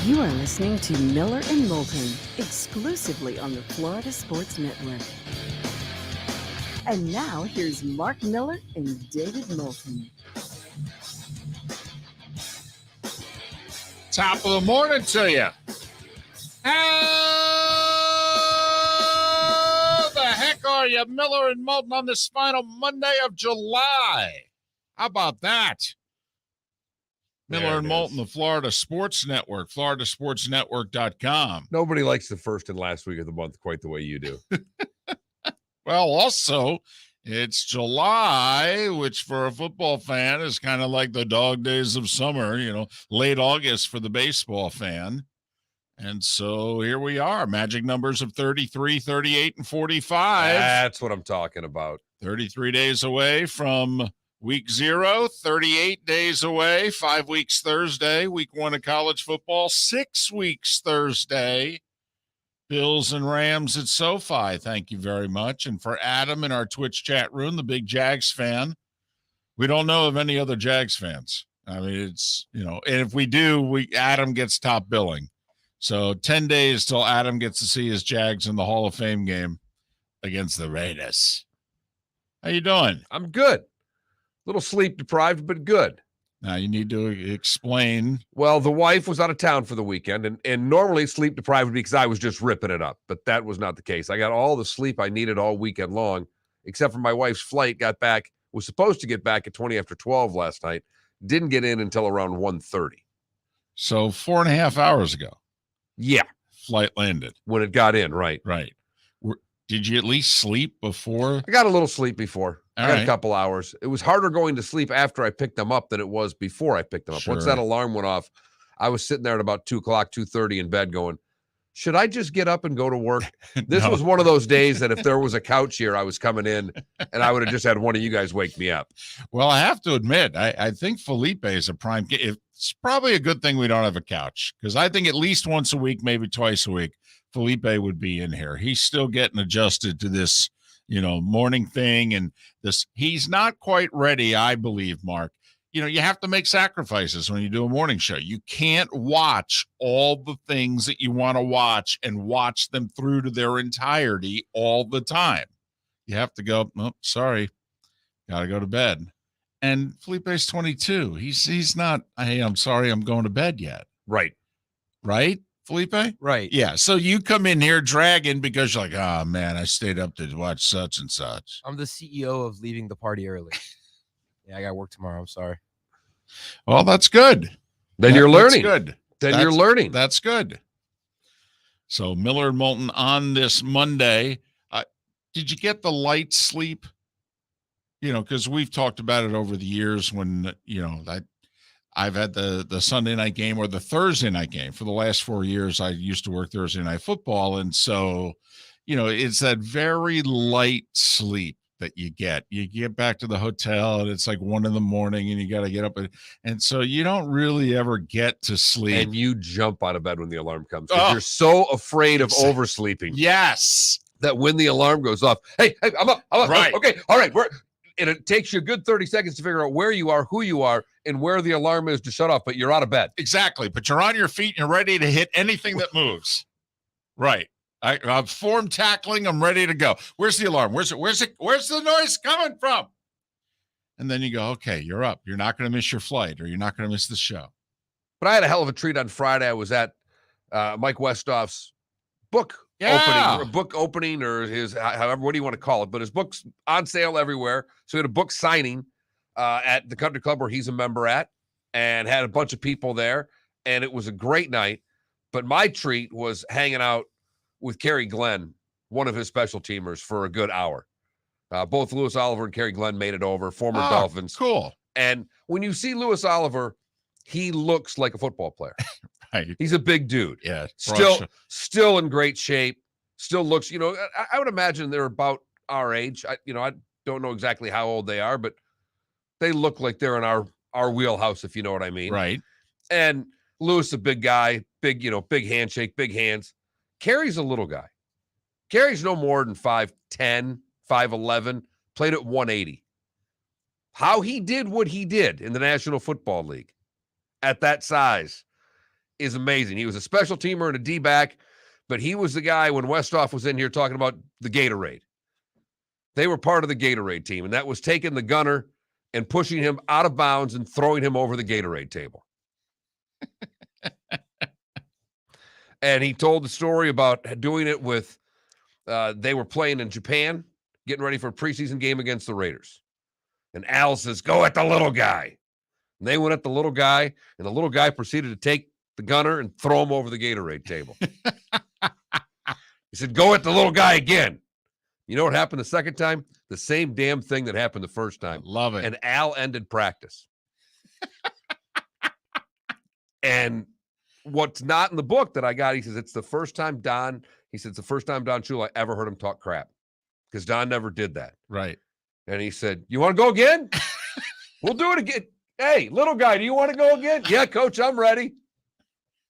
You are listening to Miller and Moulton, exclusively on the Florida Sports Network. And now, here's Mark Miller and David Moulton. Top of the morning to you. How the heck are you, Miller and Moulton, on this final Monday of July? How about that? Miller and Moulton, the Florida Sports Network, floridasportsnetwork.com. Nobody likes the first and last week of the month quite the way you do. Well, also, it's July, which for a football fan is kind of like the dog days of summer, late August for the baseball fan. And so here we are, magic numbers of 33, 38, and 45. That's what I'm talking about. 33 days away from week 0, 38 days away, 5 weeks Thursday, week 1 of college football, 6 weeks Thursday. Bills and Rams at SoFi. Thank you very much. And for Adam in our Twitch chat room, the big Jags fan, we don't know of any other Jags fans. I mean, it's, and if we do, Adam gets top billing. So 10 days till Adam gets to see his Jags in the Hall of Fame game against the Raiders. How you doing? I'm good. A little sleep deprived, but good. Now you need to explain. Well, the wife was out of town for the weekend, and normally sleep deprived would be because I was just ripping it up, but that was not the case. I got all the sleep I needed all weekend long, except for my wife's flight was supposed to get back at 20 after 12 last night. Didn't get in until around 1:30. So 4.5 hours ago. Yeah. Flight landed. When it got in, right. Right. Did you at least sleep before? I got a little sleep before. All I got right. a couple hours. It was harder going to sleep after I picked them up than it was before I picked them up. Sure. Once that alarm went off, I was sitting there at about 2 o'clock, 2:30 in bed going, should I just get up and go to work? This was one of those days that if there was a couch here, I was coming in and I would have just had one of you guys wake me up. Well, I have to admit, I think Felipe is a prime. It's probably a good thing we don't have a couch, because I think at least once a week, maybe twice a week, Felipe would be in here. He's still getting adjusted to this, morning thing. And this, he's not quite ready, I believe, Mark. You have to make sacrifices when you do a morning show. You can't watch all the things that you want to watch and watch them through to their entirety all the time. You have to go, oh, sorry, got to go to bed. And Felipe's 22. He's not, hey, I'm sorry, I'm going to bed yet. Right. Right, Felipe? Right. Yeah. So you come in here dragging because you're like, oh, man, I stayed up to watch such and such. I'm the CEO of leaving the party early. Yeah, I got work tomorrow. I'm sorry. Well, that's good. Then you're learning. That's good. You're learning. That's good. So Miller and Moulton on this Monday. Did you get the light sleep? Because we've talked about it over the years when, I've had the Sunday night game or the Thursday night game. For the last 4 years, I used to work Thursday night football. And so, it's that very light sleep that you get. You get back to the hotel and it's like 1 a.m. and you got to get up. And so you don't really ever get to sleep. And you jump out of bed when the alarm comes. You're so afraid of oversleeping. Yes. That when the alarm goes off, hey, I'm up. Right. Okay. All right. And it takes you a good 30 seconds to figure out where you are, who you are, and where the alarm is to shut off, but you're out of bed. Exactly. But you're on your feet and you're ready to hit anything that moves. Right. I'm form tackling. I'm ready to go. Where's the alarm? Where's the noise coming from? And then you go, okay, you're up. You're not going to miss your flight, or you're not going to miss the show. But I had a hell of a treat on Friday. I was at Mike Westhoff's book opening, or his, however, what do you want to call it? But his book's on sale everywhere. So he had a book signing at the country club where he's a member at, and had a bunch of people there. And it was a great night. But my treat was hanging out with Kerry Glenn, one of his special teamers, for a good hour. Both Lewis Oliver and Kerry Glenn made it over, former Dolphins. Cool. And when you see Lewis Oliver, he looks like a football player. Right. He's a big dude. Yeah. Still in great shape. Still looks, I would imagine they're about our age. I don't know exactly how old they are, but they look like they're in our wheelhouse, if you know what I mean. Right. And Lewis, a big guy, big handshake, big hands. Kerry's a little guy. Kerry's no more than 5'10", 5'11", played at 180. How he did what he did in the National Football League at that size is amazing. He was a special teamer and a D-back, but he was the guy when Westhoff was in here talking about the Gatorade. They were part of the Gatorade team, and that was taking the gunner and pushing him out of bounds and throwing him over the Gatorade table. And he told the story about doing it with, they were playing in Japan, getting ready for a preseason game against the Raiders. And Al says, go at the little guy. And they went at the little guy, and the little guy proceeded to take the gunner and throw him over the Gatorade table. He said, go at the little guy again. You know what happened the second time? The same damn thing that happened the first time. Love it. And Al ended practice. And what's not in the book that I got, he says, it's the first time Don Shula ever heard him talk crap, because Don never did that. Right. And he said, you want to go again? We'll do it again. Hey, little guy, do you want to go again? Yeah, coach, I'm ready.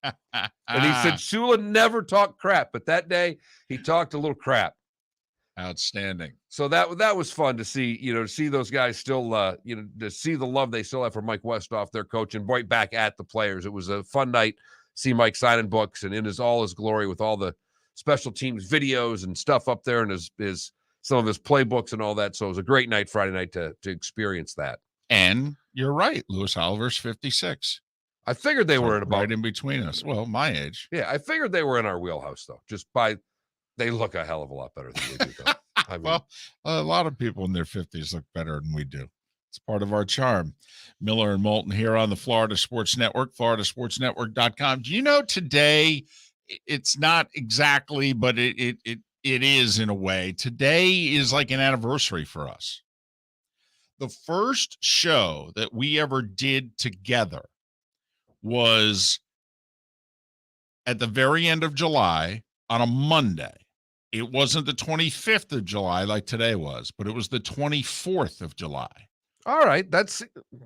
And he said Shula never talked crap, but that day he talked a little crap. Outstanding. So that was fun to see, to see those guys still, to see the love they still have for Mike Westhoff, their coach, and right back at the players. It was a fun night. See Mike signing books and in all his glory with all the special teams videos and stuff up there and his some of his playbooks and all that. So it was a great night Friday night to experience that. And you're right, Lewis Oliver's 56. I figured they were at about right in between us. Well, my age. Yeah, I figured they were in our wheelhouse though. They look a hell of a lot better than we do. Though. I mean, well, a lot of people in their 50s look better than we do. It's part of our charm. Miller and Moulton here on the Florida Sports Network, floridasportsnetwork.com. Do you know today, it's not exactly, but it is in a way. Today is like an anniversary for us. The first show that we ever did together was at the very end of July on a Monday. It wasn't the 25th of July like today was, but it was the 24th of July. All right.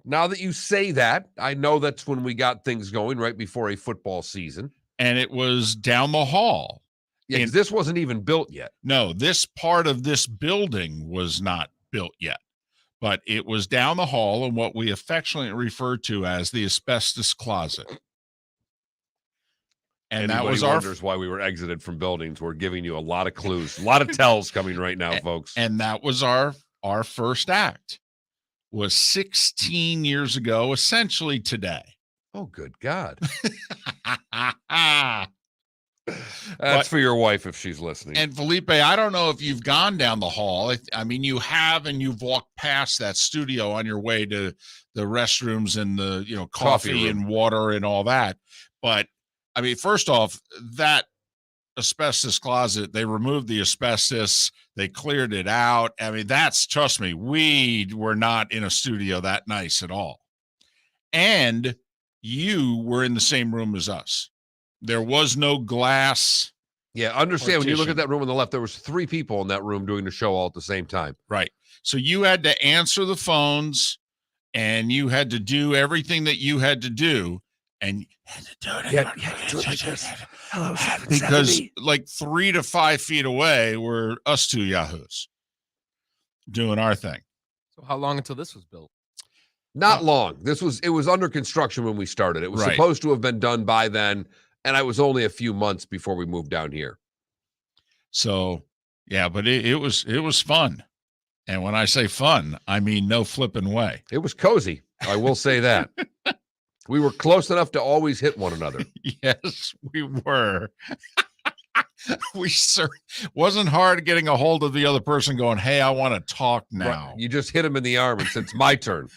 Now that you say that, I know that's when we got things going right before a football season. And it was down the hall. Yeah, because this wasn't even built yet. No, this part of this building was not built yet, but it was down the hall in what we affectionately refer to as the asbestos closet. And anybody that was wonders why we were exited from buildings. We're giving you a lot of clues, a lot of tells coming right now, folks. And that was our first act. Was 16 years ago, essentially today. Oh, good God. That's for your wife if she's listening. And Felipe, I don't know if you've gone down the hall. I mean, you have, and you've walked past that studio on your way to the restrooms and the, coffee and water and all that. But I mean, first off, that asbestos closet, they removed the asbestos, they cleared it out. I mean, trust me, we were not in a studio that nice at all. And you were in the same room as us. There was no glass. Yeah, understand when you look partition. at that room on the left, there was 3 people in that room doing the show all at the same time. Right. So you had to answer the phones and you had to do everything that you had to do. And you had to do it. Do it like this. Hello, because like 3 to 5 feet away were us two yahoos doing our thing. So how long until this was built? Not long. It was under construction when we started. It was Right. supposed to have been done by then, and I was only a few months before we moved down here. So yeah, but it was fun. And when I say fun, I mean no flipping way. It was cozy. I will say that. We were close enough to always hit one another. Yes, we were. Wasn't hard getting a hold of the other person going, hey, I want to talk now. Right. You just hit him in the arm and said, it's my turn.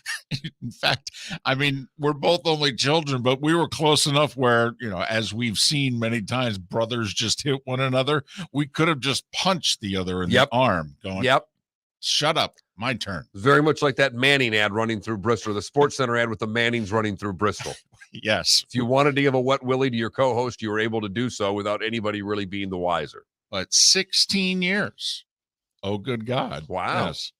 In fact, I mean, we're both only children, but we were close enough where, as we've seen many times, brothers just hit one another. We could have just punched the other in the arm going, shut up, my turn. Very much like that Manning ad running through Bristol, the Sports Center ad with the Mannings running through Bristol. Yes. If you wanted to give a wet willy to your co-host, you were able to do so without anybody really being the wiser. But 16 years. Oh, good God. Wow. Yes.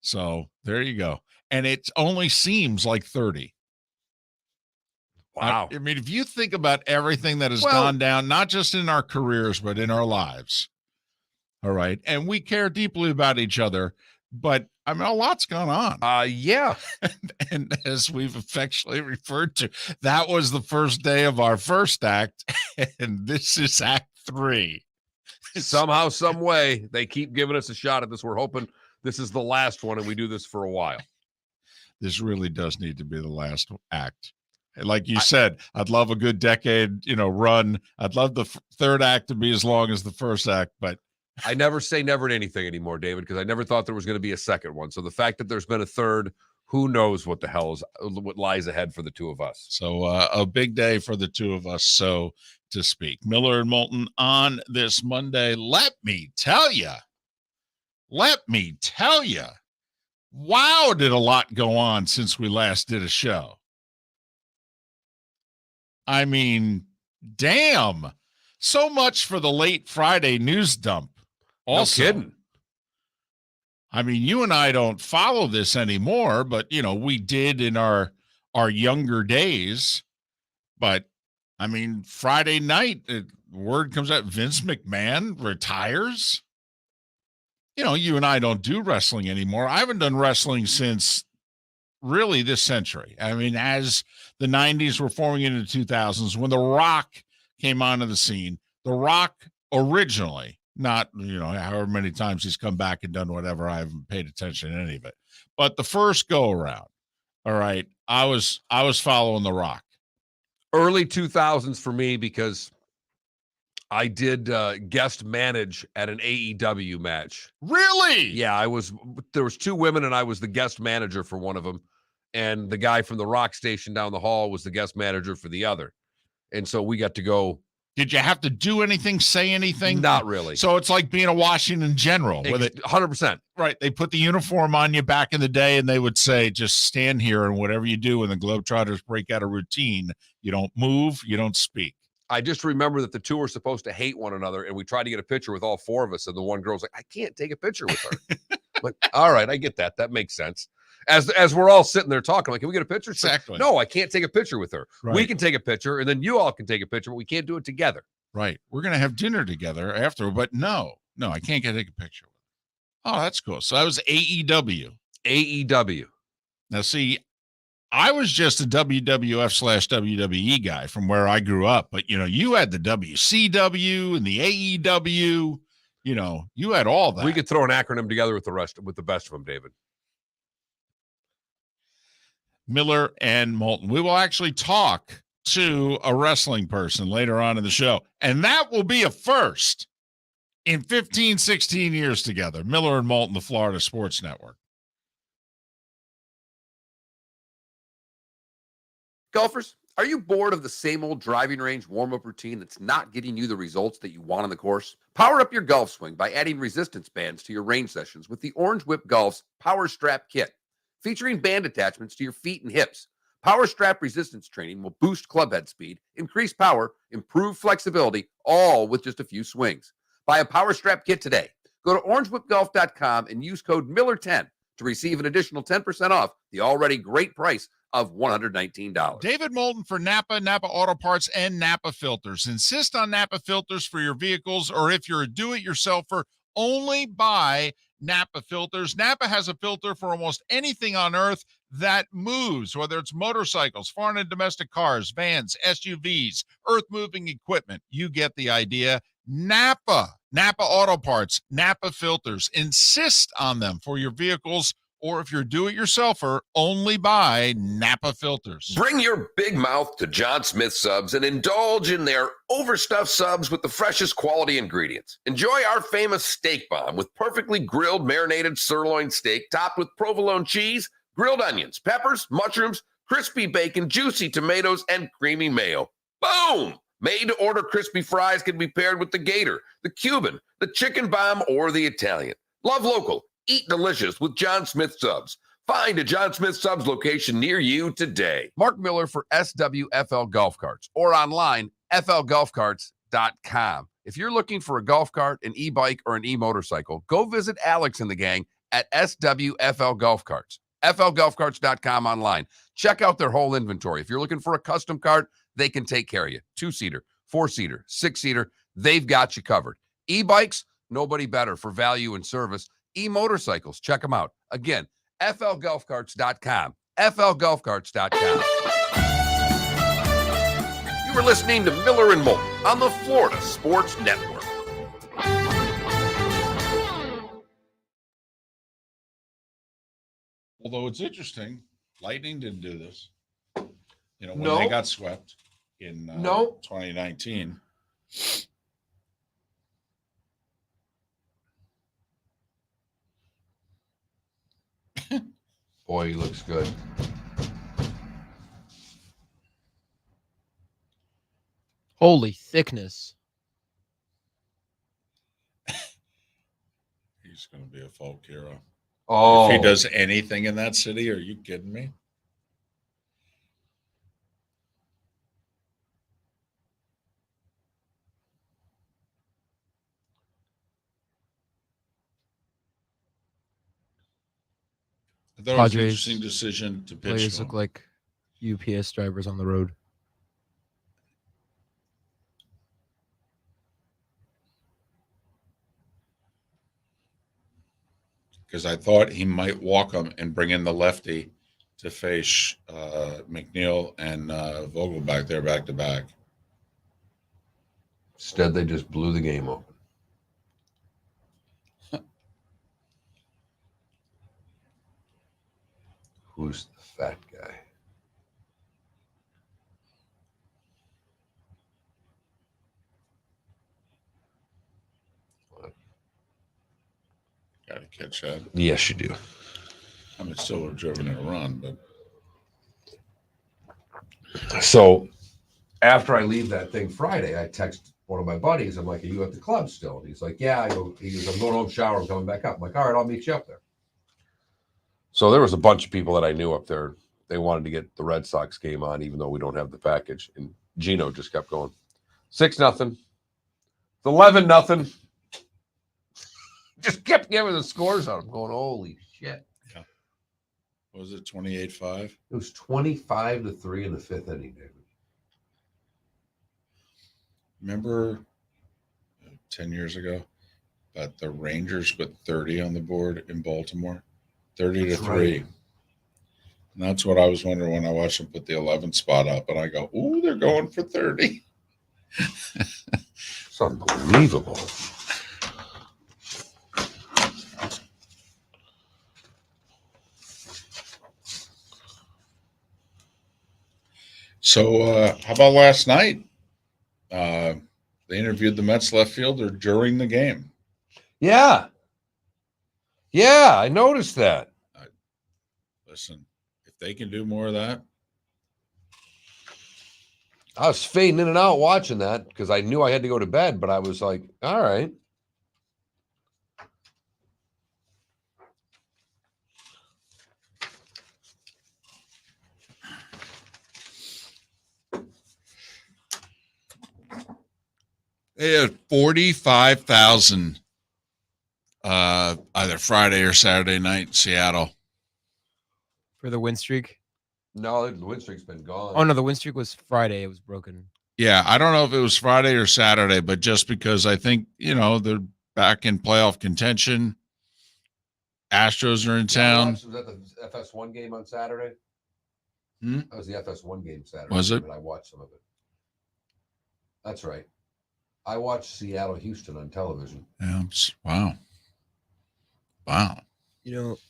So there you go. And it only seems like 30. Wow. I mean, if you think about everything that has gone down, not just in our careers, but in our lives. All right. And we care deeply about each other. But I mean, a lot's gone on. Yeah. And as we've affectionately referred to, that was the first day of our first act, and this is Act 3. Somehow, some way, they keep giving us a shot at this. We're hoping this is the last one, and we do this for a while. This really does need to be the last act. Like you said, I'd love a good decade, run. I'd love the third act to be as long as the first act, but I never say never to anything anymore, David, because I never thought there was going to be a second one. So the fact that there's been a third, who knows what lies ahead for the two of us. So a big day for the two of us, so to speak. Miller and Moulton on this Monday. Let me tell you, wow, did a lot go on since we last did a show. I mean, damn. So much for the late Friday news dump. Also, no kidding. I mean, you and I don't follow this anymore, but, we did in our younger days. But, I mean, Friday night, word comes out, Vince McMahon retires. You and I don't do wrestling anymore. I haven't done wrestling since really this century. I mean, as the 90s were forming into the 2000s, when The Rock came onto the scene, The Rock originally, not, however many times he's come back and done whatever, I haven't paid attention to any of it. But the first go around, all right, I was following The Rock. Early 2000s for me, because I did guest manage at an AEW match. Really? Yeah, there was two women and I was the guest manager for one of them. And the guy from the Rock station down the hall was the guest manager for the other. And so we got to go. Did you have to do anything, say anything? Not really. So it's like being a Washington General. 100%. Right. They put the uniform on you back in the day and they would say, just stand here and whatever you do when the Globetrotters break out a routine, you don't move, you don't speak. I just remember that the two were supposed to hate one another, and we tried to get a picture with all four of us, and the one girl's like, I can't take a picture with her. Like, all right, I get that. That makes sense. As we're all sitting there talking, like, can we get a picture? Exactly. Like, no, I can't take a picture with her. Right. We can take a picture, and then you all can take a picture, but we can't do it together. Right. We're going to have dinner together after, but no, I can't take a picture with her. Oh, that's cool. So that was AEW. AEW. Now, see, I was just a WWF/WWE guy from where I grew up, but you had the WCW and the AEW, you had all that. We could throw an acronym together with the best of them, David. Miller and Moulton. We will actually talk to a wrestling person later on in the show, and that will be a first in 15, 16 years together. Miller and Moulton, the Florida Sports Network. Golfers, are you bored of the same old driving range warm-up routine that's not getting you the results that you want on the course? Power up your golf swing by adding resistance bands to your range sessions with the Orange Whip Golf's Power Strap Kit. Featuring band attachments to your feet and hips, Power Strap resistance training will boost clubhead speed, increase power, improve flexibility, all with just a few swings. Buy a Power Strap Kit today. Go to orangewhipgolf.com and use code Miller10 to receive an additional 10% off the already great price of $119. David Moulton for Napa Auto Parts, and Napa Filters. Insist on Napa Filters for your vehicles, or if you're a do-it-yourselfer, only buy Napa Filters. Napa has a filter for almost anything on earth that moves, whether it's motorcycles, foreign and domestic cars, vans, SUVs, earth-moving equipment. You get the idea. Napa Auto Parts, Napa Filters. Insist on them for your vehicles, or if you're do-it-yourselfer, only buy Napa Filters. Bring your big mouth to John Smith Subs and indulge in their overstuffed subs with the freshest quality ingredients. Enjoy our famous steak bomb with perfectly grilled, marinated sirloin steak topped with provolone cheese, grilled onions, peppers, mushrooms, crispy bacon, juicy tomatoes, and creamy mayo. Boom! Made-to-order crispy fries can be paired with the Gator, the Cuban, the Chicken Bomb, or the Italian. Love local. Eat delicious with John Smith Subs. Find a John Smith Subs location near you today. Mark Miller for SWFL Golf Carts, or online, flgolfcarts.com. If you're looking for a golf cart, an e-bike, or an e-motorcycle, go visit Alex and the gang at SWFL Golf Carts. flgolfcarts.com online. Check out their whole inventory. If you're looking for a custom cart, they can take care of you. 2-seater, 4-seater, 6-seater, they've got you covered. E-bikes, nobody better for value and service. e-motorcycles. Check them out. Again, flgolfcarts.com. flgolfcarts.com. You were listening to Miller and Moulton on the Florida Sports Network. Although it's interesting, Lightning didn't do this. You know, when No. they got swept in No. 2019. Boy, he looks good. Holy thickness. He's going to be a folk hero. Oh, If he does anything in that city, are you kidding me? I thought it was an Padres interesting decision to pitch Players to look him. like UPS drivers on the road. Because I thought he might walk him and bring in the lefty to face McNeil and Vogelbach there back to back. instead they just blew the game open. Who's the fat guy? Got to catch that. Yes, you do. I mean, still would have driven it a run, but So after I leave that thing Friday, I text one of my buddies. I'm like, "Are you at the club still?" And he's like, "Yeah." He goes, "I'm going home, shower, I'm coming back up." I'm like, "All right, I'll meet you up there." So there was a bunch of people that I knew up there. They wanted to get the Red Sox game on, even though we don't have the package. And Gino just kept going. 6-0. It's 11-0. Just kept giving the scores out. I'm going, holy shit. what was it 28-5? It was 25-3 in the fifth inning, David. Remember 10 years ago, but the Rangers put 30 on the board in Baltimore, 30-3. right. And that's what I was wondering when I watched them put the 11th spot up, and I go, "Ooh, they're going for 30." It's unbelievable. So, how about last night? They interviewed the Mets left fielder during the game. Yeah. Yeah, I noticed that. Listen, if they can do more of that, I was fading in and out watching that because I knew I had to go to bed, but I was like, all right. they had 45,000 either Friday or Saturday night in Seattle. For the win streak. No, the win streak's been gone. Oh no, the win streak was Friday. It was broken. Yeah, I don't know if it was Friday or Saturday, but just because I think, they're back in playoff contention. Astros are in town. Was that the FS1 game on Saturday? Hmm? That was the FS1 game Saturday. Was it? And I watched some of it. That's right. I watched Seattle-Houston on television. Yeah, wow.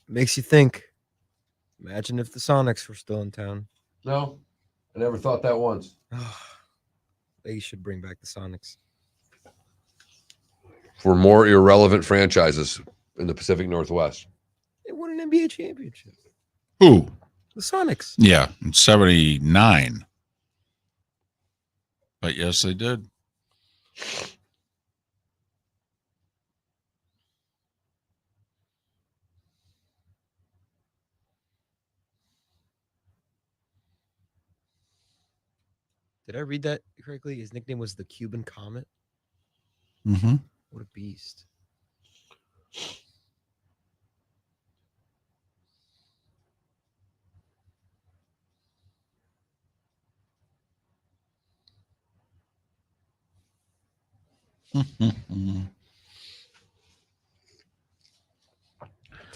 Makes you think. Imagine if the Sonics were still in town. No, I never thought that once. They should bring back the Sonics. For more irrelevant franchises in the Pacific Northwest. They won an NBA championship. Who? The Sonics. Yeah, in 79. But yes, they did. Did I read that correctly? His nickname was the Cuban Comet. Mm-hmm. What a beast.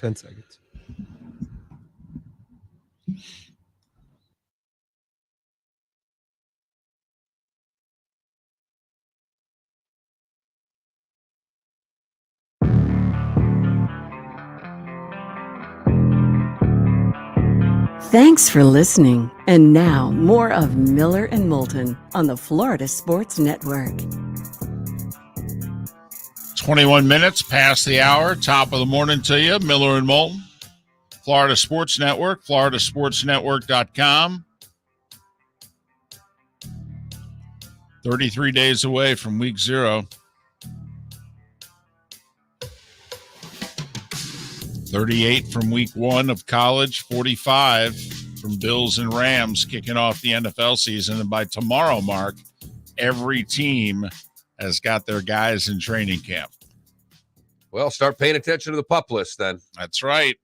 10 seconds. Thanks for listening. And now, more of Miller and Moulton on the Florida Sports Network. 21 minutes past the hour, top of the morning to you. Miller and Moulton, Florida Sports Network, floridasportsnetwork.com. 33 days away from week 0. 38 from week 1 of college, 45 from Bills and Rams kicking off the NFL season. And by tomorrow, Mark, every team has got their guys in training camp. Well, start paying attention to the pup list then. That's right.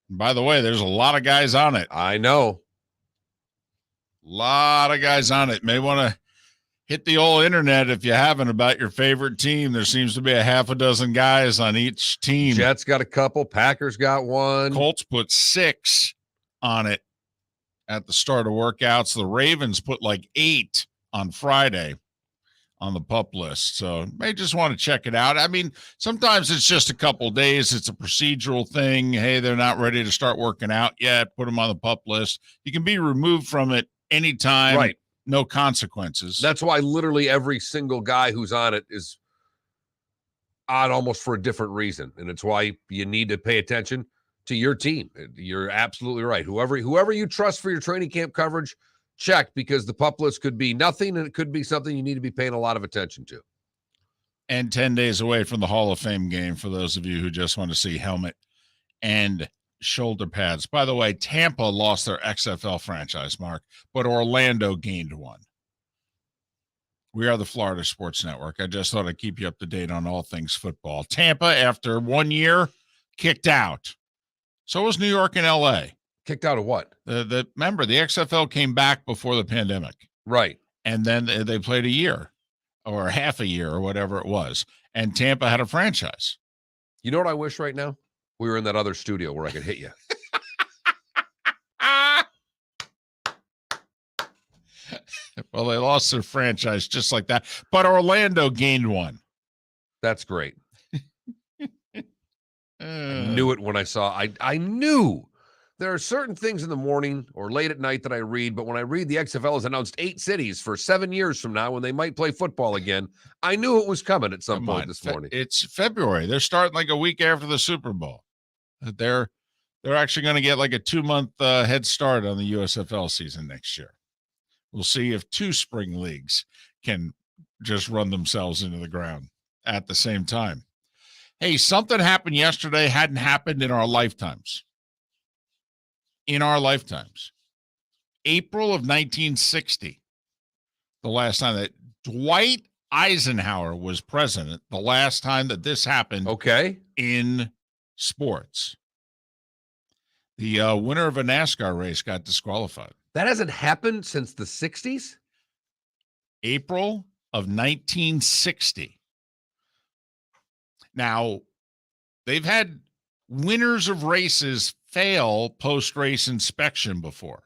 And by the way, there's a lot of guys on it. I know. A lot of guys on it. May want to hit the old internet if you haven't about your favorite team. There seems to be a half a dozen guys on each team. Jets got a couple. Packers got one. Colts put 6 on it at the start of workouts. The Ravens put like 8 on Friday on the pup list. So may just want to check it out. I mean, sometimes it's just a couple days. It's a procedural thing. Hey, they're not ready to start working out yet. Put them on the pup list. You can be removed from it anytime. Right. No consequences. That's why literally every single guy who's on it is on almost for a different reason. And it's why you need to pay attention to your team. You're absolutely right. Whoever you trust for your training camp coverage, check, because the pup list could be nothing and it could be something you need to be paying a lot of attention to. And 10 days away from the Hall of Fame game for those of you who just want to see helmet and shoulder pads. By the way, Tampa lost their XFL franchise, Mark, but Orlando gained one. We are the Florida Sports Network. I just thought I'd keep you up to date on all things football. Tampa, after 1 year, kicked out. So was New York and LA. Kicked out of what? Remember, the XFL came back before the pandemic. Right. And then they played a year or half a year or whatever it was. And Tampa had a franchise. You know what I wish right now? We were in that other studio where I could hit you. Well, they lost their franchise just like that. But Orlando gained one. That's great. I knew it when I saw. I knew there are certain things in the morning or late at night that I read, but when I read the XFL has announced 8 cities for 7 years from now when they might play football again, I knew it was coming at some point this morning. It's February. They're starting like a week after the Super Bowl. They're actually going to get like a 2-month head start on the USFL season next year. We'll see if 2 spring leagues can just run themselves into the ground at the same time. Hey, something happened yesterday, hadn't happened in our lifetimes. In our lifetimes. April of 1960, the last time that Dwight Eisenhower was president, the last time that this happened in sports. The winner of a NASCAR race got disqualified. That hasn't happened since the 60s? April of 1960. Now, they've had winners of races fail post-race inspection before,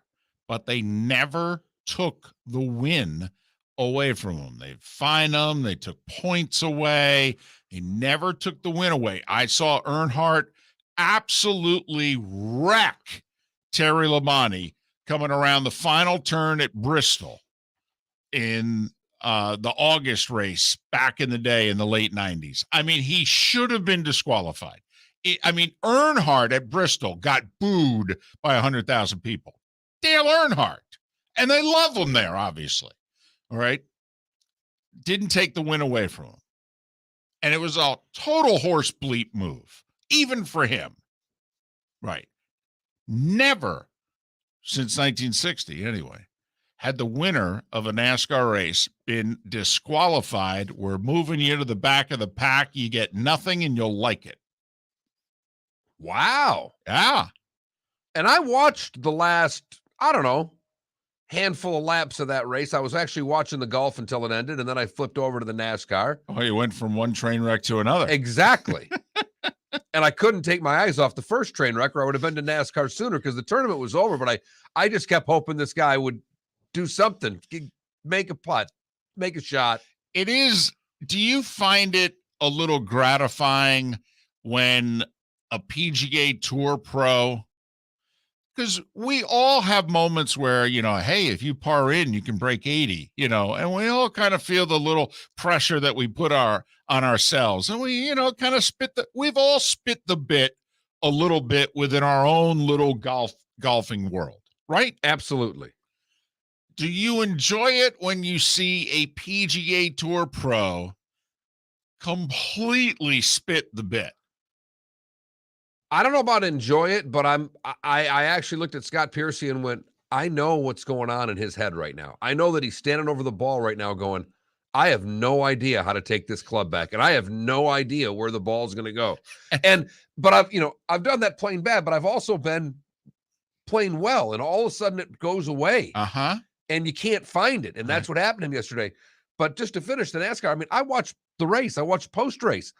but they never took the win away from them. They fined them. They took points away. They never took the win away. I saw Earnhardt absolutely wreck Terry Labonte coming around the final turn at Bristol in the August race back in the day in the late 90s. I mean, he should have been disqualified. Earnhardt at Bristol got booed by 100,000 people. Dale Earnhardt. And they love him there, obviously. All right. Didn't take the win away from him. And it was a total horse bleep move, even for him. Right. Never, since 1960 anyway, had the winner of a NASCAR race been disqualified. We're moving you to the back of the pack. You get nothing and you'll like it. Wow. Yeah. And I watched the last, handful of laps of that race. I was actually watching the golf until it ended, and then I flipped over to the NASCAR. Oh, you went from one train wreck to another. Exactly. And I couldn't take my eyes off the first train wreck, or I would have been to NASCAR sooner because the tournament was over. But I just kept hoping this guy would do something, make a putt, make a shot. It is. Do you find it a little gratifying when a PGA Tour pro, because we all have moments where, hey, if you par in, you can break 80, and we all kind of feel the little pressure that we put on ourselves. And we, kind of we've all spit the bit a little bit within our own little golfing world, right? Absolutely. Do you enjoy it when you see a PGA Tour pro completely spit the bit? I don't know about enjoy it, but I actually looked at Scott Piercy and went, I know what's going on in his head right now. I know that he's standing over the ball right now going, I have no idea how to take this club back, and I have no idea where the ball's going to go. But I've done that playing bad, but I've also been playing well, and all of a sudden it goes away. And you can't find it. And that's what happened to him yesterday. But just to finish the NASCAR, I mean, I watched the race. I watched post-race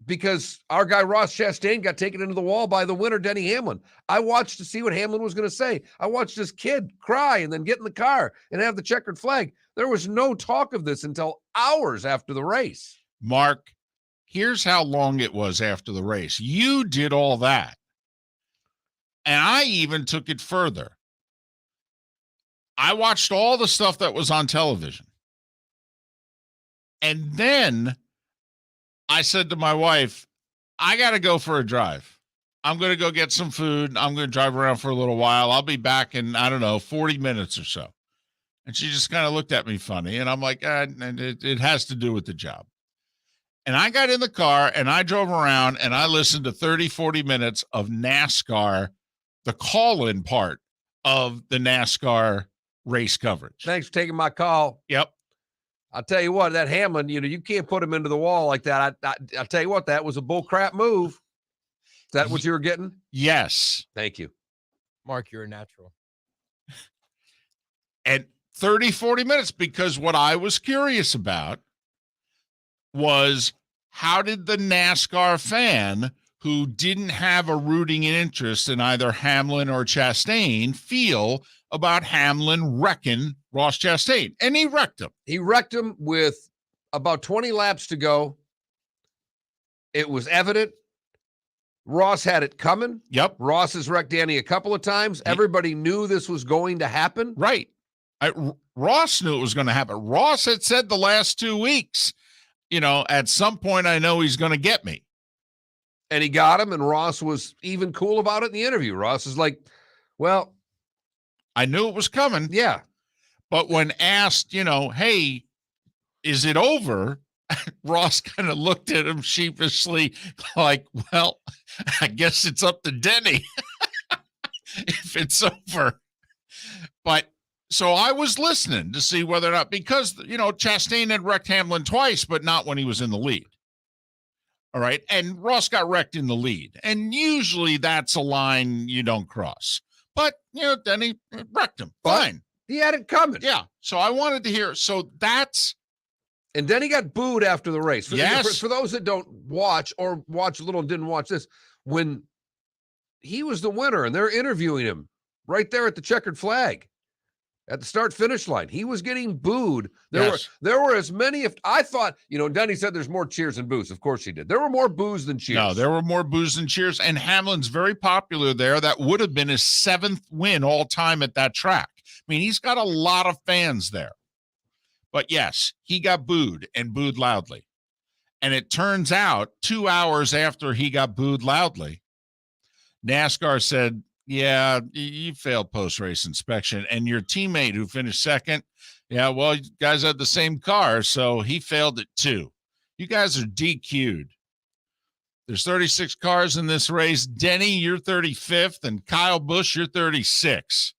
because our guy Ross Chastain got taken into the wall by the winner, Denny Hamlin. I watched to see what Hamlin was going to say. I watched this kid cry and then get in the car and have the checkered flag. There was no talk of this until hours after the race. Mark, here's how long it was after the race. You did all that. And I even took it further. I watched all the stuff that was on television. And then I said to my wife, I got to go for a drive. I'm going to go get some food. I'm going to drive around for a little while. I'll be back in, 40 minutes or so. And she just kind of looked at me funny. And I'm like, it has to do with the job. And I got in the car and I drove around and I listened to 30, 40 minutes of NASCAR, the call-in part of the NASCAR race coverage. Thanks for taking my call. Yep. I'll tell you what, that Hamlin, you can't put him into the wall like that. I'll tell you what, that was a bull crap move. Is that what you were getting? Yes. Thank you. Mark, you're a natural. And 30, 40 minutes, because what I was curious about was how did the NASCAR fan who didn't have a rooting interest in either Hamlin or Chastain feel about Hamlin wrecking Ross Chastain? And he wrecked him. He wrecked him with about 20 laps to go. It was evident. Ross had it coming. Yep. Ross has wrecked Danny a couple of times. Everybody knew this was going to happen. Right. Ross knew it was going to happen. Ross had said the last 2 weeks, at some point I know he's going to get me. And he got him, and Ross was even cool about it in the interview. Ross is like, well, I knew it was coming. Yeah. But when asked, hey, is it over? Ross kind of looked at him sheepishly like, well, I guess it's up to Denny if it's over. But so I was listening to see whether or not, because, Chastain had wrecked Hamlin twice, but not when he was in the lead. All right. And Ross got wrecked in the lead. And usually that's a line you don't cross. But, Denny wrecked him. Fine. He had it coming. Yeah. So I wanted to hear. So that's. And then he got booed after the race. Yes. For those that don't watch or watch a little and didn't watch this, when he was the winner and they're interviewing him right there at the checkered flag at the start-finish line, he was getting booed. There were as many. If I thought, Denny said there's more cheers than boos. Of course he did. There were more boos than cheers. No, there were more boos than cheers. And Hamlin's very popular there. That would have been his 7th win all time at that track. I mean, he's got a lot of fans there. But yes, he got booed and booed loudly. And it turns out 2 hours after he got booed loudly, NASCAR said, yeah, you failed post-race inspection. And your teammate who finished second, yeah, well, you guys had the same car, so he failed it too. You guys are DQ'd. There's 36 cars in this race. Denny, you're 35th, and Kyle Busch, you're 36.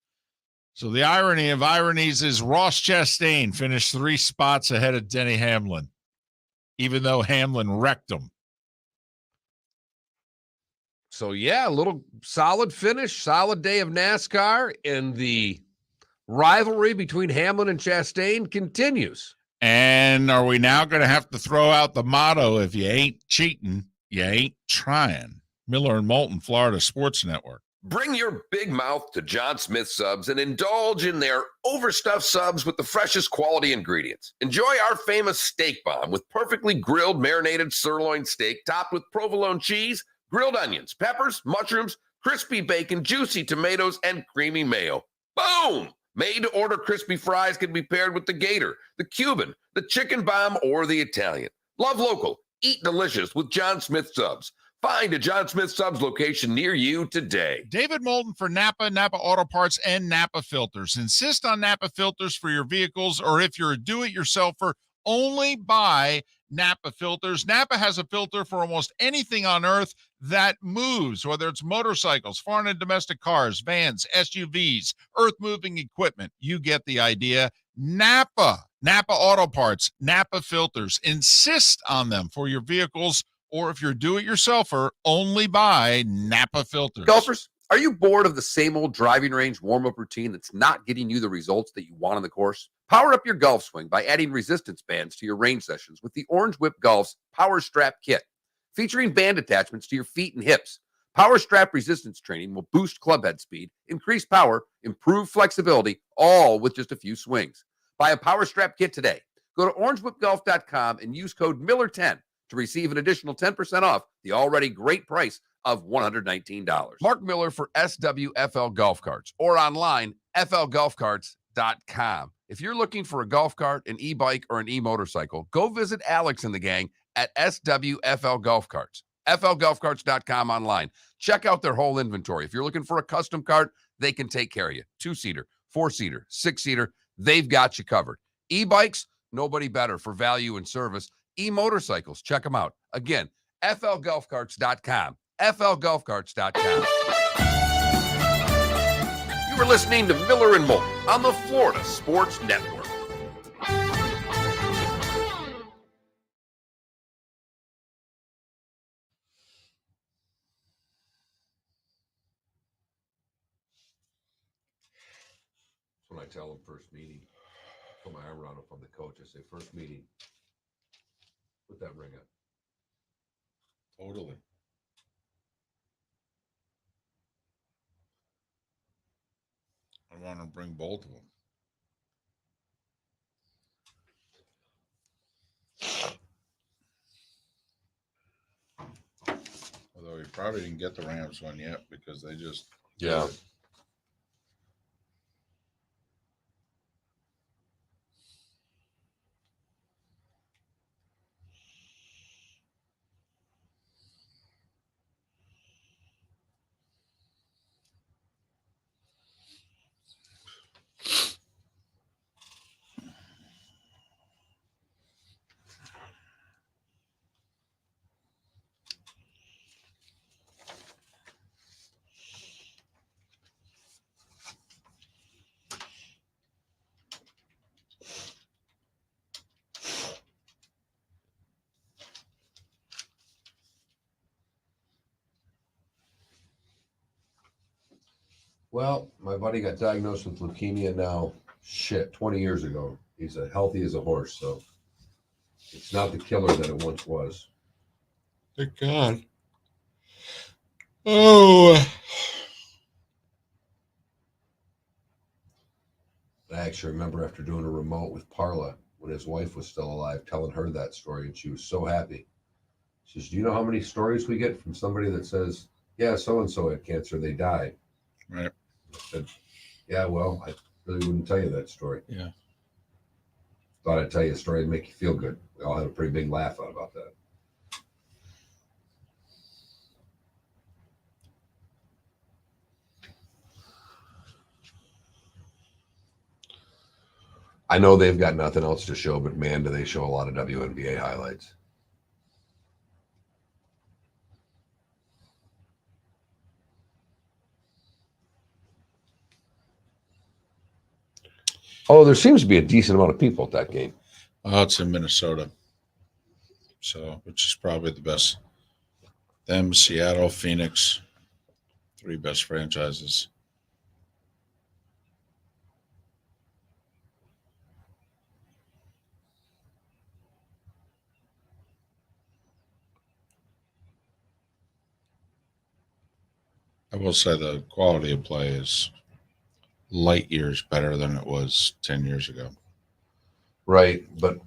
So the irony of ironies is Ross Chastain finished 3 spots ahead of Denny Hamlin, even though Hamlin wrecked him. So, yeah, a little solid finish, solid day of NASCAR, and the rivalry between Hamlin and Chastain continues. And are we now going to have to throw out the motto, if you ain't cheating, You ain't trying. Miller and Moulton, Florida Sports Network. Bring your big mouth to John Smith Subs and indulge in their overstuffed subs with the freshest quality ingredients. Enjoy our famous steak bomb with perfectly grilled marinated sirloin steak topped with provolone cheese, grilled onions, peppers, mushrooms, crispy bacon, juicy tomatoes, and creamy mayo. Boom! Made-to-order crispy fries can be paired with the Gator, the Cuban, the chicken bomb, or the Italian. Love local. Eat delicious with John Smith Subs. Find a John Smith Subs location near you today. David Moulton for Napa, Napa Auto Parts, and Napa Filters. Insist on Napa filters for your vehicles, or if you're a do-it-yourselfer, only buy Napa filters. Napa has a filter for almost anything on earth that moves, whether it's motorcycles, foreign and domestic cars, vans, SUVs, earth-moving equipment. You get the idea. Napa Auto Parts, Napa filters. Insist on them for your vehicles, or if you're a do-it-yourselfer, only buy Napa filters. Golfers, are you bored of the same old driving range warm-up routine that's not getting you the results that you want on the course? Power up your golf swing by adding resistance bands to your range sessions with the Orange Whip Golf's Power Strap Kit. Featuring band attachments to your feet and hips, Power Strap resistance training will boost club head speed, increase power, improve flexibility, all with just a few swings. Buy a Power Strap Kit today. Go to orangewhipgolf.com and use code Miller10 to receive an additional 10% off the already great price of $119. Mark Miller for SWFL Golf Carts, or online, flgolfcarts.com. If you're looking for a golf cart, an e-bike, or an e-motorcycle, go visit Alex and the gang at SWFL Golf Carts. flgolfcarts.com online. Check out their whole inventory. If you're looking for a custom cart, they can take care of you. 2-seater, 4-seater, 6-seater, they've got you covered. E-bikes, nobody better for value and service. E-motorcycles, check them out. Again, flgolfcarts.com. flgolfcarts.com. You were listening to Miller and Moulton on the Florida Sports Network. When I tell them first meeting, put my arm around up on the coach, I say, first meeting, put that ring on. Totally. I want to bring both of them. Although he probably didn't get the Rams one yet because they just Yeah. did it. Well, my buddy got diagnosed with leukemia now, 20 years ago. He's as healthy as a horse, so it's not the killer that it once was. Thank God. Oh. I actually remember after doing a remote with Parla when his wife was still alive, telling her that story, and she was so happy. She says, do you know how many stories we get from somebody that says, yeah, so-and-so had cancer, they died? Right. I said, yeah, well, I really wouldn't tell you that story. Yeah. Thought I'd tell you a story to make you feel good. We all had a pretty big laugh out about that. I know they've got nothing else to show, but man, do they show a lot of WNBA highlights. Oh, there seems to be a decent amount of people at that game. Oh, it's in Minnesota. So, which is probably the best. Them, Seattle, Phoenix, 3 best franchises. will say the quality of play is light years better than it was 10 years ago. Right, but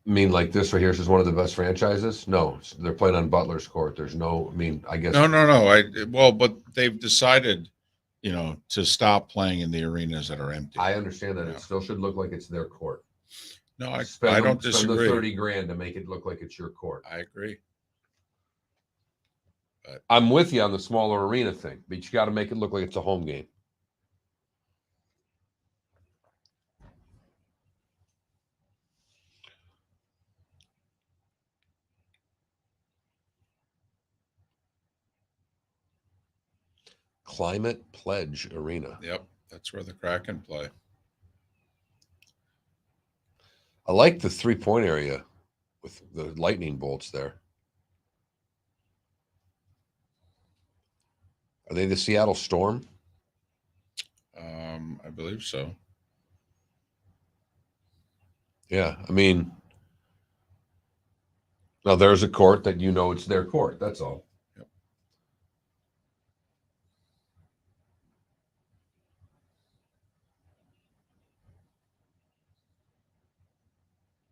I mean, like this right here is one of the best franchises. No, they're playing on Butler's court. There's no, I mean, I guess. No. But they've decided, to stop playing in the arenas that are empty. I understand that it still should look like it's their court. No, I Spend don't disagree. the $30,000 to make it look like it's your court. I agree. But I'm with you on the smaller arena thing, but you got to make it look like it's a home game. Climate Pledge Arena. Yep, that's where the Kraken play. I like the 3-point area with the lightning bolts there. Are they the Seattle Storm? I believe so. Yeah, I mean, now there's a court that it's their court. That's all. Yep.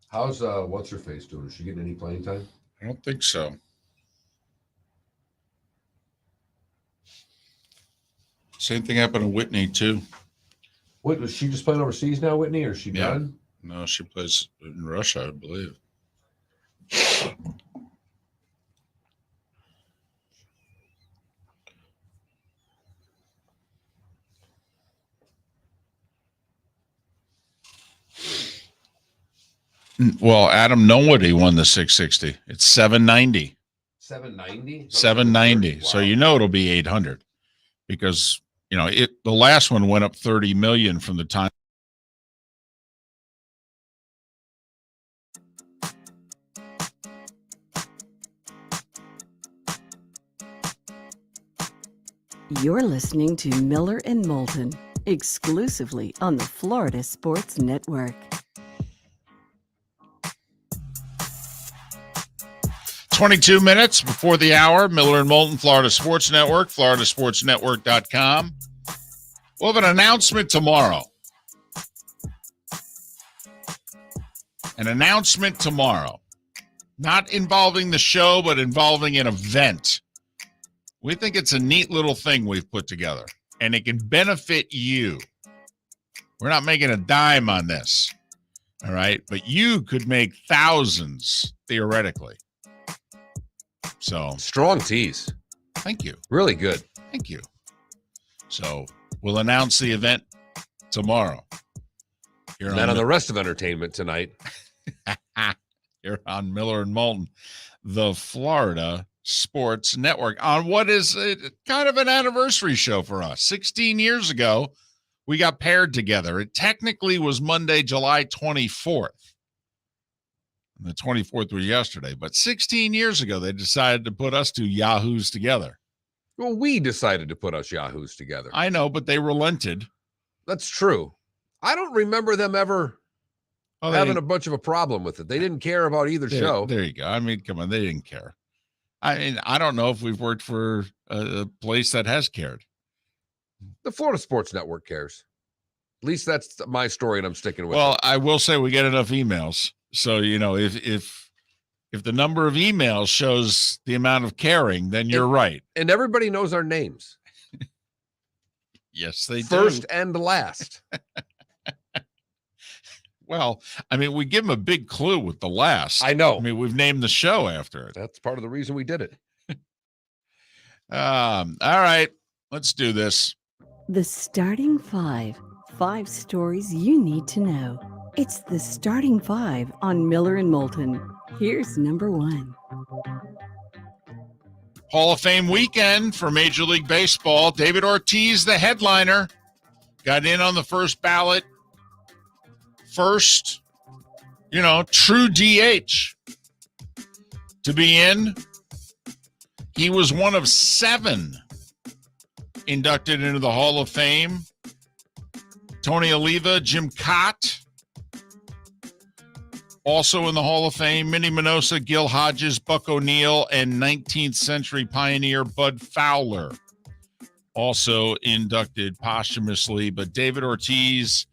How's what's her face doing? Is she getting any playing time? I don't think so. Same thing happened to Whitney, too. What was she just playing overseas now, Whitney, or is she Yeah. done? No, she plays in Russia, I believe. Well, Adam Nowody won the 660. It's 790. 790? 790. Wow. So it'll be 800 because the last one went up 30 million from the time. You're listening to Miller and Moulton, exclusively on the Florida Sports Network. 22 minutes before the hour, Miller and Moulton, Florida Sports Network, floridasportsnetwork.com. We'll have an announcement tomorrow. An announcement tomorrow. Not involving the show, but involving an event. We think it's a neat little thing we've put together, and it can benefit you. We're not making a dime on this, all right? But you could make thousands, theoretically. So Strong tease. thank you. Really good. Thank you. So we'll announce the event tomorrow. Here And then on the rest of entertainment tonight. Here on Miller and Moulton, the Florida Sports Network, on what is kind of an anniversary show for us. 16 years ago, we got paired together. It technically was Monday, July 24th. And the 24th was yesterday, but 16 years ago, they decided to put us two yahoos together. Well, we decided to put us yahoos together. I know, but they relented. That's true. I don't remember them ever having a bunch of a problem with it. They didn't care about either show. There you go. I mean, come on, they didn't care. I mean, I don't know if we've worked for a place that has cared. The Florida Sports Network cares. At least that's my story, and I'm sticking with it. Well, I will say we get enough emails. So, if the number of emails shows the amount of caring, then you're right. And everybody knows our names. Yes, they do. First and last. Well, I mean, we give them a big clue with the last. I know. I mean, we've named the show after it. That's part of the reason we did it. All right, let's do this. The starting five. 5 stories you need to know. It's the starting 5 on Miller and Moulton. Here's number 1. Hall of Fame weekend for Major League Baseball. David Ortiz, the headliner, got in on the first ballot. First, true DH to be in. He was one of 7 inducted into the Hall of Fame. Tony Oliva, Jim Cott, also in the Hall of Fame. Minnie Minoso, Gil Hodges, Buck O'Neill, and 19th century pioneer Bud Fowler. also inducted posthumously. But David Ortiz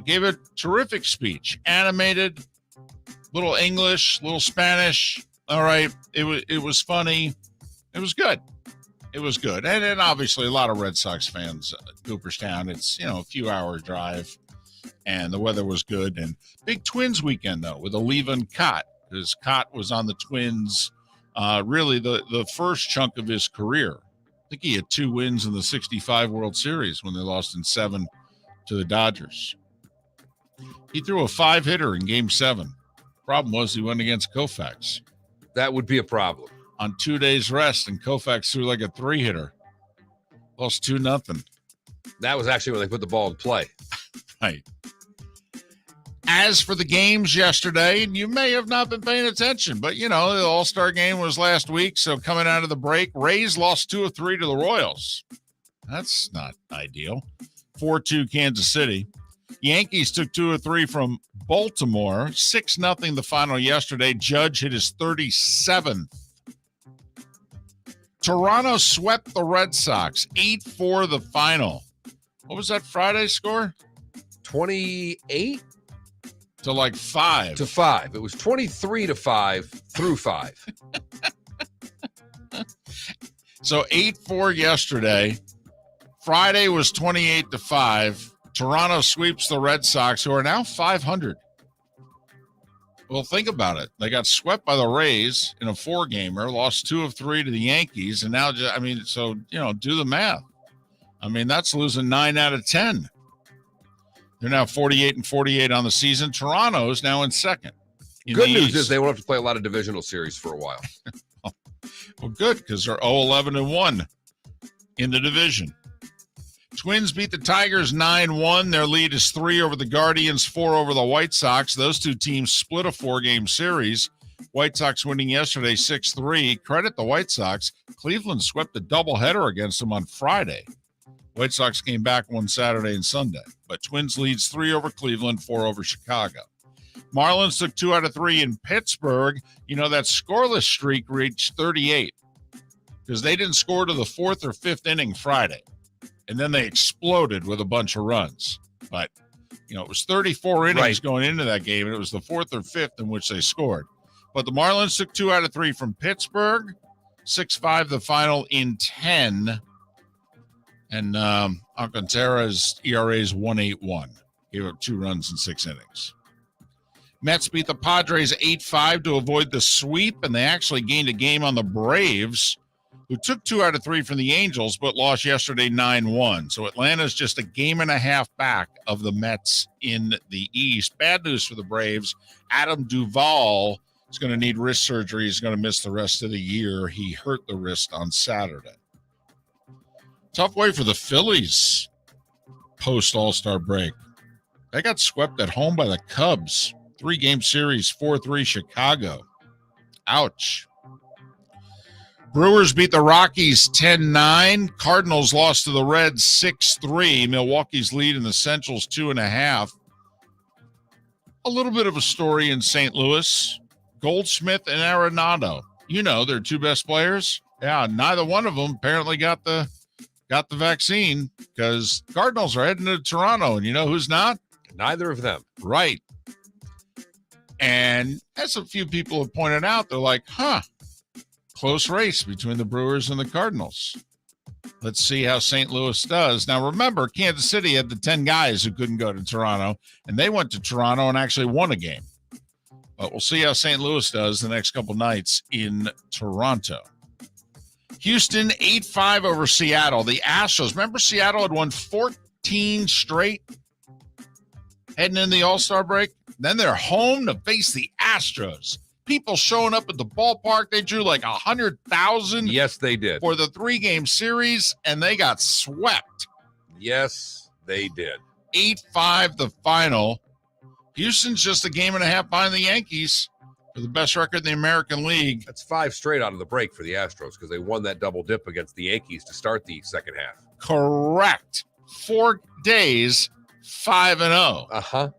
gave a terrific speech, animated, little English, little Spanish. All right, it was funny. It was good. It was good. And then obviously a lot of Red Sox fans at Cooperstown. It's, a few hour drive, and the weather was good. And big Twins weekend, though, with Oliva Cott, because Cott was on the Twins really the first chunk of his career. I think he had 2 wins in the 65 World Series when they lost in 7 to the Dodgers. He threw a 5-hitter in Game 7. Problem was he went against Koufax. That would be a problem. On 2 days rest, and Koufax threw like a 3-hitter. Lost 2-0. That was actually when they put the ball in play. Right. As for the games yesterday, and you may have not been paying attention, but, the All-Star game was last week, so coming out of the break, Rays lost 2 of 3 to the Royals. That's not ideal. 4-2 Kansas City. Yankees took 2 of 3 from Baltimore. 6-0 the final yesterday. Judge hit his 37th. Toronto swept the Red Sox. 8-4 the final. What was that Friday score? 28 to like 5. to 5. It was 23-5 through 5. So 8-4 yesterday. Friday was 28-5. Toronto sweeps the Red Sox, who are now 500. Well, think about it. They got swept by the Rays in a 4-gamer, lost 2 of 3 to the Yankees, and now, do the math. That's losing 9 out of 10. They're now 48-48 on the season. Toronto is now in second. Good news is they won't have to play a lot of divisional series for a while. Well, good, because they're 0-11-1 in the division. Twins beat the Tigers 9-1. Their lead is 3 over the Guardians, 4 over the White Sox. Those 2 teams split a 4-game series. White Sox winning yesterday 6-3. Credit the White Sox. Cleveland swept a doubleheader against them on Friday. White Sox came back one Saturday and Sunday. But Twins leads 3 over Cleveland, 4 over Chicago. Marlins took 2 out of 3 in Pittsburgh. That scoreless streak reached 38 because they didn't score to the 4th or 5th inning Friday. And then they exploded with a bunch of runs. But, it was 34 innings going into that game, and it was the 4th or 5th in which they scored. But the Marlins took 2 out of 3 from Pittsburgh, 6-5 the final in 10. And Alcantara's ERA is 1.81. Gave up 2 runs in 6 innings. Mets beat the Padres 8-5 to avoid the sweep, and they actually gained a game on the Braves, who took 2 out of 3 from the Angels, but lost yesterday 9-1. So Atlanta's just a game and a half back of the Mets in the East. Bad news for the Braves. Adam Duvall is going to need wrist surgery. He's going to miss the rest of the year. He hurt the wrist on Saturday. Tough way for the Phillies post-All-Star break. They got swept at home by the Cubs. 3-game series, 4-3 Chicago. Ouch. Brewers beat the Rockies 10-9. Cardinals lost to the Reds 6-3. Milwaukee's lead in the Central's 2.5. A little bit of a story in St. Louis. Goldschmidt and Arenado. Their 2 best players. Yeah, neither one of them apparently got the vaccine because Cardinals are heading to Toronto, and who's not? Neither of them. Right. And as a few people have pointed out, they're like, close race between the Brewers and the Cardinals. Let's see how St. Louis does. Now, remember, Kansas City had the 10 guys who couldn't go to Toronto, and they went to Toronto and actually won a game. But we'll see how St. Louis does the next couple nights in Toronto. Houston 8-5 over Seattle. The Astros. Remember, Seattle had won 14 straight heading in the All-Star break? Then they're home to face the Astros. People showing up at the ballpark. They drew like 100,000. Yes, they did. For the 3-game series, and they got swept. Yes, they did. 8-5 the final. Houston's just a game and a half behind the Yankees for the best record in the American League. That's 5 straight out of the break for the Astros because they won that double dip against the Yankees to start the second half. Correct. 4 days, 5-0. Uh-huh.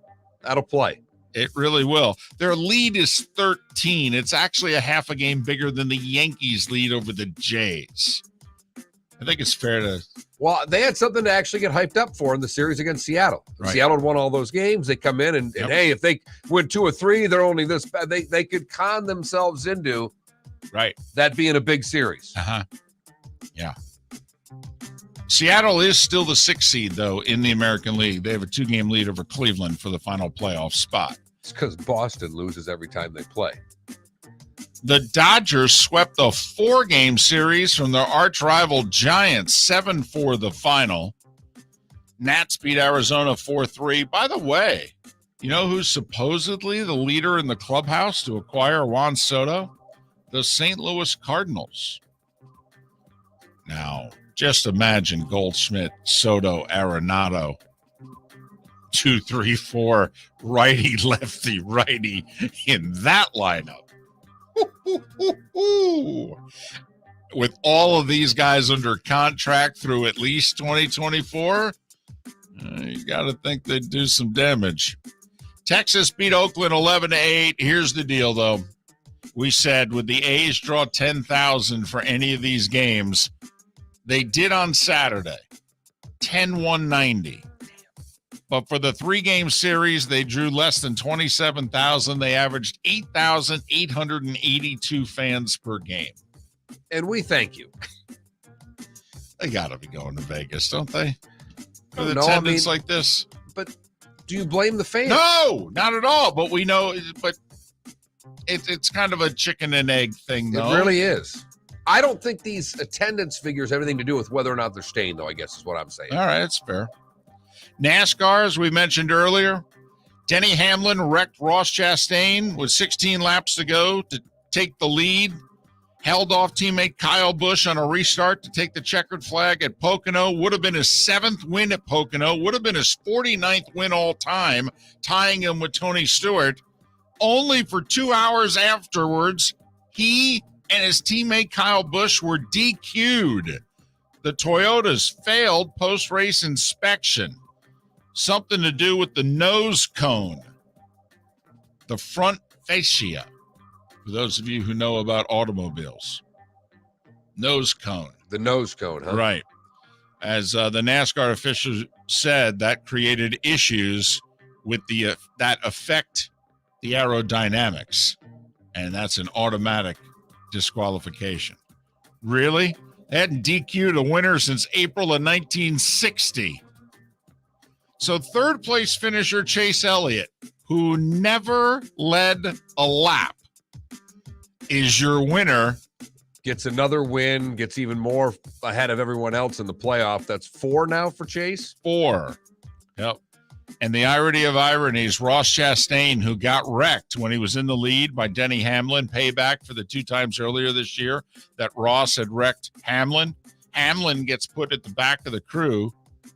That'll play. It really will. Their lead is 13. It's actually a half a game bigger than the Yankees' lead over the Jays. I think it's fair to. Well, they had something to actually get hyped up for in the series against Seattle. Right. Seattle had won all those games. They come in and hey, if they win 2 or 3, they're only this bad. They could con themselves into that being a big series. Yeah. Seattle is still the 6th seed, though, in the American League. They have a 2-game lead over Cleveland for the final playoff spot. It's because Boston loses every time they play. The Dodgers swept a 4-game series from their arch rival Giants, 7-4 the final. Nats beat Arizona 4-3. By the way, you know who's supposedly the leader in the clubhouse to acquire Juan Soto? The St. Louis Cardinals. Now, just imagine Goldschmidt, Soto, Arenado, 2, 3, 4, righty, lefty, righty in that lineup. With all of these guys under contract through at least 2024, you got to think they'd do some damage. Texas beat Oakland 11-8. Here's the deal, though. We said, would the A's draw 10,000 for any of these games? They did on Saturday, 10-190. But for the 3-game series, they drew less than 27,000. They averaged 8,882 fans per game. And we thank you. They got to be going to Vegas, don't they? For No, attendance like this? But do you blame the fans? No, not at all. But we know, but it's kind of a chicken and egg thing, though. It really is. I don't think these attendance figures have anything to do with whether or not they're staying, though, I guess is what I'm saying. All right, that's fair. NASCAR, as we mentioned earlier, Denny Hamlin wrecked Ross Chastain with 16 laps to go to take the lead, held off teammate Kyle Busch on a restart to take the checkered flag at Pocono. Would have been his 7th win at Pocono, would have been his 49th win all time, tying him with Tony Stewart. Only for 2 hours afterwards, he and his teammate Kyle Busch were DQ'd. The Toyotas failed post-race inspection. Something to do with the nose cone, the front fascia, for those of you who know about automobiles. Nose cone. The nose cone, huh? Right. As the NASCAR officials said, that created issues with that affect the aerodynamics, and that's an automatic disqualification. Really? They hadn't DQ'd a winner since April of 1960. So 3rd place finisher Chase Elliott, who never led a lap, is your winner. Gets another win, gets even more ahead of everyone else in the playoff. That's 4 now for Chase? 4. Yep. And the irony of ironies, Ross Chastain, who got wrecked when he was in the lead by Denny Hamlin, payback for the 2 times earlier this year that Ross had wrecked Hamlin. Hamlin gets put at the back of the crew.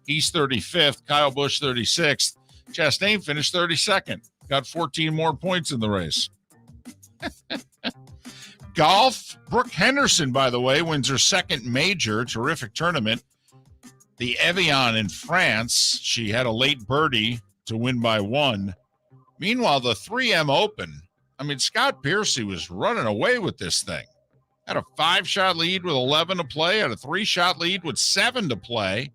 He's 35th, Kyle Busch 36th. Chastain finished 32nd, got 14 more points in the race. Golf, Brooke Henderson, by the way, wins her 2nd major. Terrific tournament. The Evian in France, she had a late birdie to win by 1. Meanwhile, the 3M Open, Scott Piercy was running away with this thing. Had a 5-shot lead with 11 to play, had a 3-shot lead with 7 to play.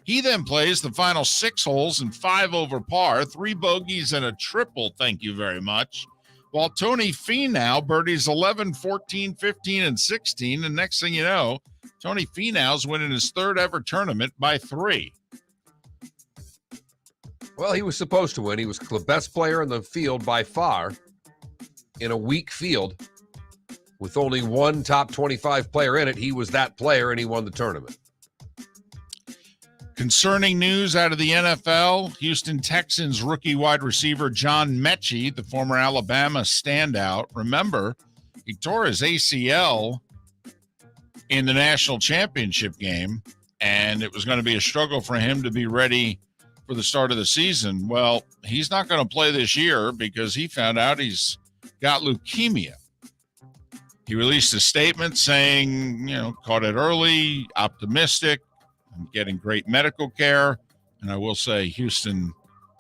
He then plays the final 6 holes and 5 over par, 3 bogeys and a triple, thank you very much. While Tony Finau birdies 11, 14, 15, and 16, and next thing you know, Tony Finau's winning his 3rd ever tournament by 3. Well, he was supposed to win. He was the best player in the field by far in a weak field with only one top 25 player in it. He was that player, and he won the tournament. Concerning news out of the NFL, Houston Texans rookie wide receiver John Mechie, the former Alabama standout. Remember, he tore his ACL in the national championship game, and it was going to be a struggle for him to be ready for the start of the season. Well, he's not going to play this year because he found out he's got leukemia. He released a statement saying, caught it early, optimistic, I'm getting great medical care. And I will say Houston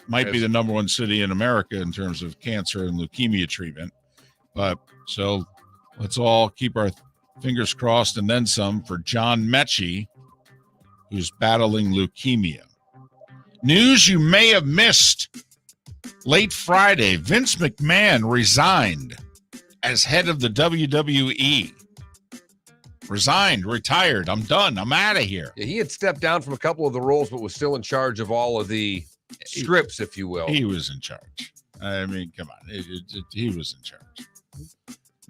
might be the number 1 city in America in terms of cancer and leukemia treatment. But so let's all keep our Fingers crossed and then some for John Mechie, who's battling leukemia. News you may have missed. Late Friday, Vince McMahon resigned as head of the WWE. Resigned, retired. I'm done. I'm out of here. Yeah, he had stepped down from a couple of the roles, but was still in charge of all of the scripts, if you will. He was in charge. I mean, come on. He was in charge.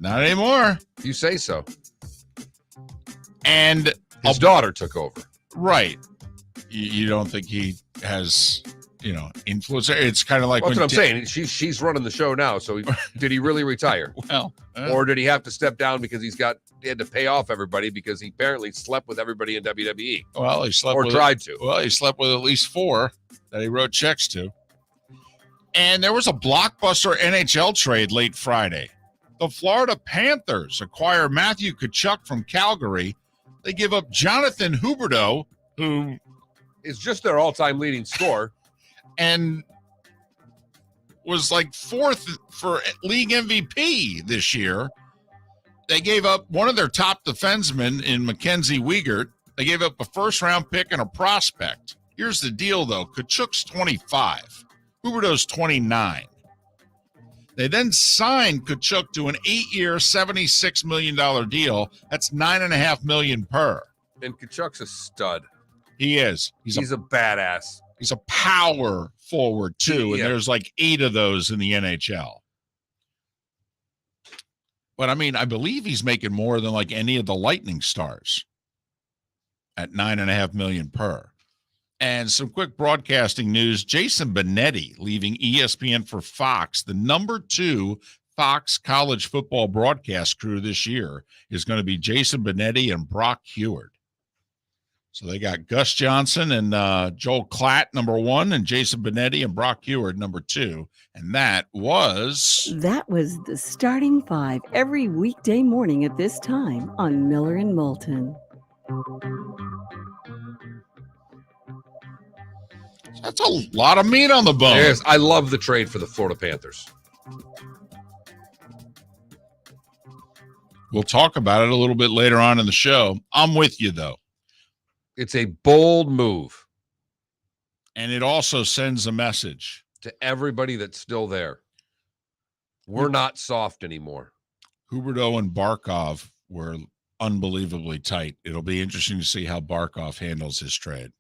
Not anymore. You say so. And his daughter took over. Right. You don't think he has, influence? It's kind of like That's what I'm saying. She's running the show now. So did he really retire? Well, or did he have to step down because he had to pay off everybody because he apparently slept with everybody in WWE? Well, he slept or with tried to. Well, he slept with at least 4 that he wrote checks to. And there was a blockbuster NHL trade late Friday. The Florida Panthers acquire Matthew Tkachuk from Calgary. They give up Jonathan Huberdeau, who is just their all-time leading scorer, and was like 4th for league MVP this year. They gave up one of their top defensemen in Mackenzie Weigert. They gave up a first-round pick and a prospect. Here's the deal, though. Tkachuk's 25. Huberdeau's 29. They then signed Tkachuk to an 8-year, $76 million deal. That's $9.5 million per. And Tkachuk's a stud. He is. He's a badass. He's a power forward, too, and there's like 8 of those in the NHL. But, I mean, I believe he's making more than like any of the Lightning stars at $9.5 million per. And some quick broadcasting news. Jason Benetti leaving ESPN for Fox. The number 2 Fox college football broadcast crew this year is going to be Jason Benetti and Brock Heward. So they got Gus Johnson and Joel Klatt, number 1, and Jason Benetti and Brock Heward, number 2. And that was the starting 5 every weekday morning at this time on Miller and Moulton. That's a lot of meat on the bone. Yes, I love the trade for the Florida Panthers. We'll talk about it a little bit later on in the show. I'm with you, though. It's a bold move. And it also sends a message to everybody that's still there. We're not soft anymore. Huberdeau and Barkov were unbelievably tight. It'll be interesting to see how Barkov handles his trade.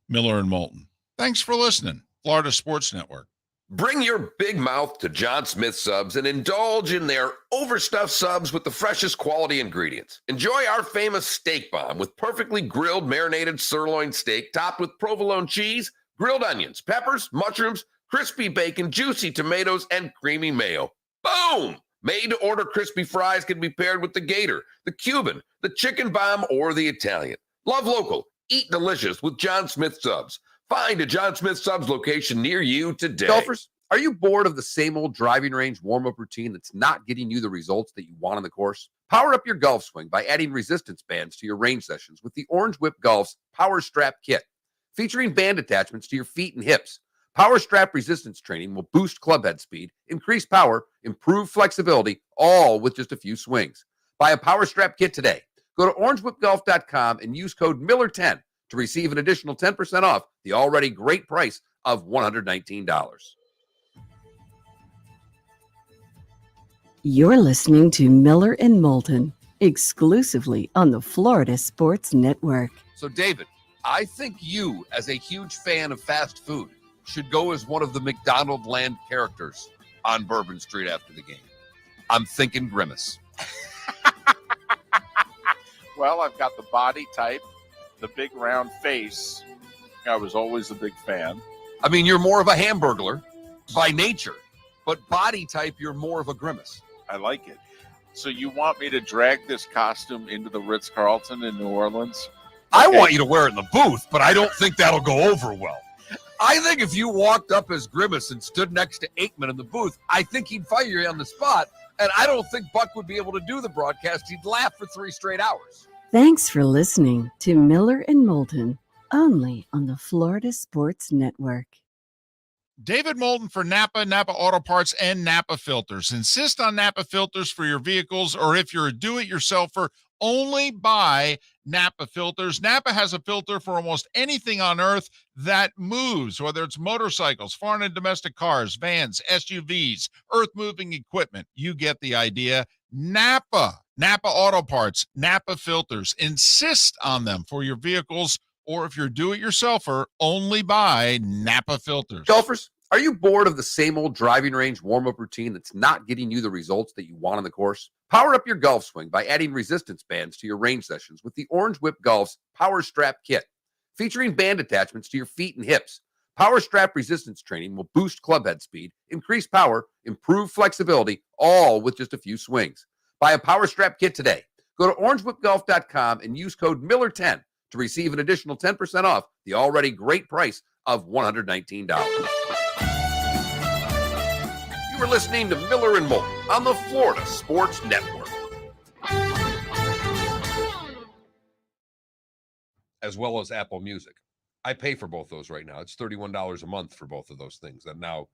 Miller and Moulton. Thanks for listening. Florida Sports Network. Bring your big mouth to John Smith Subs and indulge in their overstuffed subs with the freshest quality ingredients. Enjoy our famous steak bomb with perfectly grilled marinated sirloin steak topped with provolone cheese, grilled onions, peppers, mushrooms, crispy bacon, juicy tomatoes, and creamy mayo. Boom! Made-to-order crispy fries can be paired with the Gator, the Cuban, the chicken bomb, or the Italian. Love local. Eat delicious with John Smith Subs. Find a John Smith Subs location near you today. Golfers, are you bored of the same old driving range warm-up routine that's not getting you the results that you want on the course? Power up your golf swing by adding resistance bands to your range sessions with the Orange Whip Golf's Power Strap Kit. Featuring band attachments to your feet and hips, Power Strap resistance training will boost club head speed, increase power, improve flexibility, all with just a few swings. Buy a Power Strap Kit today. Go to orangewhipgolf.com and use code Miller10 to receive an additional 10% off the already great price of $119. You're listening to Miller and Moulton, exclusively on the Florida Sports Network. So, David, I think you, as a huge fan of fast food, should go as one of the McDonald Land characters on Bourbon Street after the game. I'm thinking Grimace. Well, I've got the body type, the big round face. I was always a big fan. I mean, you're more of a hamburglar by nature, but body type, you're more of a Grimace. I like it. So you want me to drag this costume into the Ritz-Carlton in New Orleans? I want you to wear it in the booth, but I don't think that'll go over well. I think if you walked up as Grimace and stood next to Aikman in the booth, I think he'd fire you on the spot, and I don't think Buck would be able to do the broadcast. He'd laugh for 3 straight hours. Thanks for listening to Miller and Moulton, only on the Florida Sports Network. David Moulton for Napa, Napa Auto Parts, and Napa Filters. Insist on Napa Filters for your vehicles, or if you're a do-it-yourselfer, only buy Napa Filters. Napa has a filter for almost anything on earth that moves, whether it's motorcycles, foreign and domestic cars, vans, SUVs, earth-moving equipment. You get the idea. Napa Auto Parts, Napa Filters. Insist on them for your vehicles, or if you're do-it-yourselfer, only buy Napa Filters. Golfers, are you bored of the same old driving range warm-up routine that's not getting you the results that you want on the course? Power up your golf swing by adding resistance bands to your range sessions with the Orange Whip Golf's Power Strap Kit. Featuring band attachments to your feet and hips, Power Strap resistance training will boost club head speed, increase power, improve flexibility, all with just a few swings. Buy a Power Strap Kit today. Go to orangewhipgolf.com and use code Miller10 to receive an additional 10% off the already great price of $119. You are listening to Miller and Moulton on the Florida Sports Network. As well as Apple Music. I pay for both those right now. It's $31 a month for both of those things. And now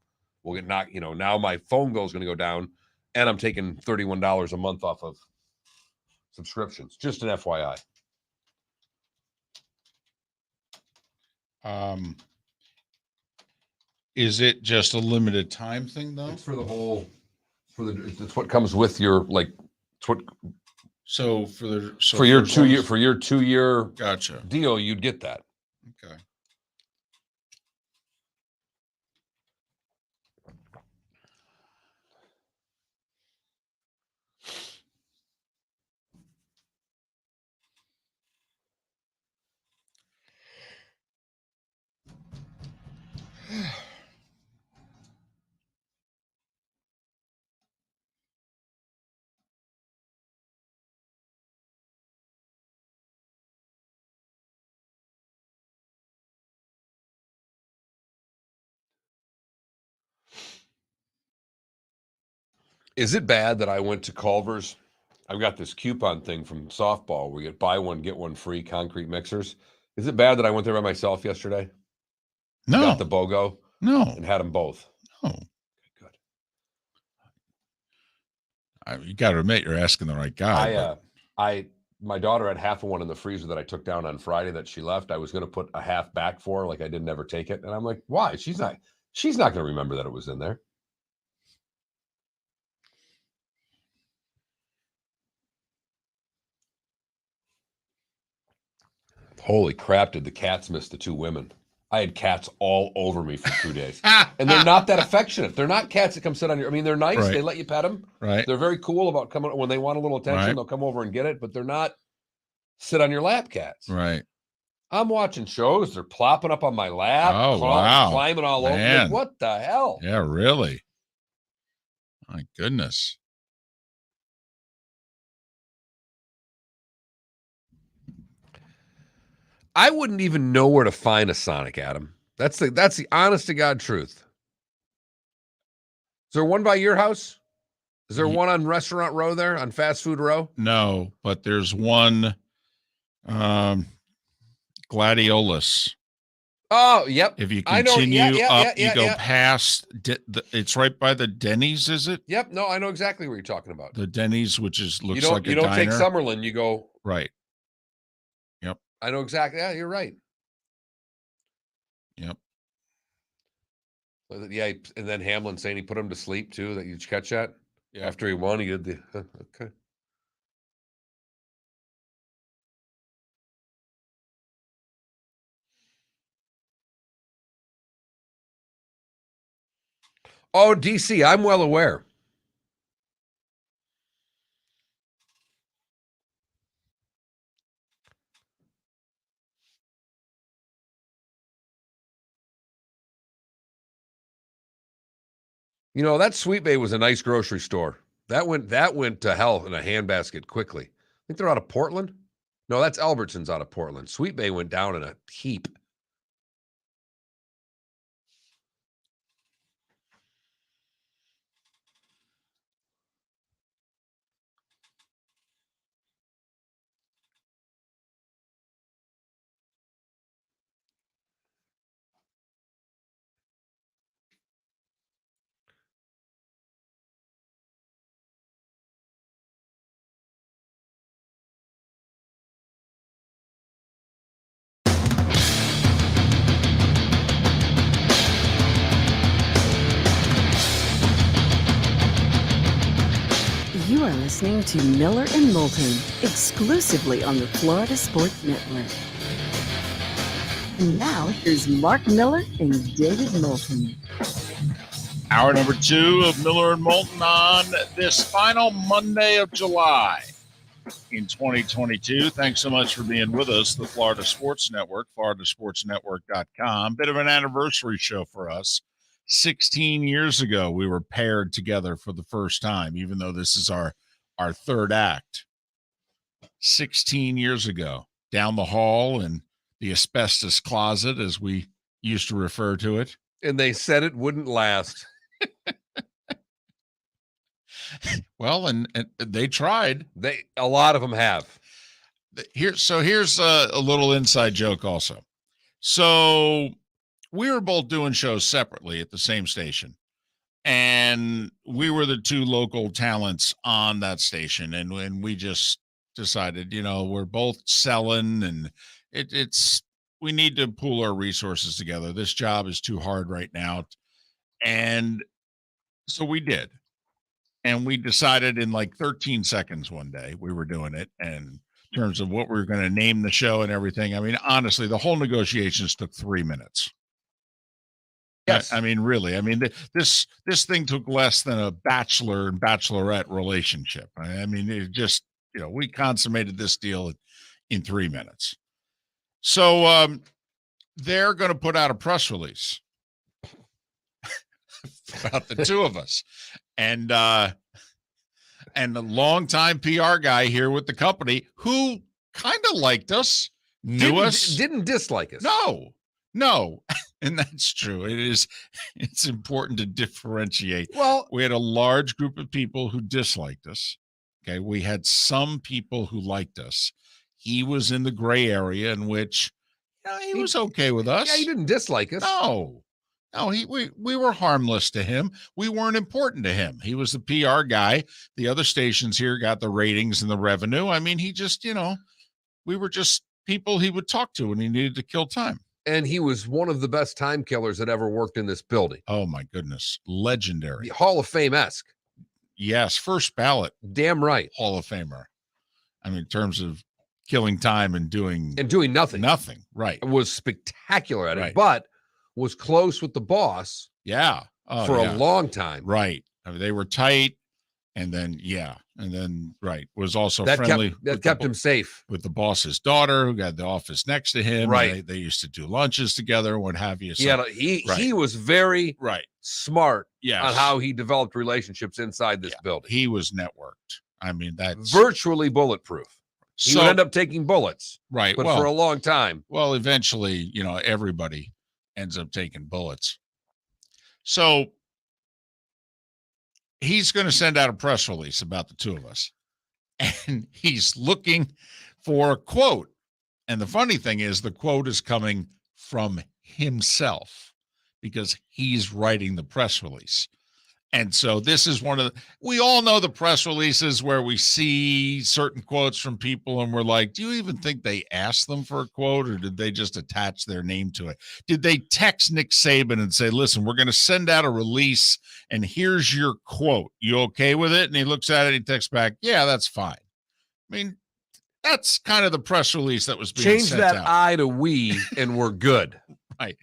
we'll get knocked, now my phone bill is going to go down, and I'm taking $31 a month off of subscriptions. Just an FYI. Is it just a limited time thing though? It's for the whole, it's what comes with your, it's what, So for your 2-year Gotcha. deal, you'd get that. Okay. Is it bad that I went to Culver's? I've got this coupon thing from softball where you get buy one, get one free concrete mixers. Is it bad that I went there by myself yesterday? No. Got the BOGO No. and had them both. No. Good. You got to admit, you're asking the right guy. My daughter had half of one in the freezer that I took down on Friday that she left. I was going to put a half back for her, like I didn't ever take it. And I'm like, why? She's not going to remember that it was in there. Holy crap, did the cats miss the two women? I had cats all over me for 2 days. And they're not that affectionate. They're not cats that come sit on your, they're nice. Right. They let you pet them. Right. They're very cool about coming when they want a little attention. Right. They'll come over and get it, but they're not sit on your lap cats. Right. I'm watching shows. They're plopping up on my lap. Oh, wow. Climbing all over. Like, what the hell? Yeah, really? My goodness. I wouldn't even know where to find a Sonic, Adam. That's the honest to God truth. Is there one by your house? Is there one on Restaurant Row there, on Fast Food Row? No, but there's one Gladiolus. Oh, yep. If you continue up, you go yeah. past, it's right by the Denny's, is it? Yep. No, I know exactly what you're talking about. The Denny's, which looks like a diner. You don't take Summerlin, you go. Right. Yep. I know exactly. Yeah, you're right. Yep. Yeah, and then Hamlin saying he put him to sleep too. That you catch that? Yeah. After he won, he did the okay. Oh, DC, I'm well aware. That Sweet Bay was a nice grocery store. That went to hell in a handbasket quickly. I think they're out of Portland. No, that's Albertson's out of Portland. Sweet Bay went down in a heap. You are listening to Miller and Moulton, exclusively on the Florida Sports Network. And now, here's Mark Miller and David Moulton. Hour number 2 of Miller and Moulton on this final Monday of July in 2022. Thanks so much for being with us, the Florida Sports Network, floridasportsnetwork.com. Bit of an anniversary show for us. 16 years ago, we were paired together for the first time, even though this is our third act. 16 years ago, down the hall in the asbestos closet, as we used to refer to it. And they said it wouldn't last. Well, and they tried. A lot of them have. Here's a little inside joke also. So we were both doing shows separately at the same station, and we were the two local talents on that station. And we just decided, we're both selling, and we need to pool our resources together. This job is too hard right now. And so we did. And we decided in like 13 seconds one day we were doing it. And in terms of what we were going to name the show and everything, I mean, honestly, the whole negotiations took 3 minutes. Yes. I mean, really, this thing took less than a bachelor and bachelorette relationship. I mean, it just, we consummated this deal in 3 minutes. So they're going to put out a press release about the two of us. And the longtime PR guy here with the company who kind of liked us, didn't dislike us. No. And that's true. It's important to differentiate. Well, we had a large group of people who disliked us. Okay. We had some people who liked us. He was in the gray area in which he was okay with us. Yeah, he didn't dislike us. No, we were harmless to him. We weren't important to him. He was the PR guy. The other stations here got the ratings and the revenue. I mean, he just, we were just people he would talk to when he needed to kill time. And he was one of the best time killers that ever worked in this building. Oh my goodness. Legendary. Hall of Fame-esque. Yes. First ballot. Damn right. Hall of Famer. I mean, in terms of killing time and doing nothing. Nothing. Right. Was spectacular at right. it, but was close with the boss. Yeah. For a long time. Right. I mean, they were tight. And then, was also friendly. That kept him safe. With the boss's daughter, who got the office next to him. Right. They used to do lunches together, what have you. So, he was very smart on how he developed relationships inside this building. He was networked. I mean, that's virtually bulletproof. He would end up taking bullets. Right. But for a long time. Well, eventually, everybody ends up taking bullets. So he's going to send out a press release about the two of us, and he's looking for a quote. And the funny thing is, the quote is coming from himself because he's writing the press release. And so this is we all know the press releases where we see certain quotes from people and we're like, do you even think they asked them for a quote, or did they just attach their name to it? Did they text Nick Saban and say, listen, we're going to send out a release and here's your quote. You okay with it? And he looks at it and he texts back, yeah, that's fine. I mean, that's kind of the press release that was being sent out. Change that I to we and we're good. Right.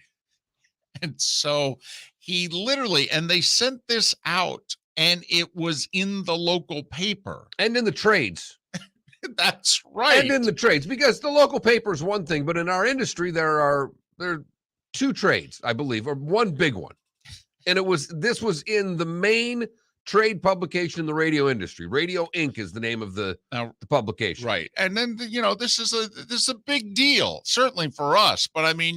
And so he literally, and they sent this out and it was in the local paper. And in the trades. That's right. And in the trades, because the local paper is one thing, but in our industry, there are two trades, I believe, or one big one. And this was in the main trade publication in the radio industry. Radio Inc. is the name of the publication. Right. And then, this is a big deal, certainly for us. But I mean,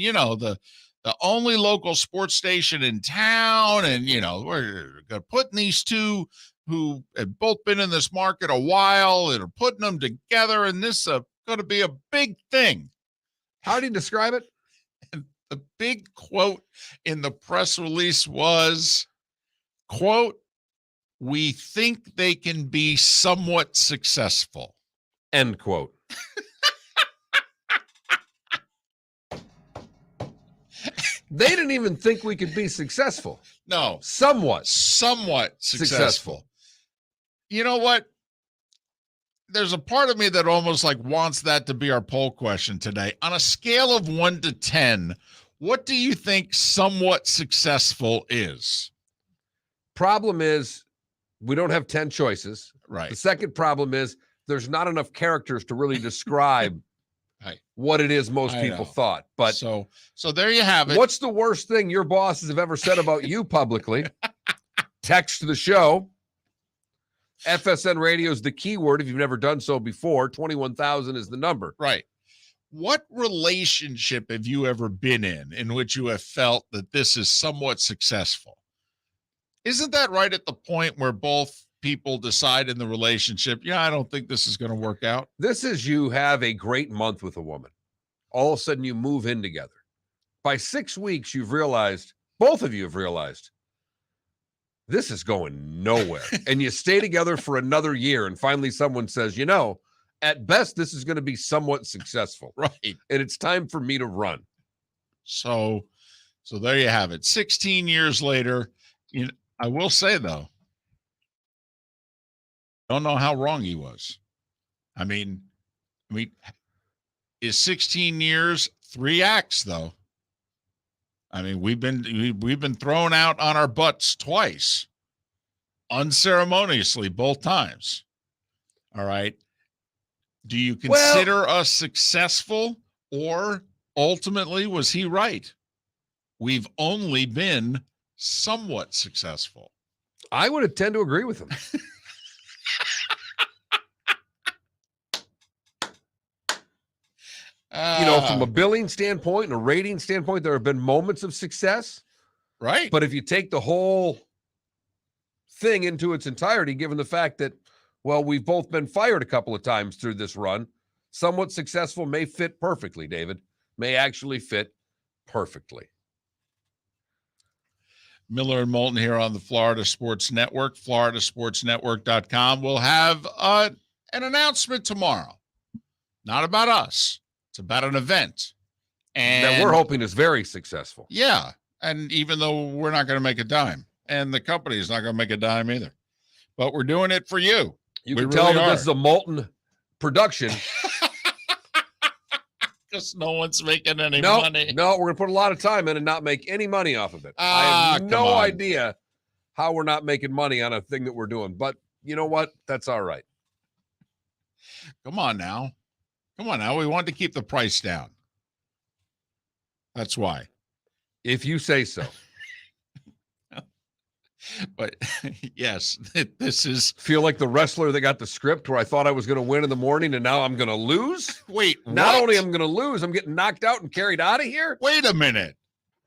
the only local sports station in town, and we're putting these two who had both been in this market a while and are putting them together, and this is going to be a big thing. How do you describe it? And the big quote in the press release was, quote, "We think they can be somewhat successful," end quote. They didn't even think we could be successful. No. Somewhat successful. You know what? there's a part of me that almost like wants that to be our poll question today. On a scale of 1 to 10, what do you think somewhat successful is? Problem is, we don't have 10 choices. Right. The second problem is there's not enough characters to really describe Right. what it is most I people know. thought. But so there you have it. what's the worst thing your bosses have ever said about you publicly? Text the show. FSN radio is the keyword if you've never done so before. 21,000 is the number. Right. What relationship have you ever been in which you have felt that this is somewhat successful? Isn't that right at the point where both people decide in the relationship, yeah, I don't think this is going to work out? This is you have a great month with a woman. All of a sudden you move in together. By 6 weeks, you've realized, both of you have realized, this is going nowhere. And you stay together for another year. And finally someone says, you know, at best, this is going to be somewhat successful. Right. And it's time for me to run. So there you have it. 16 years later, I will say, though, don't know how wrong he was. I mean, is 16 years 3 acts, though? I mean, we've been thrown out on our butts twice, unceremoniously, both times. All right. Do you consider us successful, or ultimately was he right? We've only been somewhat successful. I would tend to agree with him. From a billing standpoint and a rating standpoint, there have been moments of success. Right. But if you take the whole thing into its entirety, given the fact that, well, we've both been fired a couple of times through this run, somewhat successful may fit perfectly, David. May actually fit perfectly. Miller and Moulton here on the Florida Sports Network, floridasportsnetwork.com. We'll have an announcement tomorrow. Not about us. It's about an event. And that we're hoping is very successful. Yeah. And even though we're not going to make a dime, and the company is not going to make a dime either, but we're doing it for you. You can tell that this is a Moulton production. Because no one's making any money. No, we're going to put a lot of time in and not make any money off of it. I have no idea how we're not making money on a thing that we're doing. But you know what? That's all right. Come on now. We want to keep the price down. That's why. If you say so. But yes, this is. Feel like the wrestler that got the script where I thought I was going to win in the morning and now I'm going to lose? Wait, not only am I going to lose, I'm getting knocked out and carried out of here? Wait a minute.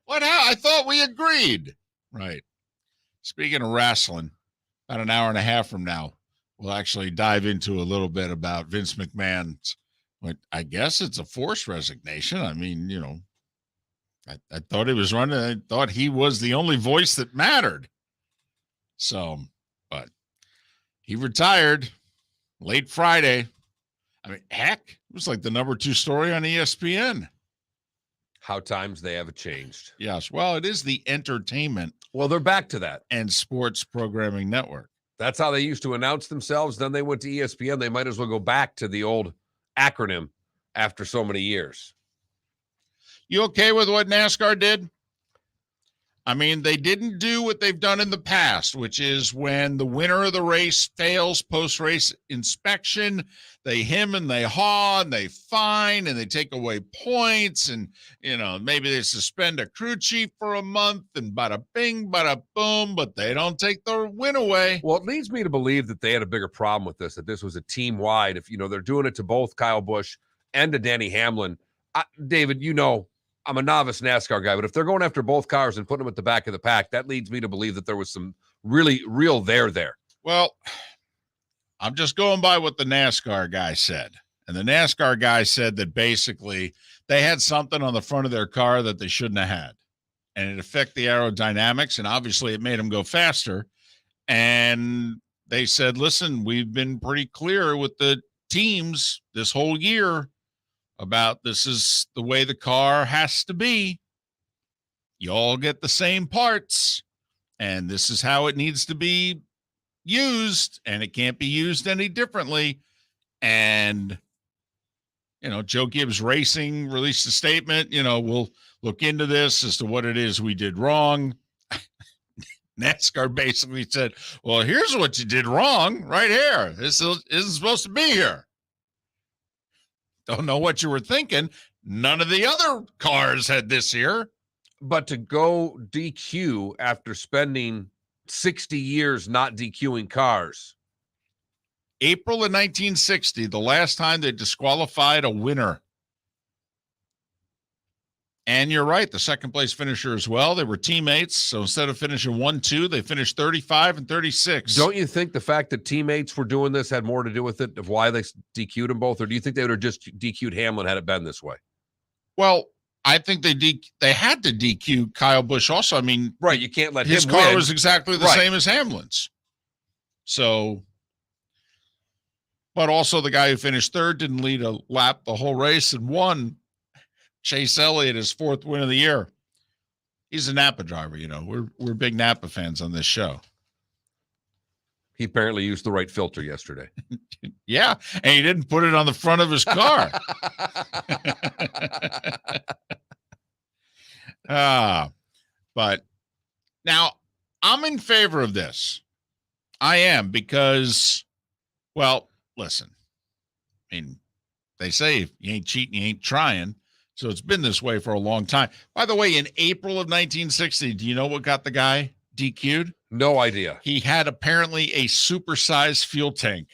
What? How? I thought we agreed. Right. Speaking of wrestling, about an hour and a half from now, we'll actually dive into a little bit about Vince McMahon's, I guess it's a forced resignation. I mean, I thought he was running. I thought he was the only voice that mattered. So, but he retired late Friday. I mean, heck, it was like the number 2 story on ESPN. How times they have changed. Yes. Well, it is the entertainment. Well, they're back to that. And sports programming network. That's how they used to announce themselves. Then they went to ESPN. They might as well go back to the old acronym after so many years. You okay with what NASCAR did? I mean, they didn't do what they've done in the past, which is when the winner of the race fails post-race inspection, they hem and they haw and they fine and they take away points and, maybe they suspend a crew chief for a month and bada bing, bada boom, but they don't take the win away. Well, it leads me to believe that they had a bigger problem with this, that this was a team-wide. If, they're doing it to both Kyle Busch and to Denny Hamlin. David, I'm a novice NASCAR guy, but if they're going after both cars and putting them at the back of the pack, that leads me to believe that there was some really real there. Well, I'm just going by what the NASCAR guy said. And the NASCAR guy said that basically they had something on the front of their car that they shouldn't have had. And it affected the aerodynamics, and obviously it made them go faster. And they said, listen, we've been pretty clear with the teams this whole year about this is the way the car has to be. You all get the same parts, and this is how it needs to be used, and it can't be used any differently. And, Joe Gibbs Racing released a statement, we'll look into this as to what it is we did wrong. NASCAR basically said, well, here's what you did wrong right here. This isn't supposed to be here. Don't know what you were thinking. None of the other cars had this here. But to go DQ after spending 60 years not DQing cars. April of 1960, the last time they disqualified a winner. And you're right, the second place finisher as well. They were teammates. So instead of finishing 1-2, they finished 35 and 36. Don't you think the fact that teammates were doing this had more to do with it, of why they DQ'd them both? Or do you think they would have just DQ'd Hamlin had it been this way? Well, I think they had to DQ Kyle Busch also. I mean, right, you can't let his him car win. was exactly the same as Hamlin's. So, but also the guy who finished third didn't lead a lap the whole race and won. Chase Elliott, his fourth win of the year. He's a Napa driver, We're big Napa fans on this show. He apparently used the right filter yesterday. Yeah, and he didn't put it on the front of his car. But now I'm in favor of this. I am, because, well, listen, I mean, they say if you ain't cheating, you ain't trying. So it's been this way for a long time. By the way, in April of 1960, do you know what got the guy DQ'd? No idea. He had apparently a supersized fuel tank.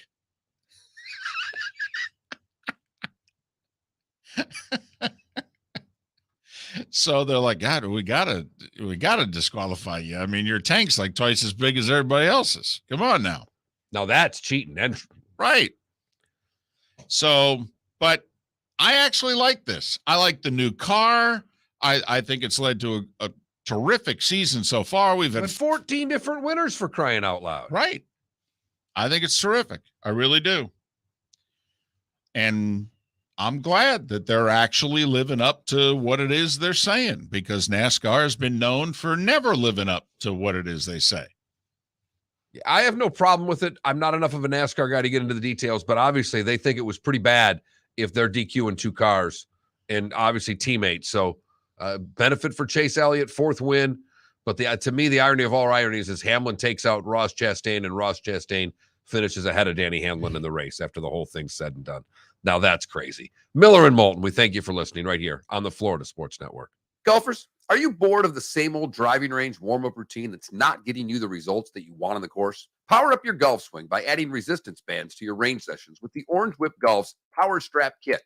So they're like, God, we gotta disqualify you. I mean, your tank's like twice as big as everybody else's. Come on now. Now that's cheating. Right. So, but I actually like this. I like the new car. I think it's led to a terrific season so far. We've had 14 different winners, for crying out loud. Right. I think it's terrific. I really do. And I'm glad that they're actually living up to what it is they're saying, because NASCAR has been known for never living up to what it is they say. I have no problem with it. I'm not enough of a NASCAR guy to get into the details, but obviously they think it was pretty bad if they're DQing two cars and obviously teammates. So benefit for Chase Elliott, fourth win. But to me, the irony of all ironies is Hamlin takes out Ross Chastain, and Ross Chastain finishes ahead of Danny Hamlin in the race after the whole thing's said and done. Now that's crazy. Miller and Moulton, we thank you for listening right here on the Florida Sports Network. Golfers, are you bored of the same old driving range warm-up routine that's not getting you the results that you want on the course? Power up your golf swing by adding resistance bands to your range sessions with the Orange Whip Golf's Power Strap Kit.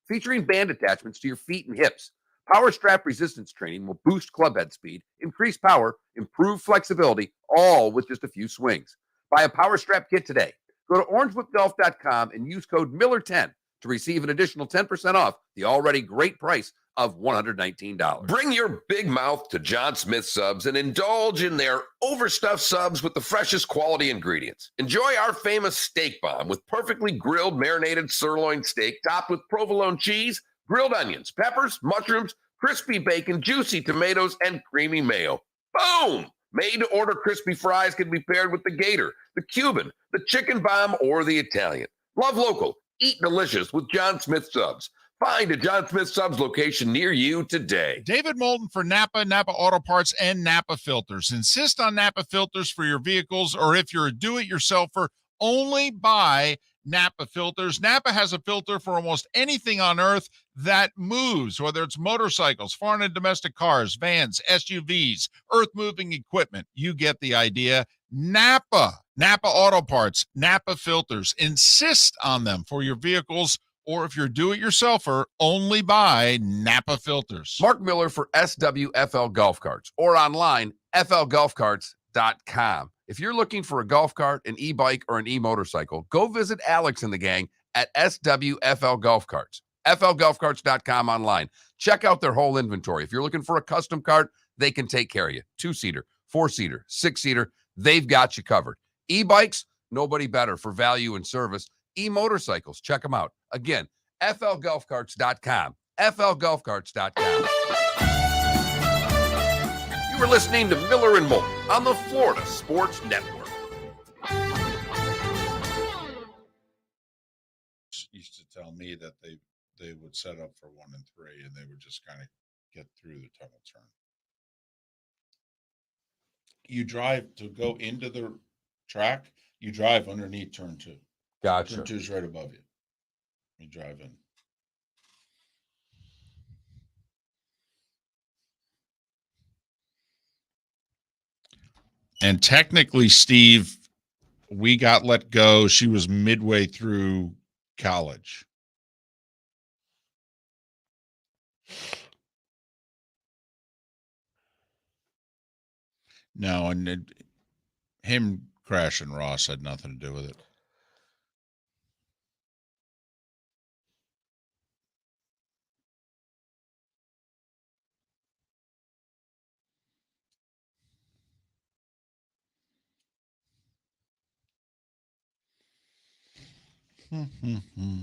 Featuring band attachments to your feet and hips, Power Strap resistance training will boost club head speed, increase power, improve flexibility, all with just a few swings. Buy a Power Strap Kit today. Go to orangewhipgolf.com and use code Miller10 to receive an additional 10% off the already great price of $119. Bring your big mouth to John Smith Subs and indulge in their overstuffed subs with the freshest quality ingredients. Enjoy our famous steak bomb with perfectly grilled marinated sirloin steak topped with provolone cheese, grilled onions, peppers, mushrooms, crispy bacon, juicy tomatoes, and creamy mayo. Boom! Made-to-order crispy fries can be paired with the Gator, the Cuban, the chicken bomb, or the Italian. Love local. Eat delicious with John Smith Subs. Find a John Smith Subs location near you today. David Moulton for Napa, Napa Auto Parts, and Napa Filters. Insist on Napa filters for your vehicles, or if you're a do-it-yourselfer, only buy Napa filters. Napa has a filter for almost anything on earth that moves, whether it's motorcycles, foreign and domestic cars, vans, SUVs, earth-moving equipment. You get the idea. Napa Auto Parts, Napa filters. Insist on them for your vehicles, or if you're do-it-yourselfer, only buy Napa filters. Mark Miller for SWFL Golf Carts, or online, flgolfcarts.com. If you're looking for a golf cart, an e-bike, or an e-motorcycle, go visit Alex and the gang at SWFL Golf Carts. flgolfcarts.com online. Check out their whole inventory. If you're looking for a custom cart, they can take care of you. 2-seater, 4-seater, 6-seater, they've got you covered. E-bikes, nobody better for value and service. E-motorcycles, check them out. Again, flgolfcarts.com. flgolfcarts.com. You were listening to Miller and Moulton on the Florida Sports Network. used to tell me that they would set up for 1 and 3, and they would just kind of get through the tunnel turn. You drive to go into the track. You drive underneath turn 2. Gotcha. Turn 2 is right above you. You drive in. And technically, Steve, we got let go. She was midway through college. No, and him crashing Ross had nothing to do with it. Mm-hmm.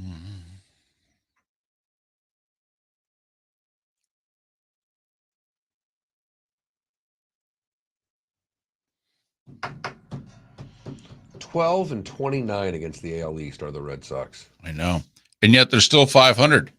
12 and 29 against the AL East are the Red Sox. I know. And yet they're still 500.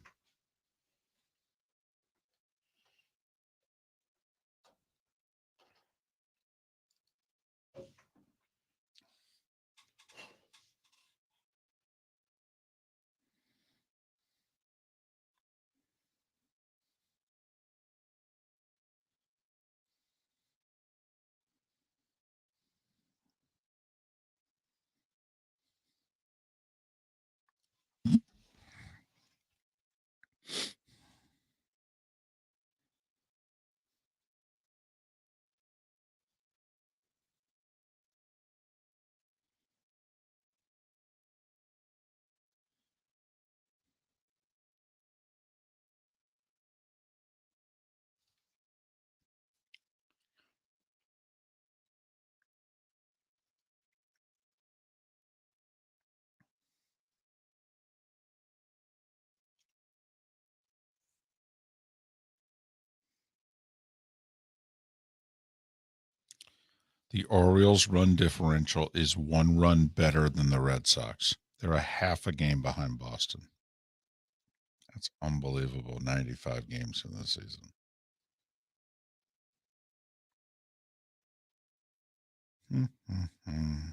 The Orioles' run differential is 1 run better than the Red Sox. They're a half a game behind Boston. That's unbelievable. 95 games in the season. Mm-hmm.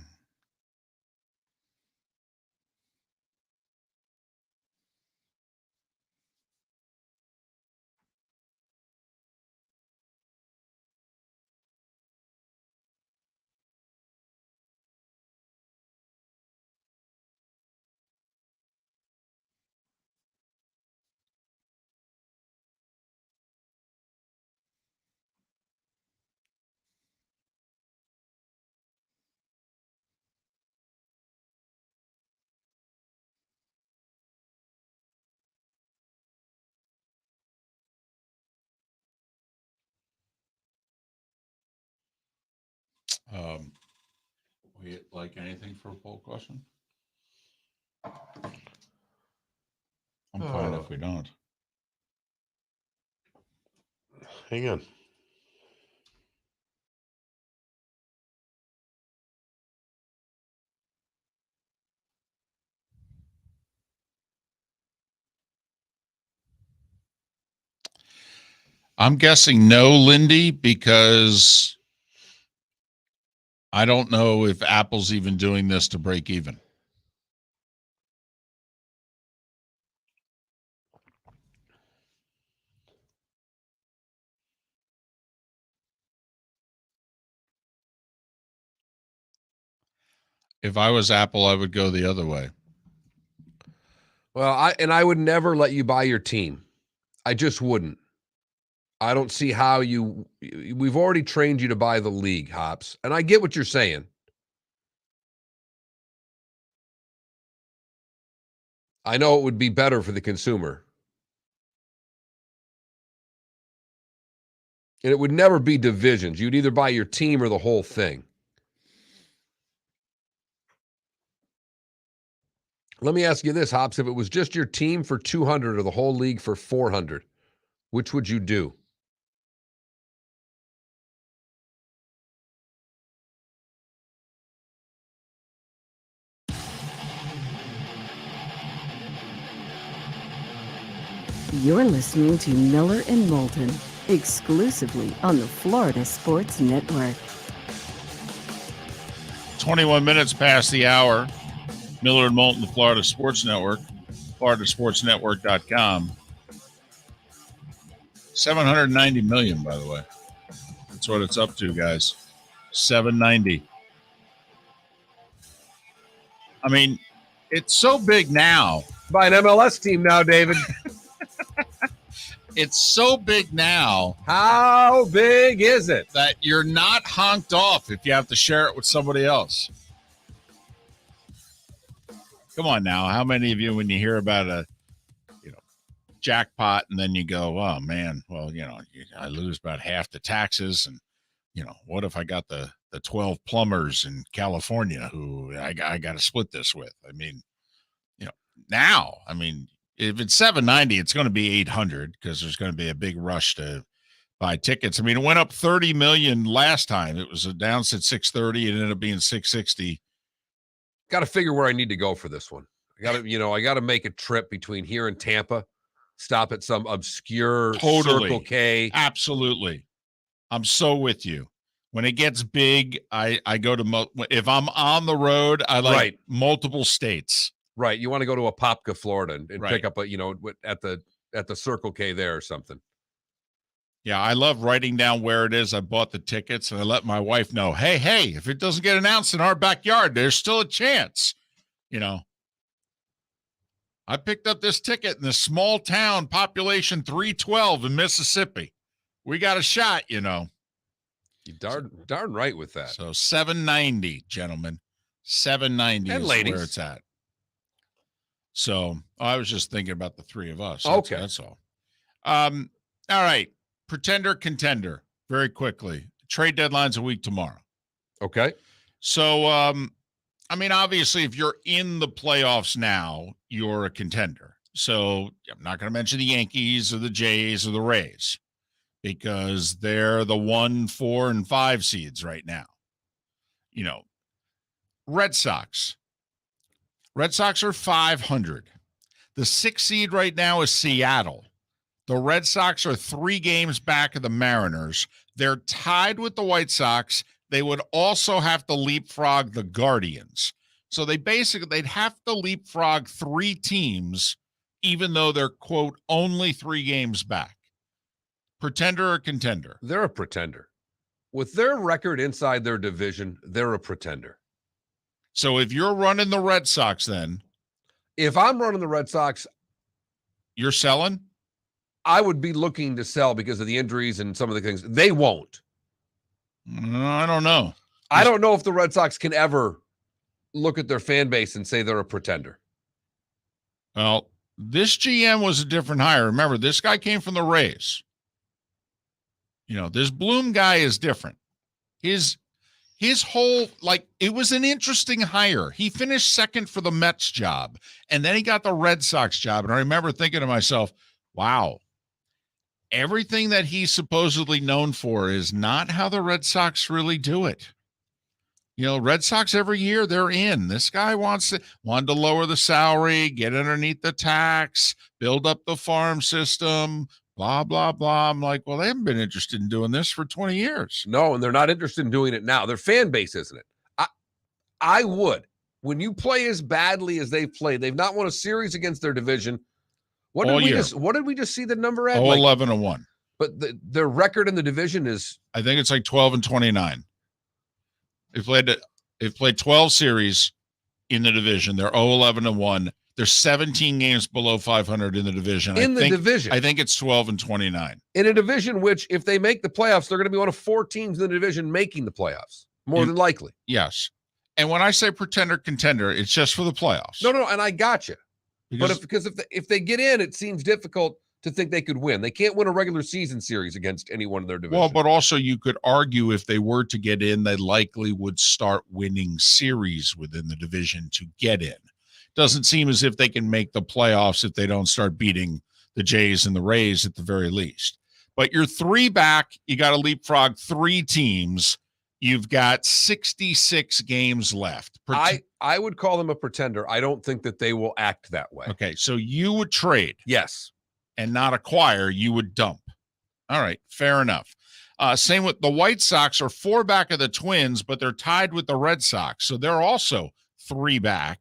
We like anything for a poll question? I'm fine if we don't. Hang on. I'm guessing no, Lindy, because I don't know if Apple's even doing this to break even. If I was Apple, I would go the other way. Well, I would never let you buy your team. I just wouldn't. I don't see how we've already trained you to buy the league, Hops. And I get what you're saying. I know it would be better for the consumer. And it would never be divisions. You'd either buy your team or the whole thing. Let me ask you this, Hops. If it was just your team for 200 or the whole league for 400, which would you do? You're listening to Miller and Moulton, exclusively on the Florida Sports Network. 21 minutes past the hour. Miller and Moulton, the Florida Sports Network, floridasportsnetwork.com. 790 million, by the way. That's what it's up to, guys. 790. I mean, it's so big now. By an MLS team now, David. It's so big now. How big is it? That you're not honked off if you have to share it with somebody else. Come on now. How many of you, when you hear about a jackpot and then you go, oh, man, well, I lose about half the taxes. And, what if I got the 12 plumbers in California who I got to split this with? I mean, now, if it's 790, it's going to be 800 because there's going to be a big rush to buy tickets. I mean, it went up 30 million last time. It was announced at 630. It ended up being 660. Got to figure where I need to go for this one. I got to make a trip between here and Tampa, stop at some obscure Circle K. Absolutely. I'm so with you. When it gets big, I go to, if I'm on the road, I like multiple states. Right. You want to go to Apopka, Florida and pick up at the Circle K there or something. Yeah, I love writing down where it is I bought the tickets, and I let my wife know, hey, if it doesn't get announced in our backyard, there's still a chance. I picked up this ticket in this small town, population 312 in Mississippi. We got a shot, You're darn right with that. So 790, gentlemen. 790 and is ladies. Where it's at. So I was just thinking about the three of us. Okay. That's all. All right. Pretender, contender, very quickly. Trade deadline's a week tomorrow. Okay. So, obviously, if you're in the playoffs now, you're a contender. So I'm not going to mention the Yankees or the Jays or the Rays because they're the 1, 4, and 5 seeds right now. Red Sox. Red Sox are 500. The 6th seed right now is Seattle. The Red Sox are 3 games back of the Mariners. They're tied with the White Sox. They would also have to leapfrog the Guardians. So they'd have to leapfrog 3 teams, even though they're, quote, only 3 games back. Pretender or contender? They're a pretender. With their record inside their division, they're a pretender. So if you're running the Red Sox then. If I'm running the Red Sox. You're selling? I would be looking to sell because of the injuries and some of the things. They won't. I don't know. I don't know if the Red Sox can ever look at their fan base and say they're a pretender. Well, this GM was a different hire. Remember, this guy came from the Rays. This Bloom guy is different. His whole, it was an interesting hire. He finished second for the Mets job, and then he got the Red Sox job. And I remember thinking to myself, wow, everything that he's supposedly known for is not how the Red Sox really do it. Red Sox every year they're in. This guy wanted to lower the salary, get underneath the tax, build up the farm system, blah, blah, blah. I'm like, well, they haven't been interested in doing this for 20 years. No, and they're not interested in doing it now. Their fan base isn't it. I would. When you play as badly as they've played, they've not won a series against their division. What did we just see the number at? 11-1. But their record in the division is, I think it's 12-29. They've played 12 series in the division. They're 11-1. They're 17 games below 500 in the division. Division. I think it's 12-29. In a division which, if they make the playoffs, they're going to be one of 4 teams in the division making the playoffs, more than likely. Yes. And when I say pretender, contender, it's just for the playoffs. No, and I got you. Because if they get in, it seems difficult to think they could win. They can't win a regular season series against anyone in their division. Well, but also you could argue if they were to get in, they likely would start winning series within the division to get in. Doesn't seem as if they can make the playoffs if they don't start beating the Jays and the Rays at the very least. But you're 3 back. You got to leapfrog 3 teams. You've got 66 games left. I would call them a pretender. I don't think that they will act that way. Okay, so you would trade. Yes. and not acquire, you would dump. All right, fair enough. Same with the White Sox are 4 back of the Twins, but they're tied with the Red Sox. So they're also 3 back,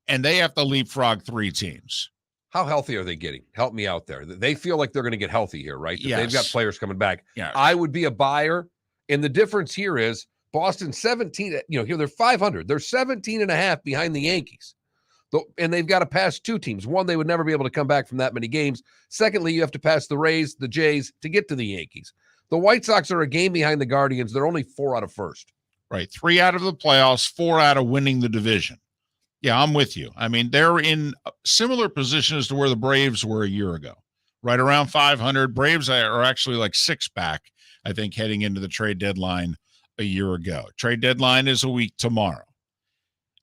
and they have to leapfrog 3 teams. How healthy are they getting? Help me out there. They feel like they're going to get healthy here, right? That They've got Yes. players coming back. Yeah. I would be a buyer. And the difference here is Boston 17, here they're 500. They're 17 and a half behind the Yankees. And they've got to pass 2 teams. One, they would never be able to come back from that many games. Secondly, you have to pass the Rays, the Jays to get to the Yankees. The White Sox are a game behind the Guardians. They're only 4 out of first. Right. 3 out of the playoffs, 4 out of winning the division. Yeah, I'm with you. I mean, they're in a similar position as to where the Braves were a year ago, right around 500. Braves are actually like 6 back, I think, heading into the trade deadline a year ago. Trade deadline is a week tomorrow.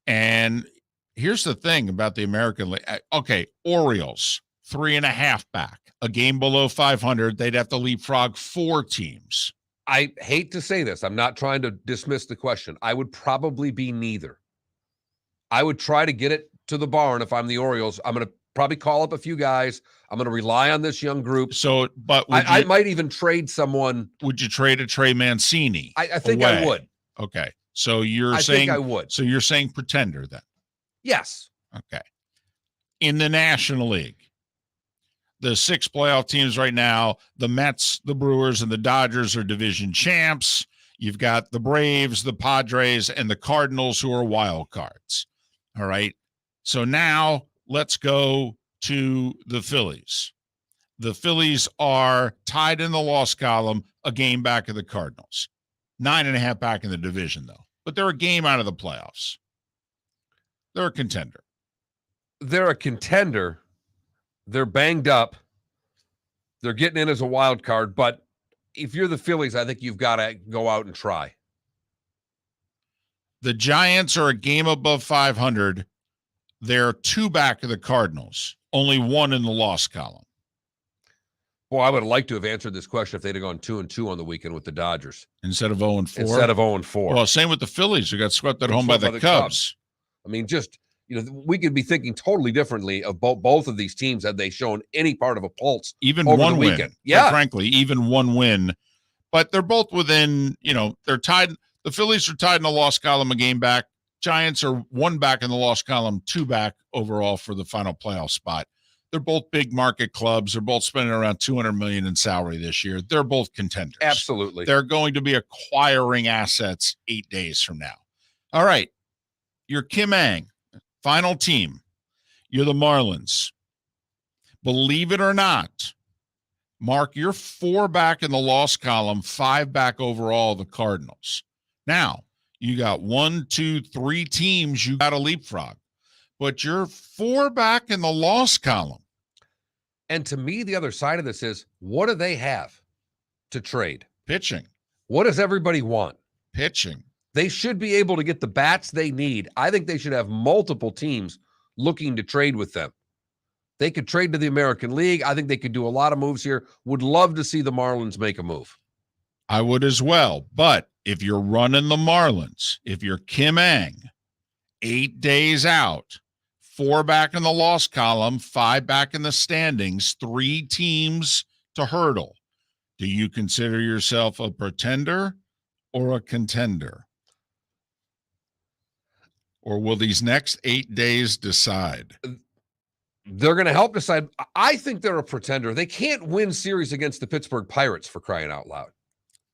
And here's the thing about the American League. Okay, Orioles, 3.5 back, a game below 500. They'd have to leapfrog 4 teams. I hate to say this. I'm not trying to dismiss the question. I would probably be neither. I would try to get it to the barn if I'm the Orioles. I'm going to probably call up a few guys. I'm going to rely on this young group. So, but I might even trade someone. Would you trade a Trey Mancini? I think away? I would. Okay. So you're I saying think I would. So you're saying pretender then? Yes. Okay. In the National League, the 6 playoff teams right now, the Mets, the Brewers, and the Dodgers are division champs. You've got the Braves, the Padres, and the Cardinals who are wild cards. All right. So now let's go to the Phillies. The Phillies are tied in the loss column, a game back of the Cardinals. 9.5 back in the division, though. But they're a game out of the playoffs. They're a contender. They're a contender. They're banged up. They're getting in as a wild card. But if you're the Phillies, I think you've got to go out and try. The Giants are a game above 500. They're 2 back of the Cardinals, only 1 in the loss column. Boy, I would have liked to have answered this question if they'd have gone 2-2 on the weekend with the Dodgers. Instead of 0-4? Instead of 0-4. Well, same with the Phillies, who got swept at home by the Cubs. I mean, just, we could be thinking totally differently of both of these teams had they shown any part of a pulse. Even over one the win. weekend. Yeah. Frankly, even one win. But they're both within, they're tied. The Phillies are tied in the loss column, a game back. Giants are 1 back in the loss column, 2 back overall for the final playoff spot. They're both big market clubs. They're both spending around $200 million in salary this year. They're both contenders. Absolutely. They're going to be acquiring assets 8 days from now. All right. You're Kim Ang, final team. You're the Marlins. Believe it or not, Mark, you're 4 back in the loss column, 5 back overall, the Cardinals. Now, you got 1, 2, 3 teams you got to leapfrog, but you're 4 back in the loss column. And to me, the other side of this is, what do they have to trade? Pitching. What does everybody want? Pitching. They should be able to get the bats they need. I think they should have multiple teams looking to trade with them. They could trade to the American League. I think they could do a lot of moves here. Would love to see the Marlins make a move. I would as well. But if you're running the Marlins, if you're Kim Ang, 8 days out, 4 back in the loss column, 5 back in the standings, 3 teams to hurdle, do you consider yourself a pretender or a contender? Or will these next 8 days decide? They're going to help decide. I think they're a pretender. They can't win series against the Pittsburgh Pirates, for crying out loud.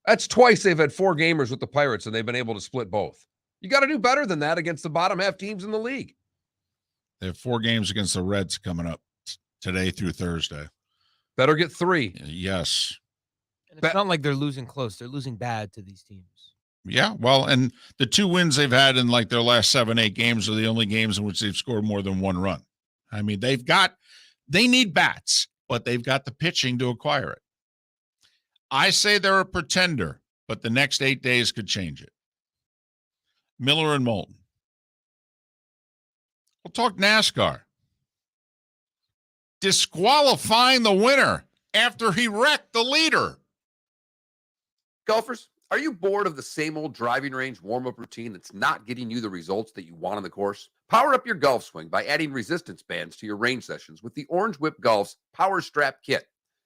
That's twice they've had 4 gamers with the Pirates, and they've been able to split both. You got to do better than that against the bottom half teams in the league. They have 4 games against the Reds coming up today through Thursday. Better get 3. Yes. And it's not like they're losing close. They're losing bad to these teams. Yeah, well, and the 2 wins they've had in like their last 7, 8 games are the only games in which they've scored more than 1 run. I mean, they need bats, but they've got the pitching to acquire it. I say they're a pretender, but the next 8 days could change it. Miller and Moulton. We'll talk NASCAR. Disqualifying the winner after he wrecked the leader. Golfers, Are you bored of the same old driving range warm-up routine that's not getting you the results that you want on the course? Power up your golf swing by adding resistance bands to your range sessions with the Orange Whip Golf's Power Strap Kit.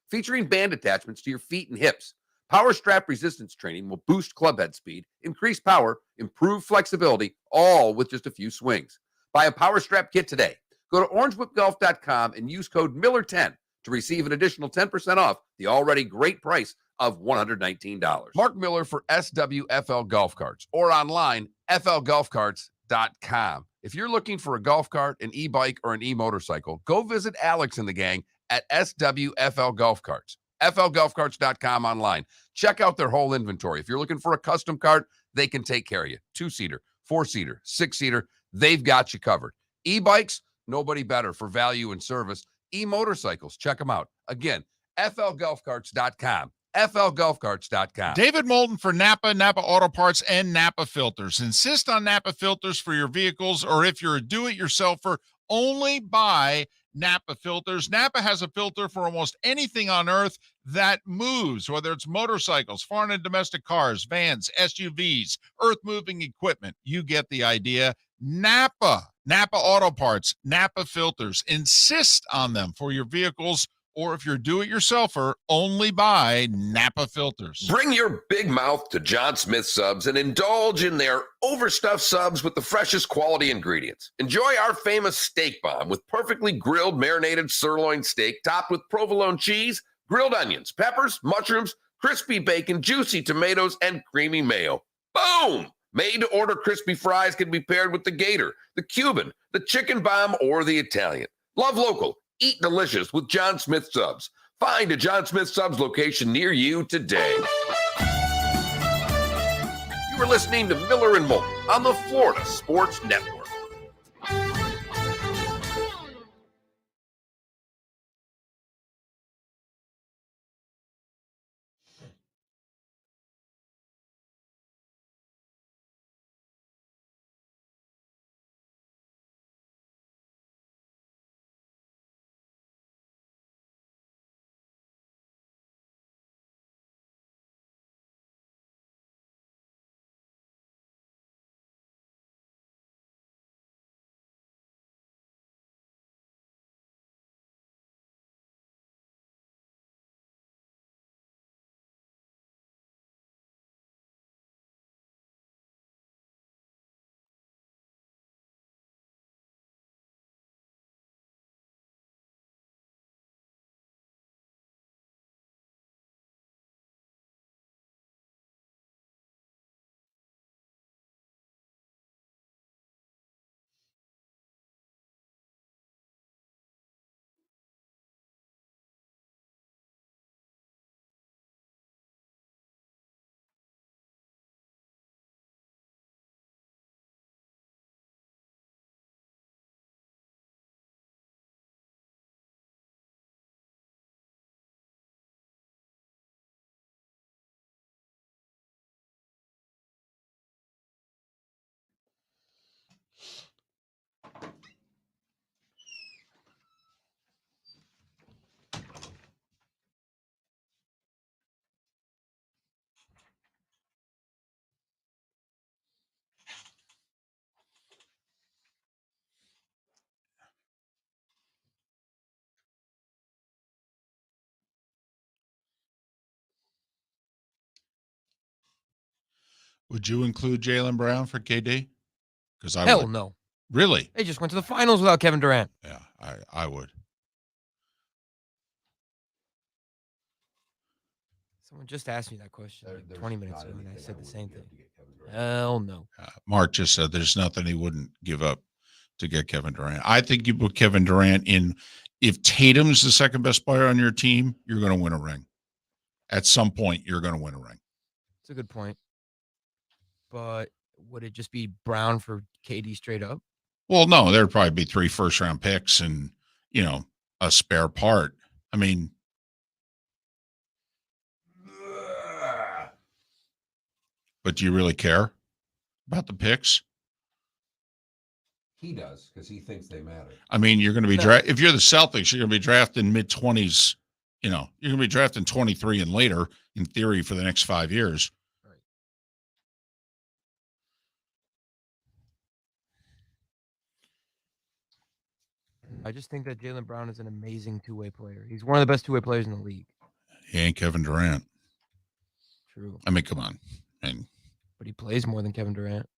Featuring band attachments to your feet and hips, Power Strap resistance training will boost club head speed, increase power, improve flexibility, all with just a few swings. Buy a Power Strap Kit today. Go to orangewhipgolf.com and use code Miller10 to receive an additional 10% off the already great price of $119. Mark Miller for SWFL Golf Carts or online, flgolfcarts.com. If you're looking for a golf cart, an e-bike, or an e-motorcycle, go visit Alex and the gang at SWFL Golf Carts. flgolfcarts.com online. Check out their whole inventory. If you're looking for a custom cart, they can take care of you. 2-seater, 4-seater, 6-seater, they've got you covered. E-bikes, nobody better for value and service. E-motorcycles, check them out. Again, flgolfcarts.com. flgolfcarts.com. David Moulton for Napa, Napa Auto Parts, and Napa Filters. Insist on Napa filters for your vehicles, or if you're a do-it-yourselfer, only buy Napa filters. Napa has a filter for almost anything on earth that moves, whether it's motorcycles, foreign and domestic cars, vans, SUVs, earth-moving equipment. You get the idea. Napa Auto Parts, Napa filters. Insist on them for your vehicles, or if you're do-it-yourselfer, only buy Napa filters. Bring your big mouth to John Smith Subs and indulge in their overstuffed subs with the freshest quality ingredients. Enjoy our famous steak bomb with perfectly grilled marinated sirloin steak topped with provolone cheese, grilled onions, peppers, mushrooms, crispy bacon, juicy tomatoes, and creamy mayo. Boom! Made-to-order crispy fries can be paired with the Gator, the Cuban, the chicken bomb, or the Italian. Love local. Eat delicious with John Smith Subs. Find a John Smith Subs location near you today. You are listening to Miller and Moulton on the Florida Sports Network. Would you include Jaylen Brown for KD? Because I Hell would. no. Really? They just went to the finals without Kevin Durant. Yeah, I would. Someone just asked me that question like 20 minutes ago, and I said the same thing. Hell no. Mark just said there's nothing he wouldn't give up to get Kevin Durant. I think you put Kevin Durant in. If Tatum's the second best player on your team, you're going to win a ring. At some point, you're going to win a ring. It's a good point. But would it just be Brown for KD straight up? Well, no, there'd probably be 3 first-round picks and, a spare part. I mean, but do you really care about the picks? He does, because he thinks they matter. I mean, you're going to be if you're the Celtics, you're going to be drafting mid-20s. You're going to be drafting 23 and later, in theory, for the next 5 years. Right. I just think that Jaylen Brown is an amazing two-way player. He's one of the best two-way players in the league. He ain't Kevin Durant. True. I mean, come on. And But he plays more than Kevin Durant.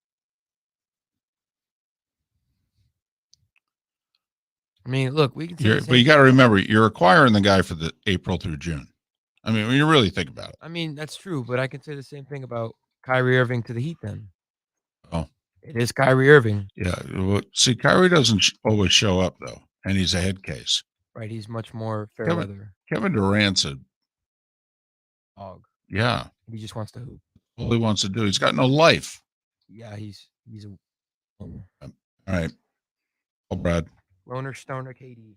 I mean, look, we can say but you got to remember, you're acquiring the guy for the April through June. I mean, when you really think about it. I mean, that's true, but I can say the same thing about Kyrie Irving to the Heat then. Oh. It is Kyrie Irving. Yeah. Well, see, Kyrie doesn't always show up, though, and he's a head case. Right, he's much more fair weather. Kevin Durant's a dog. Yeah. He just wants to hoop. All he wants to do. He's got no life. Yeah, he's a loner. All right. Oh, Brad. Loner, stoner, KD.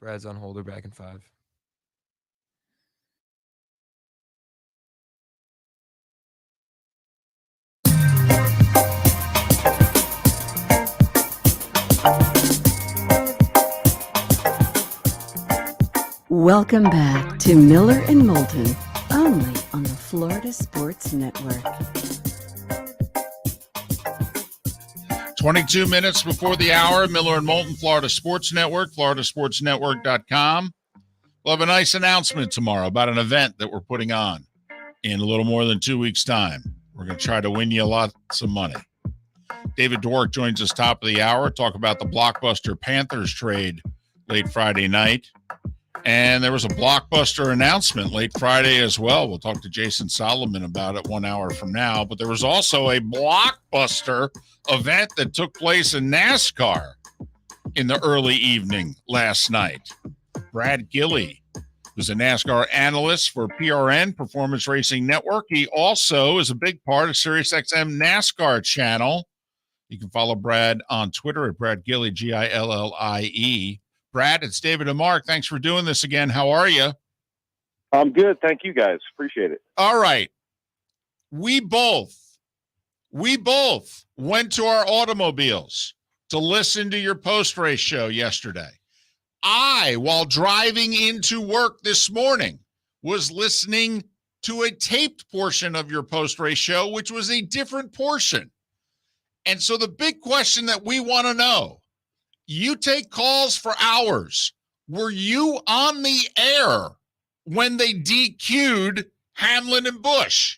Brad's on holder back in 5. Welcome back to Miller and Moulton, only on the Florida Sports Network. 22 minutes before the hour, Miller and Moulton, Florida Sports Network, floridasportsnetwork.com. We'll have a nice announcement tomorrow about an event that we're putting on in a little more than 2 weeks' time. We're going to try to win you lots of money. David Dwork joins us top of the hour, talk about the blockbuster Panthers trade late Friday night. And there was a blockbuster announcement late Friday as well. We'll talk to Jason Solomon about it 1 hour from now. But there was also a blockbuster event that took place in NASCAR in the early evening last night. Brad Gillie, who's a NASCAR analyst for PRN, Performance Racing Network. He also is a big part of SiriusXM NASCAR channel. You can follow Brad on Twitter at Brad Gillie, Gillie. Brad, it's David and Mark. Thanks for doing this again. How are you? I'm good. Thank you, guys. Appreciate it. All right. We both went to our automobiles to listen to your post-race show yesterday. I, while driving into work this morning, was listening to a taped portion of your post-race show, which was a different portion. And so the big question that we want to know, you take calls for hours. Were you on the air when they DQ'd Hamlin and Busch?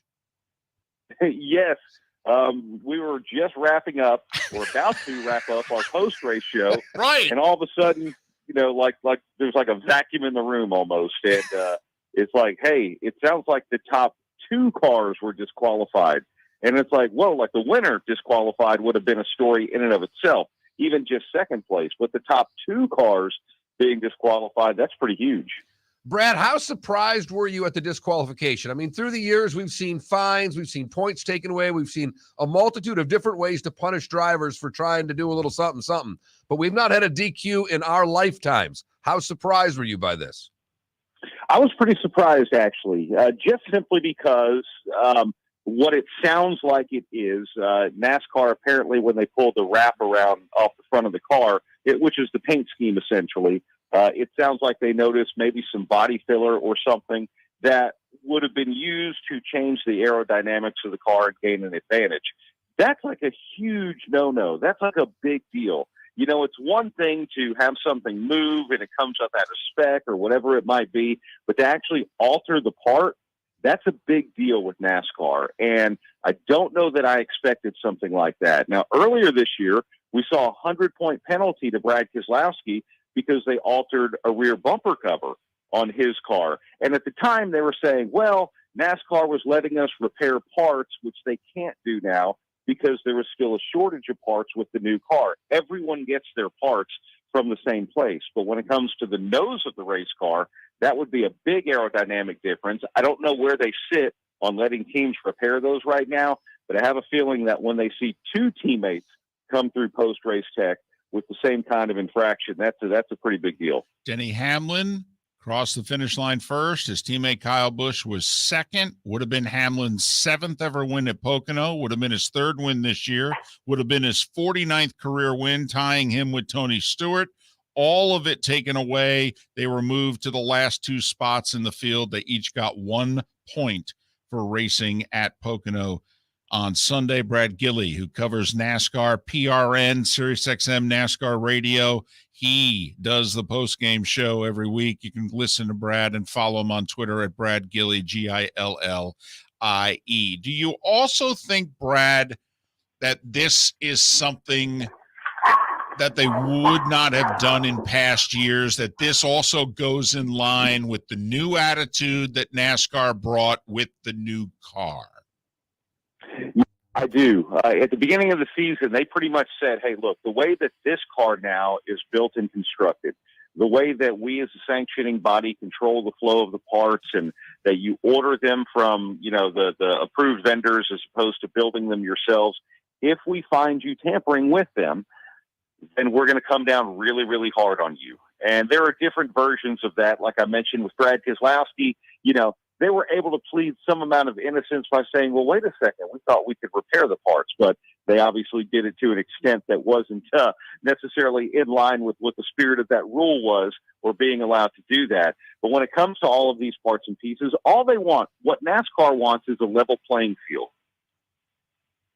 Yes. We were just wrapping up, or about to wrap up our post-race show. Right. And all of a sudden, you know, like there's like a vacuum in the room almost. And it's like, hey, it sounds like the top 2 cars were disqualified. And it's like, whoa, like the winner disqualified would have been a story in and of itself, even just second place. But the top 2 cars being disqualified, that's pretty huge. Brad, how surprised were you at the disqualification? I mean, through the years, we've seen fines, we've seen points taken away, we've seen a multitude of different ways to punish drivers for trying to do a little something, but we've not had a DQ in our lifetimes. How surprised were you by this? I was pretty surprised, actually, just simply because what it sounds like it is, NASCAR apparently, when they pulled the wrap around off the front of the car, which is the paint scheme essentially, it sounds like they noticed maybe some body filler or something that would have been used to change the aerodynamics of the car and gain an advantage. That's like a huge no-no. That's like a big deal. You know, it's one thing to have something move and it comes up out of spec or whatever it might be, but to actually alter the part, That's a big deal with NASCAR. And I don't know that I expected something like that. Now, earlier this year, we saw a 100-point penalty to Brad Keselowski because they altered a rear bumper cover on his car. And at the time, they were saying, well, NASCAR was letting us repair parts, which they can't do now because there was still a shortage of parts with the new car. Everyone gets their parts from the same place. But when it comes to the nose of the race car, that would be a big aerodynamic difference. I don't know where they sit on letting teams repair those right now, but I have a feeling that when they see two teammates come through post-race tech with the same kind of infraction, that's a pretty big deal. Denny Hamlin crossed the finish line first. His teammate Kyle Busch was second. Would have been Hamlin's 7th ever win at Pocono. Would have been his 3rd win this year. Would have been his 49th career win, tying him with Tony Stewart. All of it taken away. They were moved to the last 2 spots in the field. They each got 1 point for racing at Pocono on Sunday. Brad Gillie, who covers NASCAR, PRN, SiriusXM NASCAR Radio. He does the post-game show every week. You can listen to Brad and follow him on Twitter at Brad Gillie, Gillie. Do you also think, Brad, that this is something that they would not have done in past years, that this also goes in line with the new attitude that NASCAR brought with the new car? I do. At the beginning of the season, they pretty much said, hey, look, the way that this car now is built and constructed, the way that we as a sanctioning body control the flow of the parts and that you order them from, the approved vendors as opposed to building them yourselves, if we find you tampering with them, then we're going to come down really, really hard on you. And there are different versions of that. Like I mentioned with Brad Keselowski, they were able to plead some amount of innocence by saying, well, wait a second, we thought we could repair the parts, but they obviously did it to an extent that wasn't necessarily in line with what the spirit of that rule was, or being allowed to do that. But when it comes to all of these parts and pieces, all they want, what NASCAR wants, is a level playing field.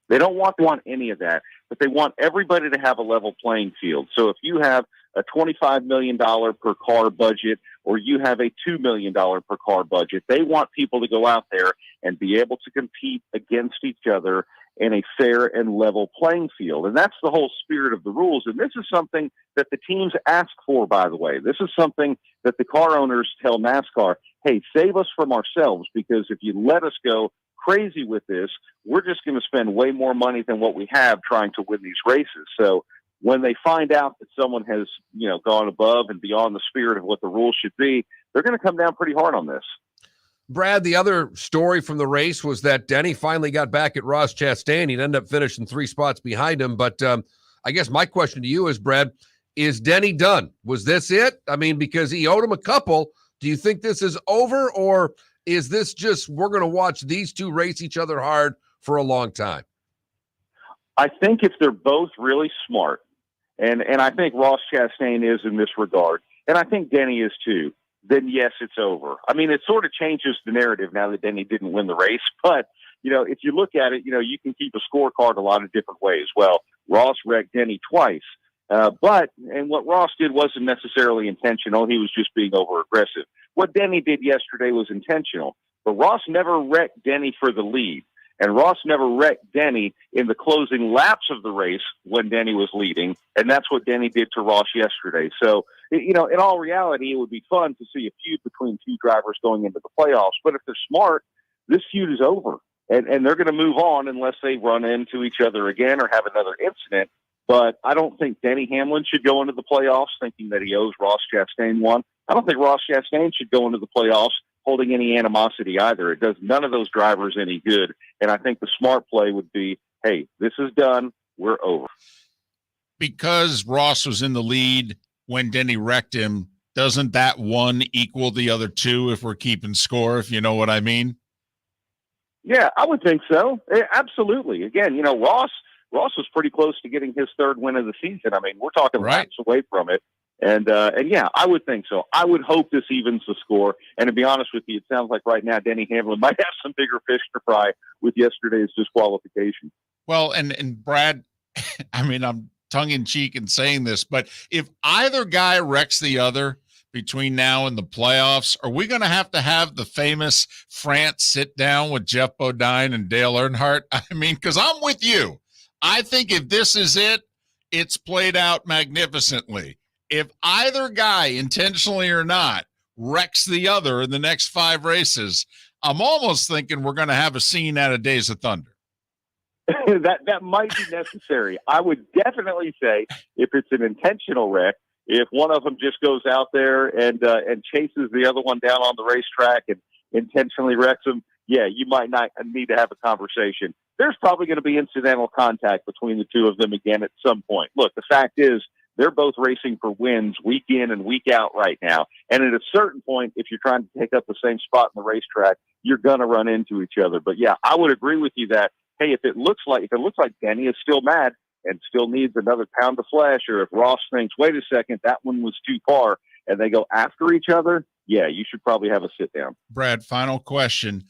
They don't want any of that, but they want everybody to have a level playing field. So if you have a $25 million per car budget, or you have a $2 million per car budget, they want people to go out there and be able to compete against each other in a fair and level playing field. And that's the whole spirit of the rules. And this is something that the teams ask for, by the way. This is something that the car owners tell NASCAR, hey, save us from ourselves, because if you let us go crazy with this, we're just going to spend way more money than what we have trying to win these races. So when they find out that someone has, gone above and beyond the spirit of what the rules should be, they're going to come down pretty hard on this. Brad, the other story from the race was that Denny finally got back at Ross Chastain. He'd end up finishing 3 spots behind him. But I guess my question to you is, Brad, is Denny done? Was this it? I mean, because he owed him a couple. Do you think this is over, or is this just we're going to watch these two race each other hard for a long time? I think if they're both really smart, and I think Ross Chastain is in this regard, and I think Denny is too, then yes, it's over. I mean, it sort of changes the narrative now that Denny didn't win the race. But, if you look at it, you can keep a scorecard a lot of different ways. Well, Ross wrecked Denny twice. And what Ross did wasn't necessarily intentional. He was just being over-aggressive. What Denny did yesterday was intentional. But Ross never wrecked Denny for the lead. And Ross never wrecked Denny in the closing laps of the race when Denny was leading. And that's what Denny did to Ross yesterday. So, in all reality, it would be fun to see a feud between two drivers going into the playoffs. But if they're smart, this feud is over. And they're going to move on unless they run into each other again or have another incident. But I don't think Denny Hamlin should go into the playoffs thinking that he owes Ross Chastain one. I don't think Ross Chastain should go into the playoffs holding any animosity either. It does none of those drivers any good. And I think the smart play would be, hey, this is done. We're over. Because Ross was in the lead when Denny wrecked him, doesn't that one equal the other two if we're keeping score, if you know what I mean? Yeah, I would think so. Absolutely. Again, Ross was pretty close to getting his 3rd win of the season. I mean, we're talking laps away from it. And yeah, I would think so. I would hope this evens the score. And to be honest with you, it sounds like right now Denny Hamlin might have some bigger fish to fry with yesterday's disqualification. Well, and Brad, I mean, I'm tongue in cheek in saying this, but if either guy wrecks the other, between now and the playoffs? Are we going to have the famous France sit down with Jeff Bodine and Dale Earnhardt? I mean, because I'm with you. I think if this is it, it's played out magnificently. If either guy, intentionally or not, wrecks the other in the next 5 races, I'm almost thinking we're going to have a scene out of Days of Thunder. that might be necessary. I would definitely say if it's an intentional wreck, if one of them just goes out there and chases the other one down on the racetrack and intentionally wrecks them, yeah, you might not need to have a conversation. There's probably going to be incidental contact between the two of them again at some point. Look, the fact is they're both racing for wins week in and week out right now. And at a certain point, if you're trying to take up the same spot in the racetrack, you're going to run into each other. But yeah, I would agree with you that, hey, if it looks like Denny is still mad and still needs another pound of flesh, or if Ross thinks, wait a second, that one was too far, and they go after each other, yeah, you should probably have a sit down. Brad, final question.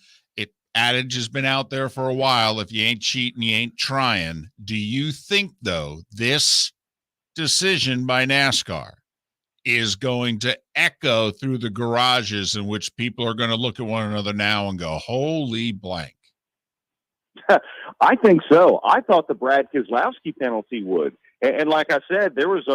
Adage has been out there for a while. If you ain't cheating, you ain't trying. Do you think, though, this decision by NASCAR is going to echo through the garages in which people are going to look at one another now and go, holy blank? I think so. I thought the Brad Keselowski penalty would. And like I said, there was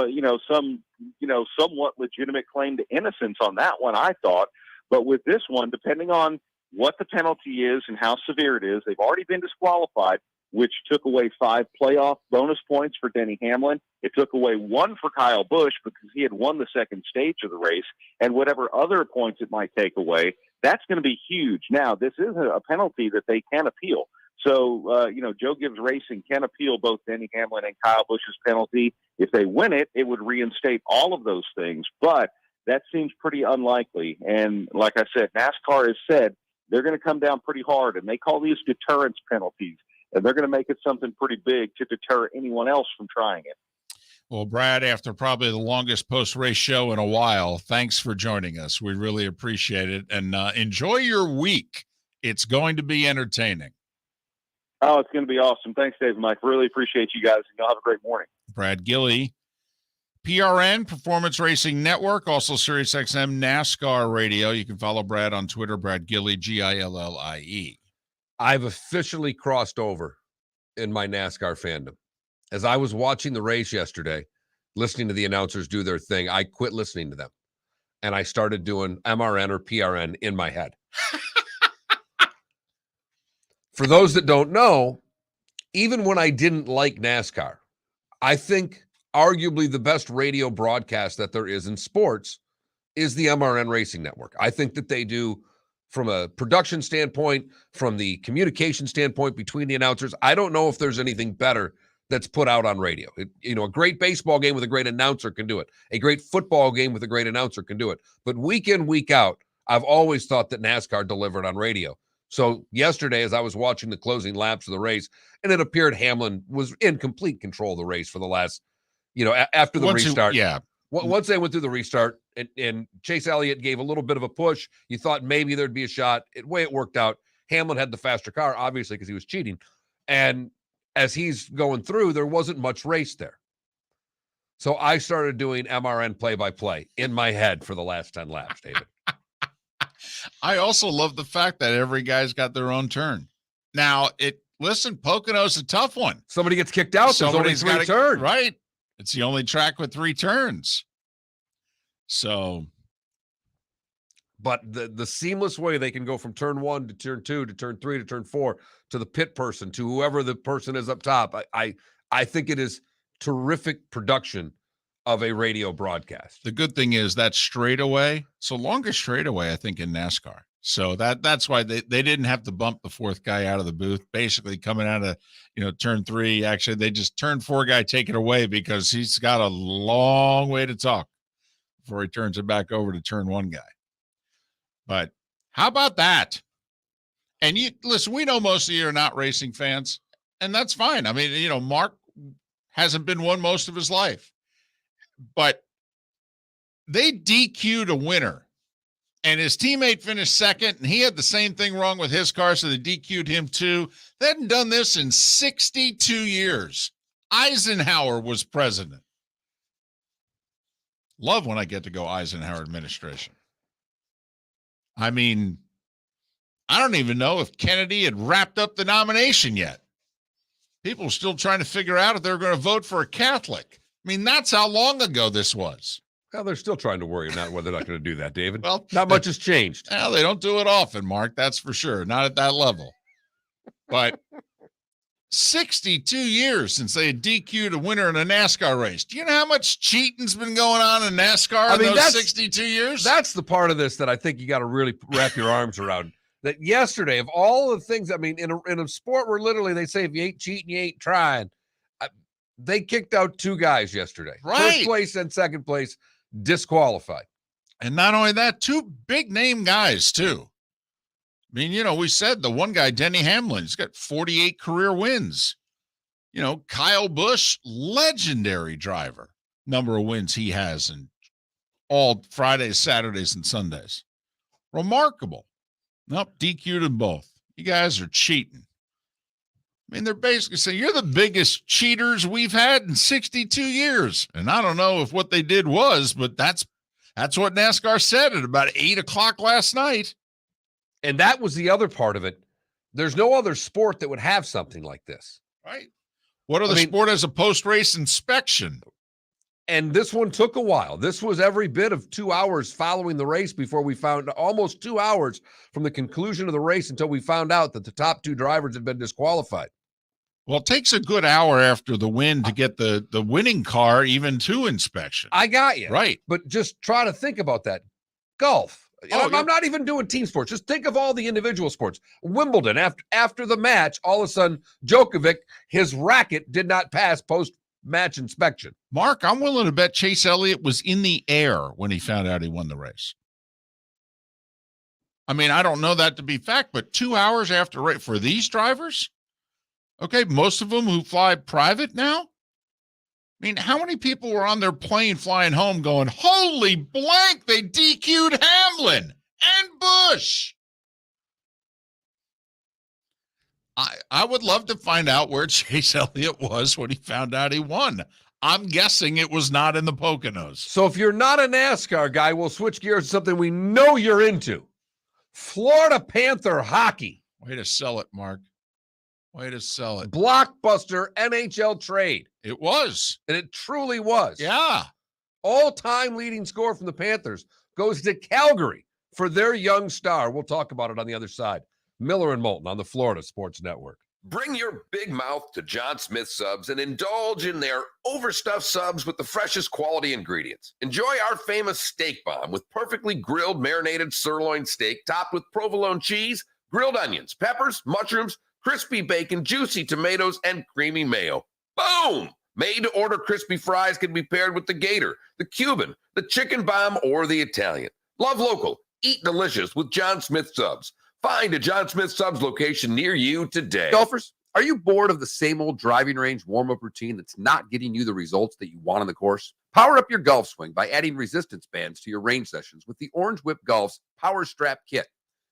somewhat legitimate claim to innocence on that one, I thought. But with this one, depending on what the penalty is and how severe it is, they've already been disqualified, which took away 5 playoff bonus points for Denny Hamlin. It took away 1 for Kyle Busch because he had won the second stage of the race, and whatever other points it might take away, that's going to be huge. Now, this is a penalty that they can appeal. So, Joe Gibbs Racing can appeal both Denny Hamlin and Kyle Busch's penalty. If they win it, it would reinstate all of those things, but that seems pretty unlikely. And like I said, NASCAR has said they're going to come down pretty hard, and they call these deterrence penalties, and they're going to make it something pretty big to deter anyone else from trying it. Well, Brad, after probably the longest post-race show in a while, thanks for joining us. We really appreciate it, and enjoy your week. It's going to be entertaining. Oh, it's going to be awesome. Thanks, Dave and Mike. Really appreciate you guys, and you'll have a great morning. Brad Gillie, PRN, Performance Racing Network, also SiriusXM NASCAR Radio. You can follow Brad on Twitter, Brad Gillie, Gillie. I've officially crossed over in my NASCAR fandom. As I was watching the race yesterday, listening to the announcers do their thing, I quit listening to them, and I started doing MRN or PRN in my head. For those that don't know, even when I didn't like NASCAR, I think arguably the best radio broadcast that there is in sports is the MRN Racing Network. I think that they do, from a production standpoint, from the communication standpoint between the announcers, I don't know if there's anything better that's put out on radio. A great baseball game with a great announcer can do it. A great football game with a great announcer can do it. But week in, week out, I've always thought that NASCAR delivered on radio. So yesterday, as I was watching the closing laps of the race, and it appeared Hamlin was in complete control of the race for the last, after the restart. Once they went through the restart and Chase Elliott gave a little bit of a push, you thought maybe there'd be a shot. The way it worked out, Hamlin had the faster car, obviously, because he was cheating. And as he's going through, there wasn't much race there. So I started doing MRN play-by-play in my head for the last 10 laps, David. I also love the fact that every guy's got their own turn. Now, Pocono's a tough one. Somebody gets kicked out, there's only 3 turns. Right. It's the only track with 3 turns. So. But the seamless way they can go from turn 1 to turn 2 to turn 3 to turn 4 to the pit person to whoever the person is up top, I think it is terrific production of a radio broadcast. The good thing is that straightaway, it's the longest straightaway, I think, in NASCAR. So that's why they didn't have to bump the 4th guy out of the booth, basically coming out of, turn 3. Actually, they just turned 4 guy, take it away because he's got a long way to talk before he turns it back over to turn 1 guy. But how about that? And listen, we know most of you are not racing fans, and that's fine. I mean, Mark hasn't been one most of his life. But they DQ'd a winner, and his teammate finished second, and he had the same thing wrong with his car, so they DQ'd him too. They hadn't done this in 62 years. Eisenhower was president. Love when I get to go Eisenhower administration. I mean, I don't even know if Kennedy had wrapped up the nomination yet. People are still trying to figure out if they're going to vote for a Catholic. I mean, that's how long ago this was. Well, they're still trying to worry about whether they're not going to do that, David. Well, not much has changed. Well, they don't do it often, Mark. That's for sure. Not at that level. But 62 years since they had DQ'd a winner in a NASCAR race. Do you know how much cheating's been going on in NASCAR in those 62 years? That's the part of this that I think you got to really wrap your arms around. That yesterday, of all the things, I mean, in a sport where literally they say if you ain't cheating, you ain't trying. They kicked out 2 guys yesterday. Right. First place and second place disqualified. And not only that, 2 big name guys, too. I mean, you know, we said the one guy, Denny Hamlin, he's got 48 career wins. You know, Kyle Busch, legendary driver. Number of wins he has in all Fridays, Saturdays, and Sundays. Remarkable. Nope, DQ'd them both. You guys are cheating. I mean, they're basically saying you're the biggest cheaters we've had in 62 years. And I don't know if what they did was, but that's what NASCAR said at about 8:00 last night. And that was the other part of it. There's no other sport that would have something like this. Right. What other sport has a post-race inspection? And this one took a while. This was every bit of 2 hours following the race before we found, almost 2 hours from the conclusion of the race until we found out that the top 2 drivers had been disqualified. Well, it takes a good hour after the win to get the winning car even to inspection. I got you. Right. But just try to think about that. Golf. I'm not even doing team sports. Just think of all the individual sports. Wimbledon, after the match, all of a sudden, Djokovic, his racket did not pass post-match inspection. Mark, I'm willing to bet Chase Elliott was in the air when he found out he won the race. I mean, I don't know that to be fact, but 2 hours after race for these drivers? Okay, most of them who fly private now? I mean, how many people were on their plane flying home going, holy blank, they DQ'd Hamlin and Busch? I would love to find out where Chase Elliott was when he found out he won. I'm guessing it was not in the Poconos. So if you're not a NASCAR guy, we'll switch gears to something we know you're into. Florida Panther hockey. Way to sell it, Mark. Way to sell it. Blockbuster NHL trade. It was. And it truly was. Yeah. All-time leading score from the Panthers goes to Calgary for their young star. We'll talk about it on the other side. Miller and Moulton on the Florida Sports Network. Bring your big mouth to John Smith Subs and indulge in their overstuffed subs with the freshest quality ingredients. Enjoy our famous steak bomb with perfectly grilled marinated sirloin steak topped with provolone cheese, grilled onions, peppers, mushrooms, crispy bacon, juicy tomatoes, and creamy mayo. Boom! Made-to-order crispy fries can be paired with the Gator, the Cuban, the Chicken Bomb, or the Italian. Love local. Eat delicious with John Smith Subs. Find a John Smith Subs location near you today. Golfers, are you bored of the same old driving range warm-up routine that's not getting you the results that you want on the course? Power up your golf swing by adding resistance bands to your range sessions with the Orange Whip Golf's Power Strap Kit.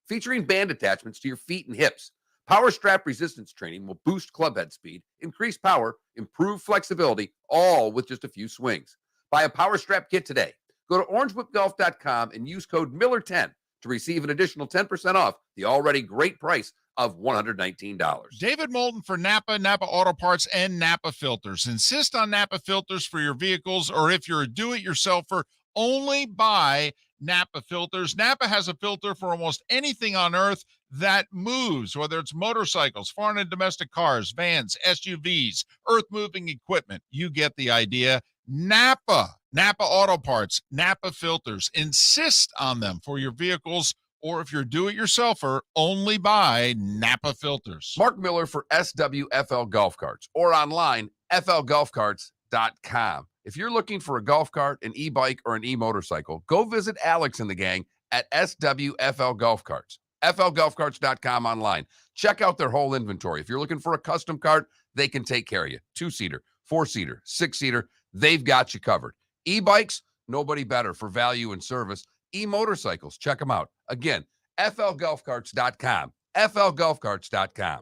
Featuring band attachments to your feet and hips, Power Strap resistance training will boost club head speed, increase power, improve flexibility, all with just a few swings. Buy a Power Strap kit today. Go to orangewhipgolf.com and use code Miller10 to receive an additional 10% off the already great price of $119. David Moulton for Napa, Napa Auto Parts, and Napa Filters. Insist on Napa filters for your vehicles, or if you're a do-it-yourselfer, only buy Napa filters. Napa has a filter for almost anything on earth that moves, whether it's motorcycles, foreign and domestic cars, vans, SUVs, earth-moving equipment. You get the idea. Napa Auto Parts, Napa filters. Insist on them for your vehicles, or if you're do-it-yourselfer, only buy Napa filters. Mark Miller for SWFL Golf Carts, or online, flgolfcarts.com. If you're looking for a golf cart, an e-bike, or an e-motorcycle, go visit Alex and the gang at SWFL Golf Carts. flgolfcarts.com online. Check out their whole inventory. If you're looking for a custom cart, they can take care of you. 2-seater, 4-seater, 6-seater, they've got you covered. E-bikes, nobody better for value and service. E-motorcycles, check them out. Again, flgolfcarts.com. flgolfcarts.com.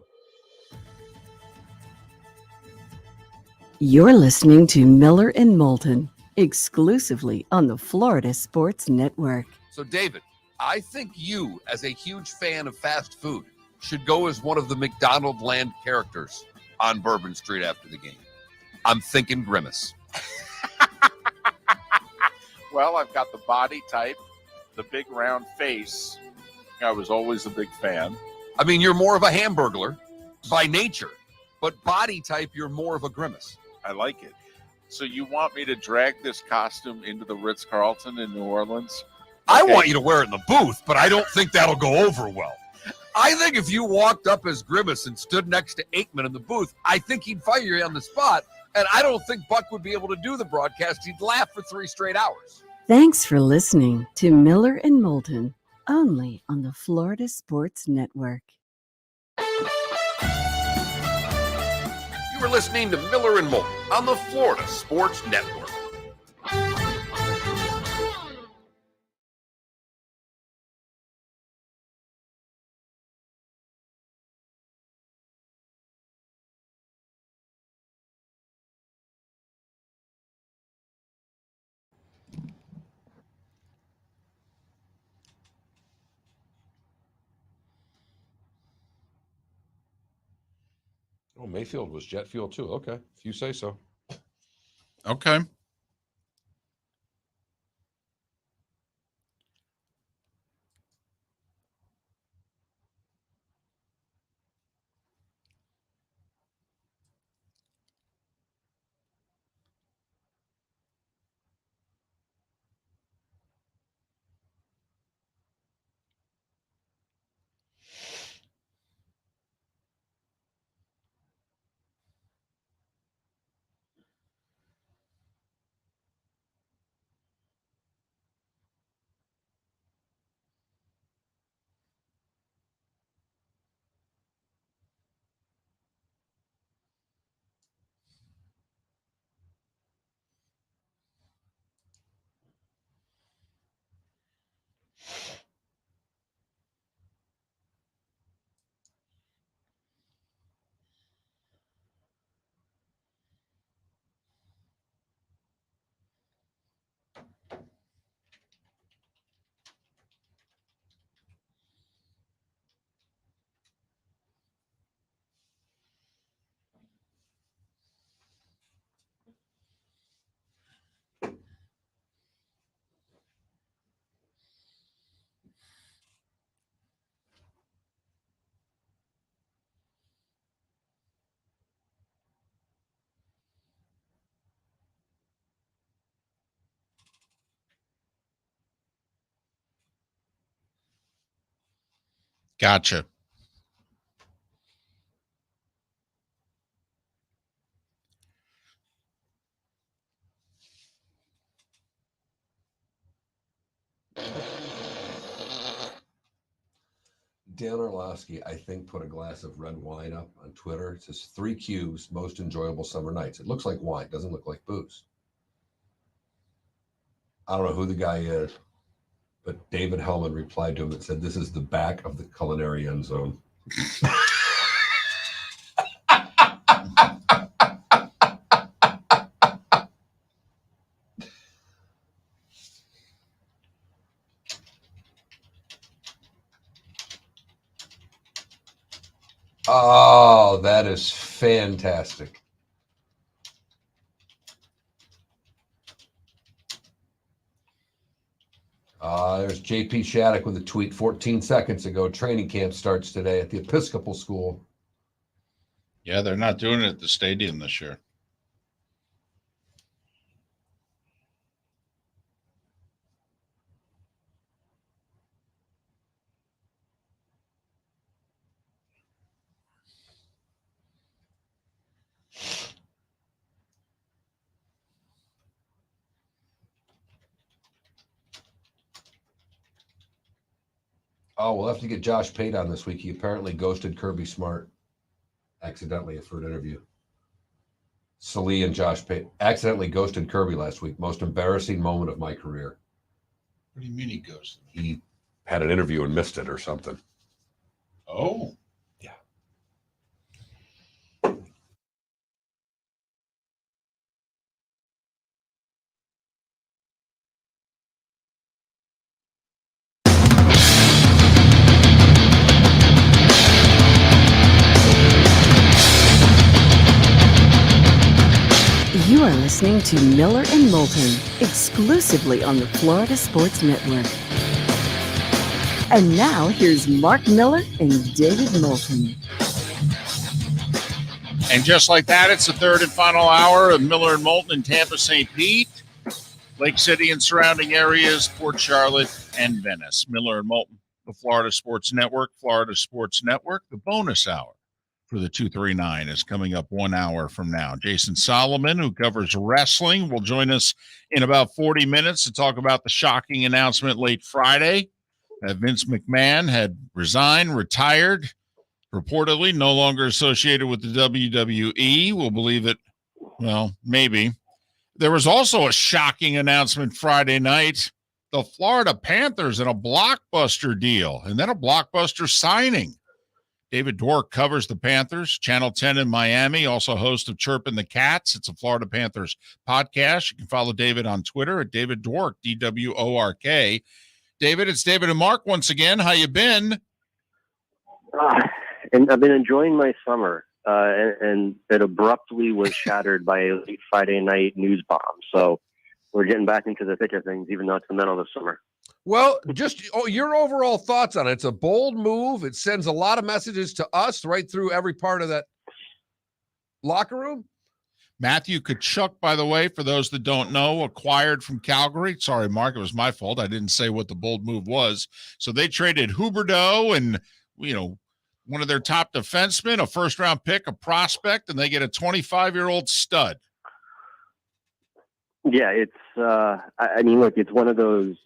You're listening to Miller and Moulton. exclusively on the Florida Sports Network. So, David, I think you, as a huge fan of fast food, should go as one of the McDonald Land characters on Bourbon Street after the game. I'm thinking Grimace. Well, I've got the body type, the big round face. I was always a big fan. I mean, you're more of a hamburglar by nature, but body type, you're more of a Grimace. I like it. So you want me to drag this costume into the Ritz-Carlton in New Orleans? I Okay. want you to wear it in the booth, but I don't think that'll go over well. I think if you walked up as Grimace and stood next to Aikman in the booth, I think he'd fire you on the spot. And I don't think Buck would be able to do the broadcast. He'd laugh for 3 straight hours. Thanks for listening to Miller and Moulton, only on the Florida Sports Network. You were listening to Miller and Moulton on the Florida Sports Network. Oh, Mayfield was jet fuel too. Okay, if you say so. Okay. Gotcha. Dan Orlowski, I think, put a glass of red wine up on Twitter. It says 3 Qs, most enjoyable summer nights. It looks like wine, doesn't look like booze. I don't know who the guy is, but David Hellman replied to him and said, "This is the back of the culinary end zone." Oh, that is fantastic. There's JP Shattuck with a tweet 14 seconds ago. Training camp starts today at the Episcopal School. Yeah, they're not doing it at the stadium this year. Oh, we'll have to get Josh Pate on this week. He apparently ghosted Kirby Smart accidentally for an interview. Salee and Josh Pate accidentally ghosted Kirby last week. Most embarrassing moment of my career. What do you mean he ghosted? He had an interview and missed it or something. Oh. You are listening to Miller and Moulton, exclusively on the Florida Sports Network. And now, here's Mark Miller and David Moulton. And just like that, it's the third and final hour of Miller and Moulton in Tampa, St. Pete, Lake City and surrounding areas, Port Charlotte, and Venice. Miller and Moulton, the Florida Sports Network, the bonus hour for the 239 is coming up 1 hour from now. Jason Solomon, who covers wrestling, will join us in about 40 minutes to talk about the shocking announcement late Friday that Vince McMahon had retired, reportedly no longer associated with the WWE. We'll believe it. Well, maybe. There was also a shocking announcement Friday night. The Florida Panthers in a blockbuster deal and then a blockbuster signing. David Dwork covers the Panthers, Channel 10 in Miami, also host of Chirpin' the Cats. It's a Florida Panthers podcast. You can follow David on Twitter at David Dwork, DWORK. David, it's David and Mark once again. How you been? And I've been enjoying my summer, and it abruptly was shattered by a late Friday night news bomb. So we're getting back into the thick of things, even though it's the middle of the summer. Well, just your overall thoughts on it. It's a bold move. It sends a lot of messages to us right through every part of that locker room. Matthew Tkachuk, by the way, for those that don't know, acquired from Calgary. Sorry, Mark, it was my fault. I didn't say what the bold move was. So they traded Huberdeau and, one of their top defensemen, a first-round pick, a prospect, and they get a 25-year-old stud. Yeah, it's look, it's one of those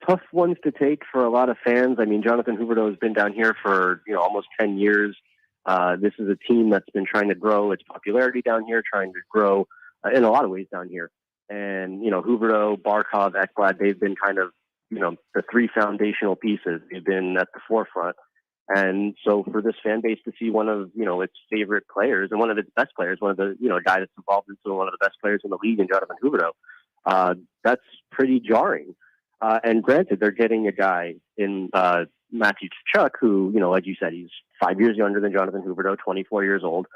tough ones to take for a lot of fans. I mean, Jonathan Huberdeau has been down here for, almost 10 years. This is a team that's been trying to grow its popularity down here, trying to grow in a lot of ways down here. And, Huberdeau, Barkov, Ekblad, they've been kind of, the three foundational pieces. They've been at the forefront. And so for this fan base to see one of, its favorite players and one of its best players, one of the, guy that's involved into one of the best players in the league in Jonathan Huberdeau, that's pretty jarring. And granted, they're getting a guy in Matthew Tkachuk, who, like you said, he's 5 years younger than Jonathan Huberdeau, 24 years old.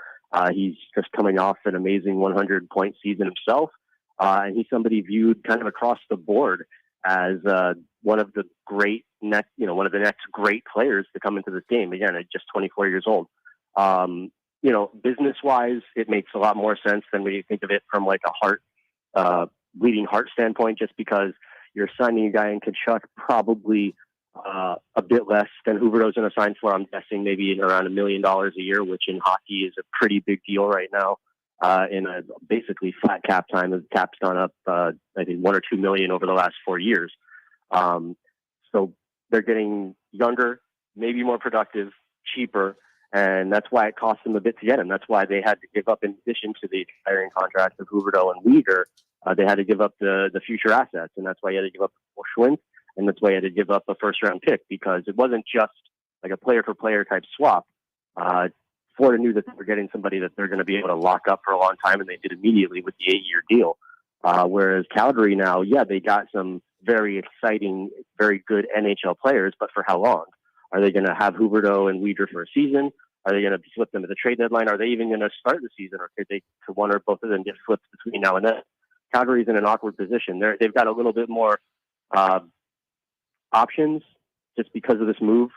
He's just coming off an amazing 100-point season himself. And he's somebody viewed kind of across the board as one of the one of the next great players to come into this game. Again, at just 24 years old. Business-wise, it makes a lot more sense than when you think of it from like a bleeding heart standpoint, just because you're signing a guy in Tkachuk probably a bit less than Huberdeau's going to sign for. I'm guessing maybe around $1 million a year, which in hockey is a pretty big deal right now. In a basically flat cap time, the cap's gone up, I think $1 or $2 million over the last 4 years. So they're getting younger, maybe more productive, cheaper, and that's why it cost them a bit to get him. That's why they had to give up, in addition to the expiring contracts of Huberdeau and Weegar, they had to give up the future assets, and that's why you had to give up Schwinn, and that's why you had to give up a first-round pick, because it wasn't just like a player-for-player type swap. Florida knew that they were getting somebody that they're going to be able to lock up for a long time, and they did immediately with the 8-year deal. Whereas Calgary now, they got some very exciting, very good NHL players, but for how long? Are they going to have Huberdeau and Weegar for a season? Are they going to flip them at the trade deadline? Are they even going to start the season, or could one or both of them get flipped between now and then? Calgary's in an awkward position. They've got a little bit more options just because of this move.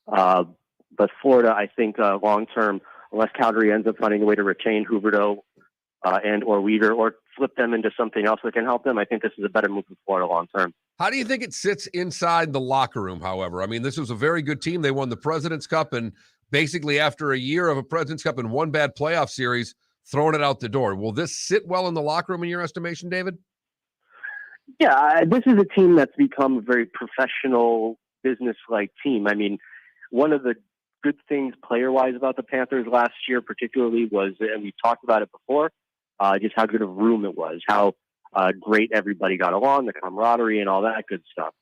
But Florida, I think, long-term, unless Calgary ends up finding a way to retain Huberdeau and or Weegar or flip them into something else that can help them, I think this is a better move for Florida long-term. How do you think it sits inside the locker room, however? I mean, this was a very good team. They won the President's Cup, and basically after a year of a President's Cup and one bad playoff series, throwing it out the door. Will this sit well in the locker room in your estimation, David? Yeah, this is a team that's become a very professional, business-like team. I mean, one of the good things player-wise about the Panthers last year particularly was, and we've talked about it before, just how good of a room it was, how great everybody got along, the camaraderie and all that good stuff.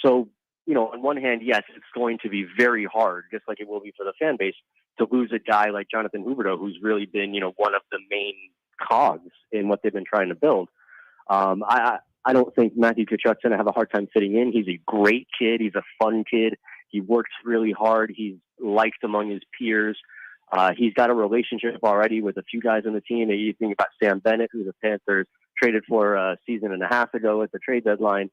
So, on one hand, yes, it's going to be very hard, just like it will be for the fan base, to lose a guy like Jonathan Huberdeau, who's really been, one of the main cogs in what they've been trying to build. I don't think Matthew Tkachuk's going to have a hard time fitting in. He's a great kid. He's a fun kid. He works really hard. He's liked among his peers. He's got a relationship already with a few guys on the team. You think about Sam Bennett, who the Panthers traded for a season and a half ago at the trade deadline.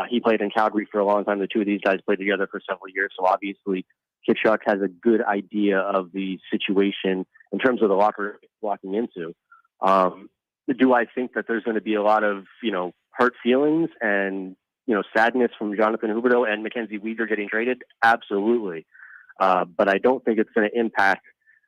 He played in Calgary for a long time. The two of these guys played together for several years. So obviously, Tkachuk has a good idea of the situation in terms of the locker room walking into. Do I think that there's going to be a lot of, hurt feelings and, sadness from Jonathan Huberdeau and Mackenzie Weegar getting traded? Absolutely. But I don't think it's going to impact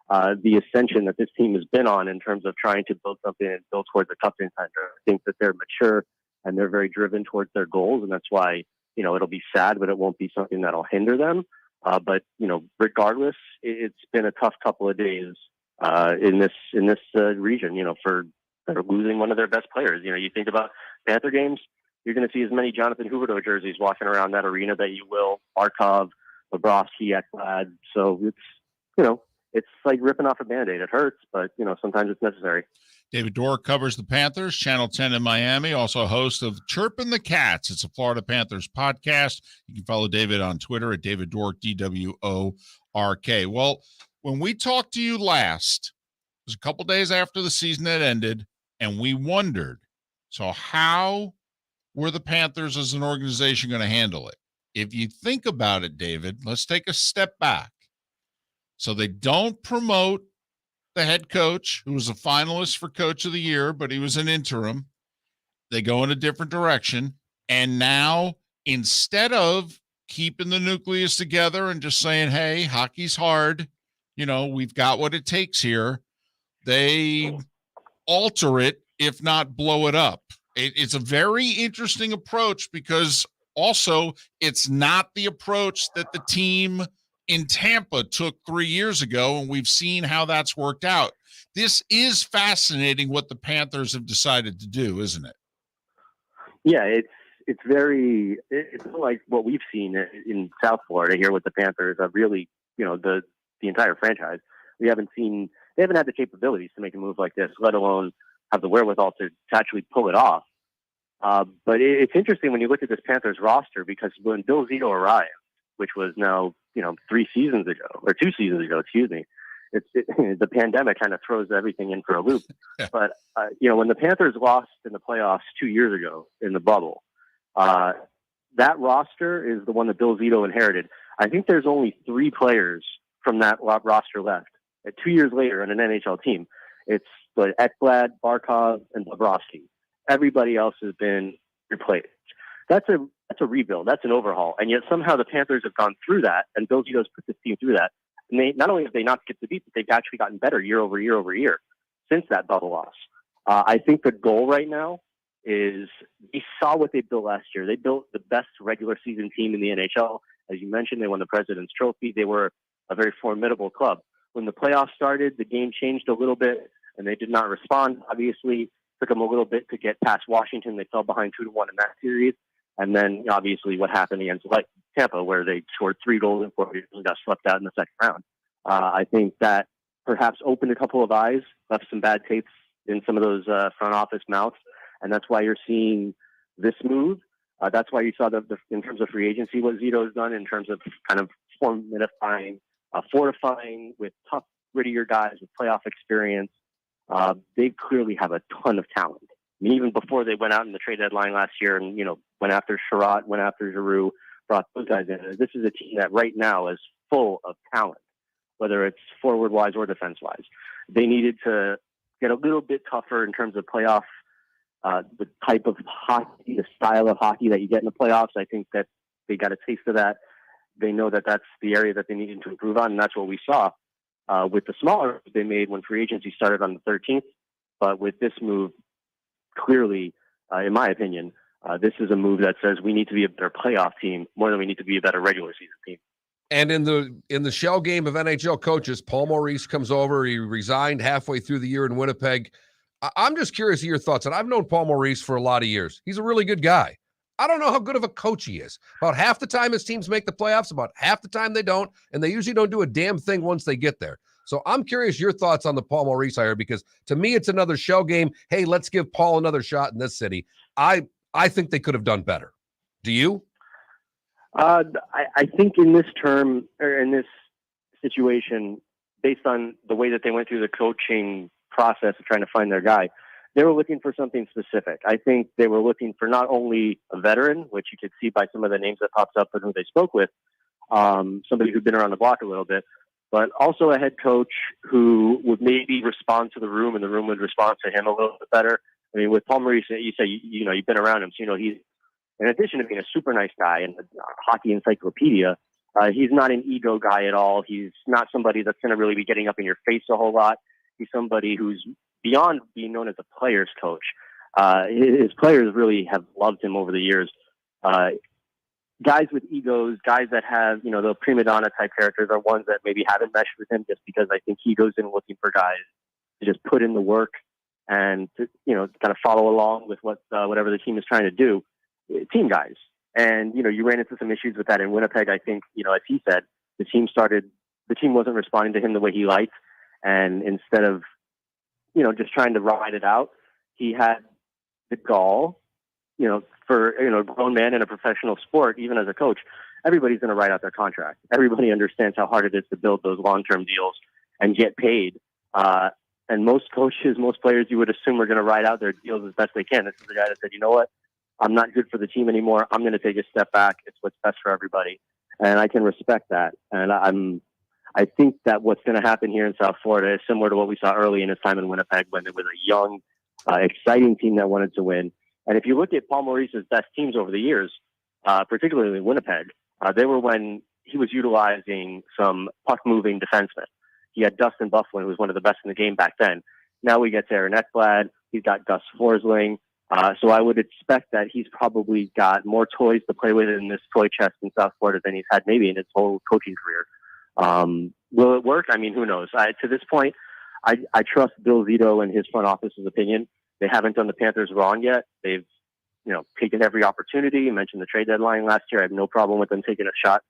the ascension that this team has been on in terms of trying to build something and build towards a cup contender. I think that they're mature and they're very driven towards their goals, and that's why, it'll be sad, but it won't be something that'll hinder them. But regardless, it's been a tough couple of days in this region, for losing one of their best players. You think about Panther games, you're going to see as many Jonathan Huberdeau jerseys walking around that arena that you will Barkov, Bobrovsky, Ekblad. So it's like ripping off a Band-Aid. It hurts, but sometimes it's necessary. David Dwork covers the Panthers, Channel 10 in Miami, also host of Chirpin' the Cats. It's a Florida Panthers podcast. You can follow David on Twitter at David Dwork, DWORK. Well, when we talked to you last, it was a couple days after the season had ended, and we wondered, so how were the Panthers as an organization going to handle it? If you think about it, David, let's take a step back. So they don't promote the head coach, who was a finalist for Coach of the Year, but he was an interim. They go in a different direction. And now, instead of keeping the nucleus together and just saying, hey, hockey's hard, we've got what it takes here, they alter it, if not blow it up. It's a very interesting approach because also it's not the approach that the team in Tampa took 3 years ago, and we've seen how that's worked out. This is fascinating what the Panthers have decided to do, isn't it? Yeah, it's like what we've seen in South Florida here with the Panthers. Really, the entire franchise. They haven't had the capabilities to make a move like this, let alone have the wherewithal to actually pull it off. But it's interesting when you look at this Panthers roster, because when Bill Zito arrived, which was now 2 seasons ago, excuse me. The pandemic kind of throws everything in for a loop. But when the Panthers lost in the playoffs 2 years ago in the bubble, that roster is the one that Bill Zito inherited. I think there's only 3 players from that roster left. 2 years later on an NHL team, it's Ekblad, Barkov, and Bobrovsky. Everybody else has been replaced. That's a rebuild. That's an overhaul. And yet somehow the Panthers have gone through that, and Bill Zito's put this team through that. And they not only have they not skipped the beat, but they've actually gotten better year over year over year since that bubble loss. I think the goal right now is they saw what they built last year. They built the best regular season team in the NHL. As you mentioned, they won the President's Trophy. They were a very formidable club. When the playoffs started, the game changed a little bit, and they did not respond. Obviously, took them a little bit to get past Washington. They fell behind 2-1 in that series. And then, obviously, what happened against Tampa, where they scored 3 goals in 4 years and got swept out in the second round. I think that perhaps opened a couple of eyes, left some bad tapes in some of those front office mouths, and that's why you're seeing this move. That's why you saw in terms of free agency, what Zito has done in terms of kind of fortifying with tough, grittier guys with playoff experience. They clearly have a ton of talent. I mean, even before they went out in the trade deadline last year and, went after Sherratt, went after Giroux, brought those guys in. This is a team that right now is full of talent, whether it's forward-wise or defense-wise. They needed to get a little bit tougher in terms of playoff, the type of hockey, the style of hockey that you get in the playoffs. I think that they got a taste of that. They know that that's the area that they needed to improve on, and that's what we saw with the smaller moves they made when free agency started on the 13th. But with this move, clearly, in my opinion, this is a move that says we need to be a better playoff team more than we need to be a better regular season team. And in the shell game of NHL coaches, Paul Maurice comes over. He resigned halfway through the year in Winnipeg. I'm just curious of your thoughts. And I've known Paul Maurice for a lot of years. He's a really good guy. I don't know how good of a coach he is. About half the time his teams make the playoffs, about half the time they don't, and they usually don't do a damn thing once they get there. So I'm curious your thoughts on the Paul Maurice hire, because to me it's another shell game. Hey, let's give Paul another shot in this city. I think they could have done better. Do you? I think in this term, or in this situation, based on the way that they went through the coaching process of trying to find their guy, they were looking for something specific. I think they were looking for not only a veteran, which you could see by some of the names that pops up and who they spoke with, somebody who'd been around the block a little bit, but also a head coach who would maybe respond to the room and the room would respond to him a little bit better. I mean, with Paul Maurice, you say, you know, you've been around him, so you know he's, in addition to being a super nice guy and a hockey encyclopedia, he's not an ego guy at all. He's not somebody that's going to really be getting up in your face a whole lot. He's somebody who's beyond being known as a player's coach. His players really have loved him over the years. Guys with egos, guys that have, you know, the prima donna type characters are ones that maybe haven't meshed with him, just because I think he goes in looking for guys to just put in the work and to, you know, kind of follow along with whatever the team is trying to do. Team guys. And, you know, you ran into some issues with that in Winnipeg. I think, you know, as he said, the team wasn't responding to him the way he liked. And instead of, you know, just trying to ride it out, he had the gall, you know, for, you know, a grown man in a professional sport, even as a coach, everybody's going to write out their contract. Everybody understands how hard it is to build those long-term deals and get paid. And most coaches, most players, you would assume are going to write out their deals as best they can. This is the guy that said, you know what? I'm not good for the team anymore. I'm going to take a step back. It's what's best for everybody. And I can respect that. And I think that what's going to happen here in South Florida is similar to what we saw early in his time in Winnipeg, when it was a young, exciting team that wanted to win. And if you look at Paul Maurice's best teams over the years, particularly Winnipeg, they were when he was utilizing some puck-moving defensemen. He had Dustin Byfuglien, who was one of the best in the game back then. Now we get to Aaron Ekblad. He's got Gus Forsling. So I would expect that he's probably got more toys to play with in this toy chest in South Florida than he's had maybe in his whole coaching career. Will it work? I mean, who knows? To this point, I trust Bill Zito and his front office's opinion. They haven't done the Panthers wrong yet. They've, you know, taken every opportunity. You mentioned the trade deadline last year. I have no problem with them taking a shot,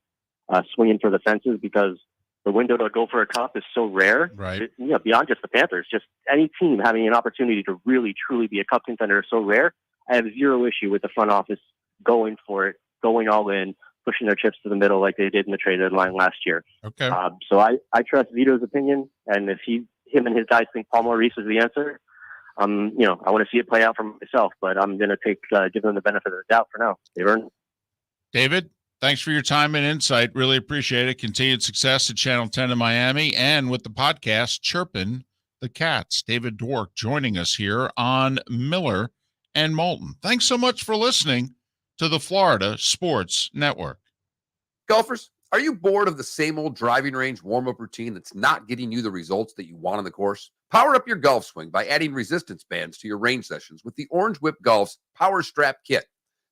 swinging for the fences, because the window to go for a cup is so rare. Right. You know, beyond just the Panthers, just any team having an opportunity to really, truly be a cup contender is so rare. I have zero issue with the front office going for it, going all in, pushing their chips to the middle like they did in the trade deadline last year. Okay. So I trust Vito's opinion, and if him and his guys think Paul Maurice is the answer, you know, I want to see it play out for myself, but I'm going to give them the benefit of the doubt for now. They've earned it. David, thanks for your time and insight. Really appreciate it. Continued success at Channel 10 in Miami and with the podcast Chirpin' the Cats. David Dwork joining us here on Miller and Moulton. Thanks so much for listening to the Florida Sports Network. Golfers, are you bored of the same old driving range warm-up routine that's not getting you the results that you want on the course? Power up your golf swing by adding resistance bands to your range sessions with the Orange Whip Golf's Power Strap Kit.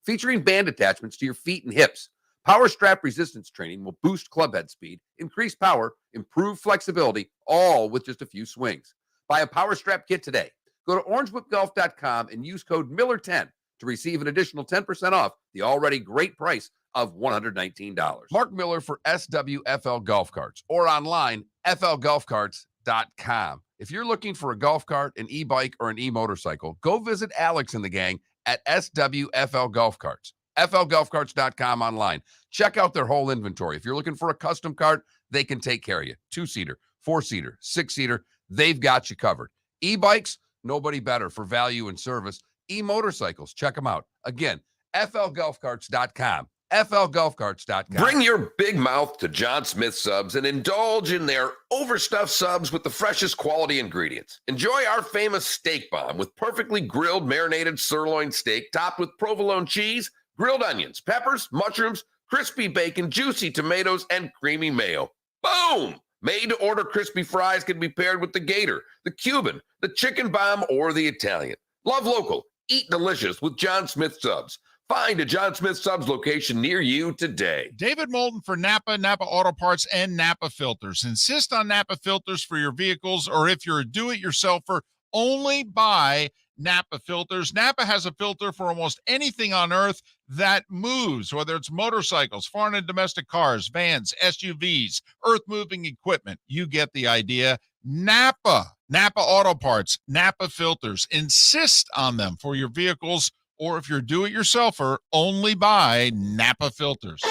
Featuring band attachments to your feet and hips, Power Strap resistance training will boost club head speed, increase power, improve flexibility, all with just a few swings. Buy a Power Strap Kit today. Go to orangewhipgolf.com and use code Miller10 to receive an additional 10% off the already great price of $119. Mark Miller for SWFL Golf Carts, or online, flgolfcarts.com. If you're looking for a golf cart, an e-bike, or an e-motorcycle, go visit Alex and the gang at SWFL Golf Carts. flgolfcarts.com online. Check out their whole inventory. If you're looking for a custom cart, they can take care of you. 2-seater, 4-seater, 6-seater, they've got you covered. E-bikes, nobody better for value and service. E-motorcycles, check them out. Again, flgolfcarts.com. flgolfcarts.com. Bring your big mouth to John Smith Subs and indulge in their overstuffed subs with the freshest quality ingredients. Enjoy our famous steak bomb with perfectly grilled marinated sirloin steak topped with provolone cheese, grilled onions, peppers, mushrooms, crispy bacon, juicy tomatoes, and creamy mayo. Boom! Made-to-order crispy fries can be paired with the Gator, the Cuban, the chicken bomb, or the Italian. Love local. Eat delicious with John Smith Subs. Find a John Smith Subs location near you today. David Moulton for Napa Auto Parts, and Napa Filters. Insist on Napa filters for your vehicles, or if you're a do-it-yourselfer, only buy Napa filters. Napa has a filter for almost anything on earth that moves, whether it's motorcycles, foreign and domestic cars, vans, SUVs, earth-moving equipment. You get the idea. Napa Auto Parts, Napa filters. Insist on them for your vehicles, or if you're do-it-yourselfer, only buy Napa filters.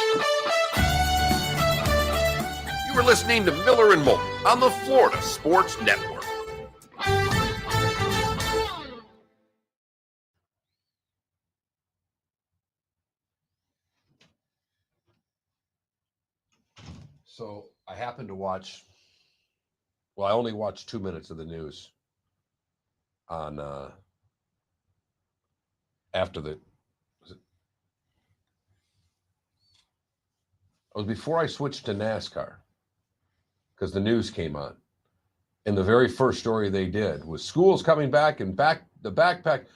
You You're listening to Miller and Moulton on the Florida Sports Network. So I happened to watch. Well, I only watched 2 minutes of the news on after the. It was before I switched to NASCAR because the news came on, and the very first story they did was schools coming back and the backpack.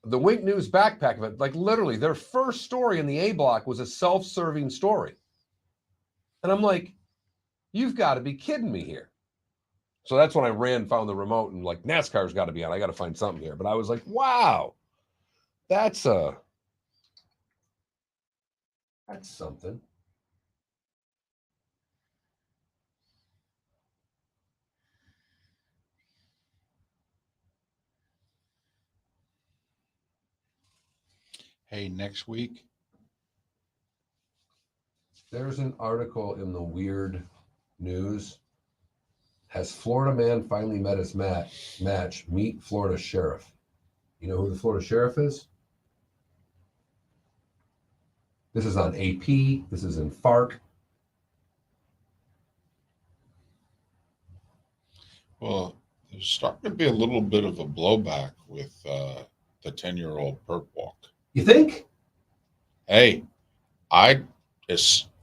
The Wink News backpack event, like literally their first story in the A block was a self-serving story. And I'm like, you've got to be kidding me here. So that's when I ran, found the remote, and like NASCAR's got to be on. I got to find something here. But I was like, wow, that's something. Hey, next week. There's an article in the Weird News. Has Florida man finally met his match? Meet Florida sheriff. You know who the Florida sheriff is? This is on AP. This is in FARC. Well, there's starting to be a little bit of a blowback with the 10-year-old perp walk. You think? Hey, I'm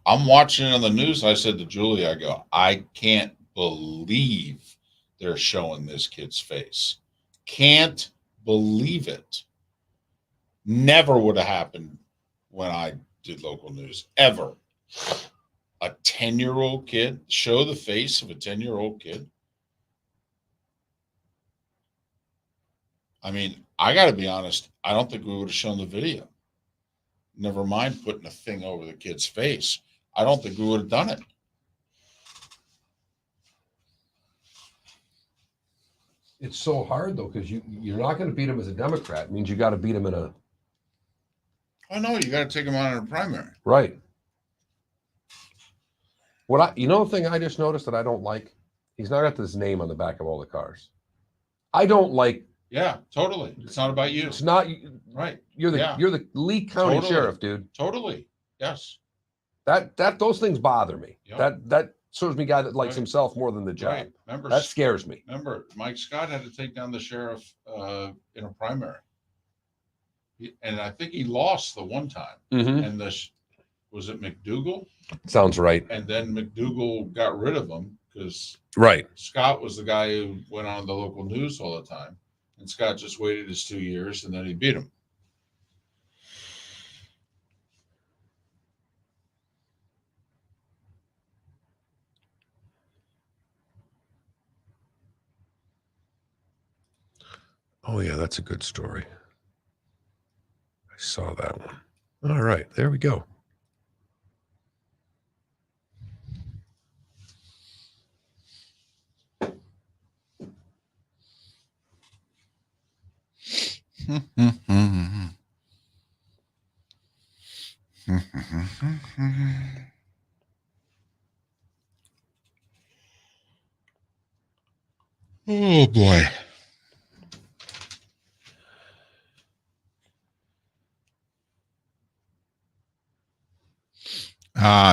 watching it on the news. I said to Julie, I go, I can't believe they're showing this kid's face. Can't believe it. Never would have happened when I did local news, ever. A 10-year-old kid, show the face of a 10-year-old kid. I mean, I got to be honest, I don't think we would have shown the video. Never mind putting a thing over the kid's face. I don't think we would have done it. It's so hard though, because you're not going to beat him as a Democrat. It means you got to beat him in a. Oh no, you got to take him on in a primary. Right. The thing I just noticed that I don't like, he's not got this name on the back of all the cars. I don't like. Yeah, totally. It's not about you. It's not right. You're the Lee County sheriff, dude. Totally. Yes. That those things bother me. Yep. That shows me a guy that likes himself more than the job. Right. Remember, that scares me. Remember, Mike Scott had to take down the sheriff in a primary, and I think he lost the one time. Mm-hmm. And was it McDougal? Sounds right. And then McDougal got rid of him because Scott was the guy who went on the local news all the time, and Scott just waited his 2 years, and then he beat him. Oh, yeah, that's a good story. I saw that one. All right, there we go. Oh, boy.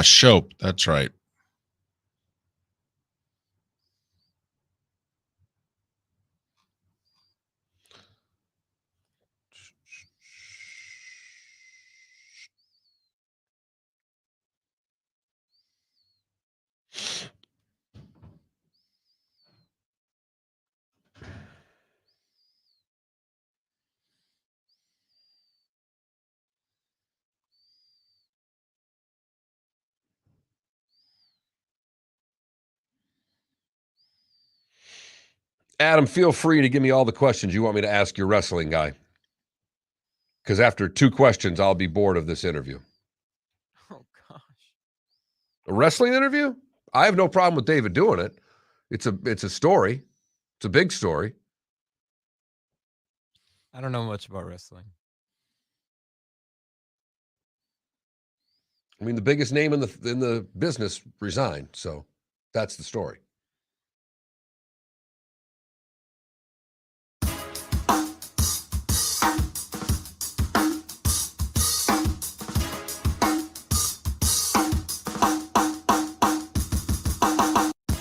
Shope. That's right. Adam, feel free to give me all the questions you want me to ask your wrestling guy. Because after 2 questions, I'll be bored of this interview. Oh, gosh. A wrestling interview? I have no problem with David doing it. It's a story. It's a big story. I don't know much about wrestling. I mean, the biggest name in the business resigned, so That's the story.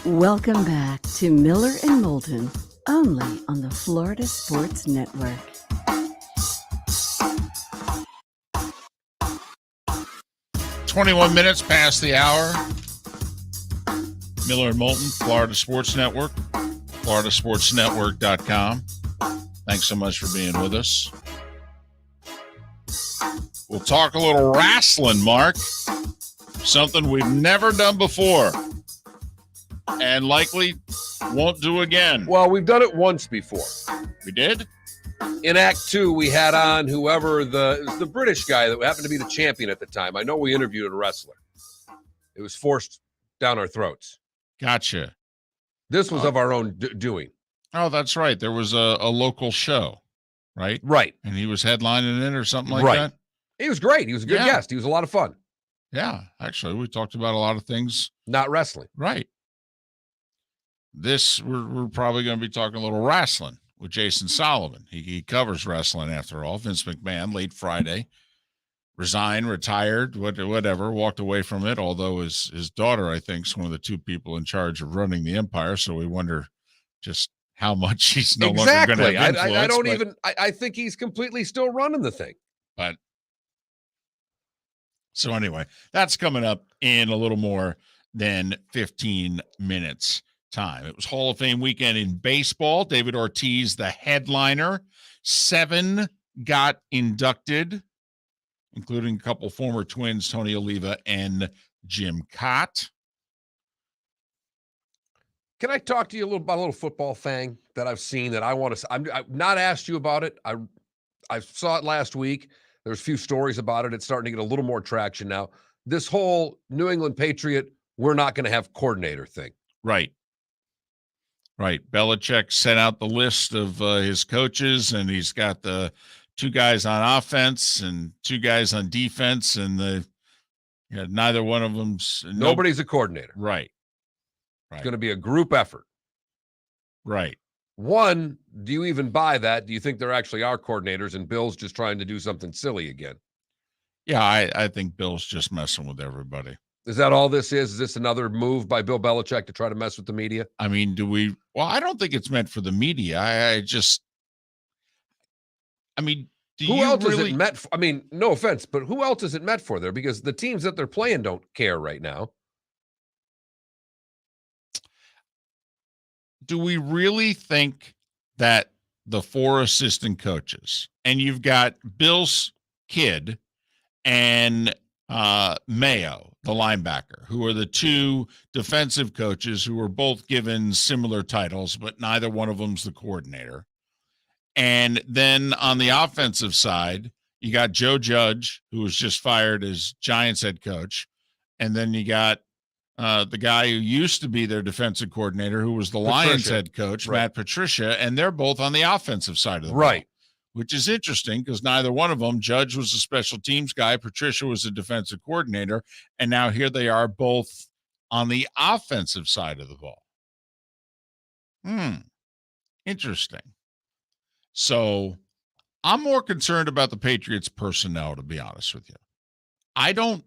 Welcome back to Miller and Moulton, only on the Florida Sports Network. "21 minutes past the hour. Miller and Moulton, Florida Sports Network, floridasportsnetwork.com. Thanks so much for being with us. We'll talk a little wrestling, Mark. Something we've never done before and likely won't do again. Well, we've done it once before. We did? In Act 2, we had on whoever it was the British guy that happened to be the champion at the time. I know we interviewed a wrestler. It was forced down our throats. Gotcha. This was of our own doing. Oh, that's right. There was a local show, right? Right. And he was headlining it or something like Right. that? He was great. He was a good guest. He was a lot of fun. Yeah, actually, we talked about a lot of things. Not wrestling. Right. This, we're probably going to be talking a little wrestling with Jason Solomon. He covers wrestling after all. Vince McMahon, late Friday, resigned, retired, whatever, walked away from it, although his daughter, I think, is one of the two people in charge of running the empire, so we wonder just how much he's no longer going to have influence. I don't even I think he's completely still running the thing. But so anyway, that's coming up in a little more than 15 minutes time. It was Hall of Fame weekend in baseball. David Ortiz, the headliner. 7 got inducted, including a couple former Twins, Tony Oliva and Jim Cott. Can I talk to you about a little football thing that I've seen that I want to? I've not asked you about it. I saw it last week. There's a few stories about it. It's starting to get a little more traction now. This whole New England Patriot, we're not going to have coordinator thing. Right. Belichick sent out the list of his coaches, and he's got the 2 guys on offense and 2 guys on defense, and neither one of them's nobody's a coordinator. Right. It's going to be a group effort. Right. One, do you even buy that? Do you think there actually are coordinators and Bill's just trying to do something silly again? Yeah, I think Bill's just messing with everybody. Is that all this is? Is this another move by Bill Belichick to try to mess with the media? I mean, well, I don't think it's meant for the media. Who else is it meant for? I mean, no offense, but who else is it meant for there? Because the teams that they're playing don't care right now. Do we really think that the 4 assistant coaches, and you've got Bill's kid and Mayo, the linebacker, who are the 2 defensive coaches who were both given similar titles, but neither one of them's the coordinator. And then on the offensive side, you got Joe Judge, who was just fired as Giants head coach. And then you got the guy who used to be their defensive coordinator, who was the Lions head coach, right. Matt Patricia, and they're both on the offensive side of the ball, which is interesting because neither one of them, Judge was a special teams guy, Patricia was a defensive coordinator, and now here they are both on the offensive side of the ball. Interesting. So I'm more concerned about the Patriots personnel, to be honest with you. I don't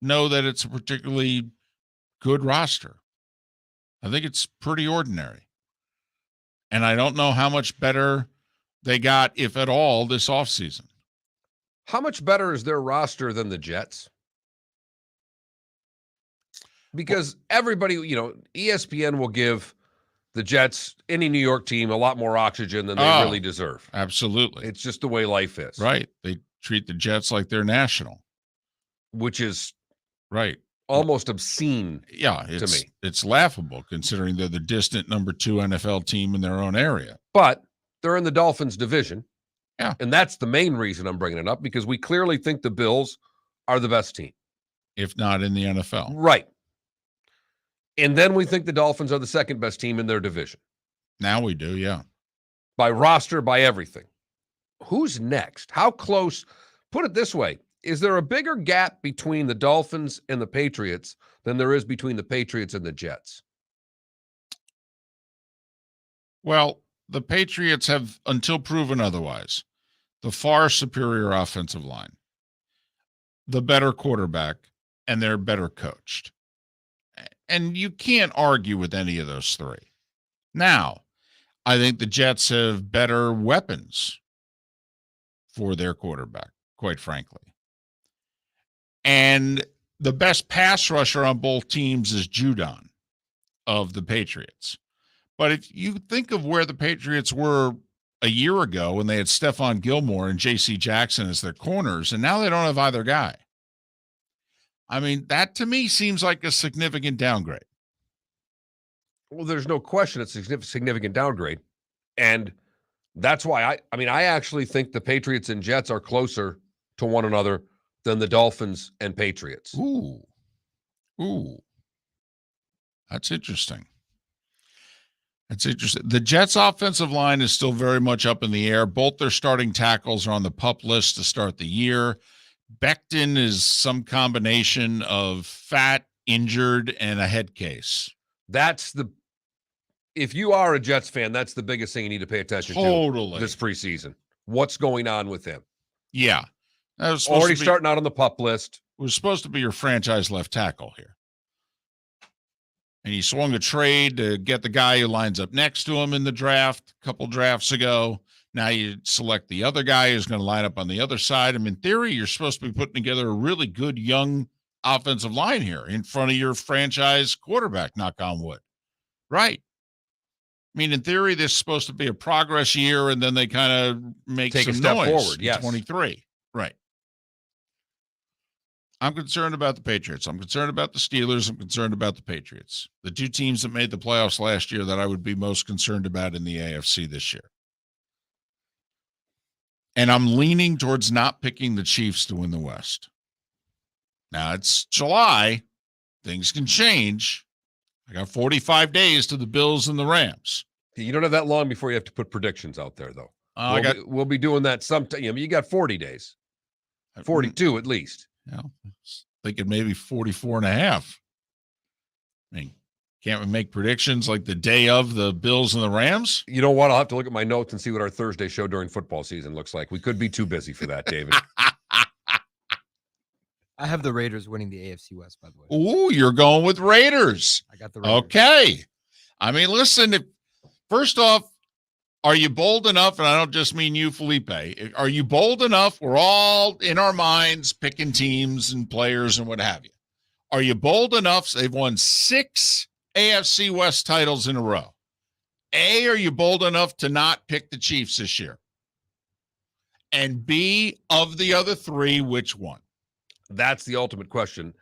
know that it's a particularly good roster. I think it's pretty ordinary. And I don't know how much better they got, if at all, this offseason. How much better is their roster than the Jets? Because everybody, ESPN will give the Jets, any New York team, a lot more oxygen than they really deserve. Absolutely. It's just the way life is. Right. They treat the Jets like they're national. Which is right. Almost obscene to me. It's laughable considering they're the distant number 2 NFL team in their own area. But they're in the Dolphins division. Yeah. And that's the main reason I'm bringing it up, because we clearly think the Bills are the best team. If not in the NFL. Right. And then we think the Dolphins are the second best team in their division. Now we do, yeah. By roster, by everything. Who's next? How close? Put it this way. Is there a bigger gap between the Dolphins and the Patriots than there is between the Patriots and the Jets? Well, the Patriots have, until proven otherwise, the far superior offensive line, the better quarterback, and they're better coached. And you can't argue with any of those three. Now, I think the Jets have better weapons for their quarterback, quite frankly. And the best pass rusher on both teams is Judon of the Patriots. But if you think of where the Patriots were a year ago when they had Stephon Gilmore and J.C. Jackson as their corners, and now they don't have either guy. I mean, that to me seems like a significant downgrade. Well, there's no question it's a significant downgrade. And that's why I actually think the Patriots and Jets are closer to one another than the Dolphins and Patriots. Ooh. That's interesting. The Jets' offensive line is still very much up in the air. Both their starting tackles are on the PUP list to start the year. Becton is some combination of fat, injured, and a head case. If you are a Jets fan, that's the biggest thing you need to pay attention to this preseason. What's going on with him? Yeah. That was already starting out on the PUP list. Was supposed to be your franchise left tackle here. And he swung a trade to get the guy who lines up next to him in the draft a couple drafts ago. Now you select the other guy who's going to line up on the other side. I mean, in theory, you're supposed to be putting together a really good young offensive line here in front of your franchise quarterback, knock on wood. Right. I mean, in theory, this is supposed to be a progress year, and then they kind of take some noise forward. Yes. 23. Right. I'm concerned about the Patriots. I'm concerned about the Steelers. I'm concerned about the Patriots. The two teams that made the playoffs last year that I would be most concerned about in the AFC this year. And I'm leaning towards not picking the Chiefs to win the West. Now, it's July. Things can change. I got 45 days to the Bills and the Rams. You don't have that long before you have to put predictions out there, though. We'll be doing that sometime. I mean, you got 40 days. 42 at least. Yeah, thinking maybe 44 and a half. I mean, can't we make predictions like the day of the Bills and the Rams? You know what? I'll have to look at my notes and see what our Thursday show during football season looks like. We could be too busy for that, David. I have the Raiders winning the AFC West, by the way. Ooh, you're going with Raiders. I got the Raiders. Okay. I mean, listen, first off, are you bold enough, and I don't just mean you, Felipe, are you bold enough? We're all in our minds picking teams and players and what have you. Are you bold enough? They've won 6 AFC West titles in a row. A, are you bold enough to not pick the Chiefs this year? And B, of the other 3, which one? That's the ultimate question.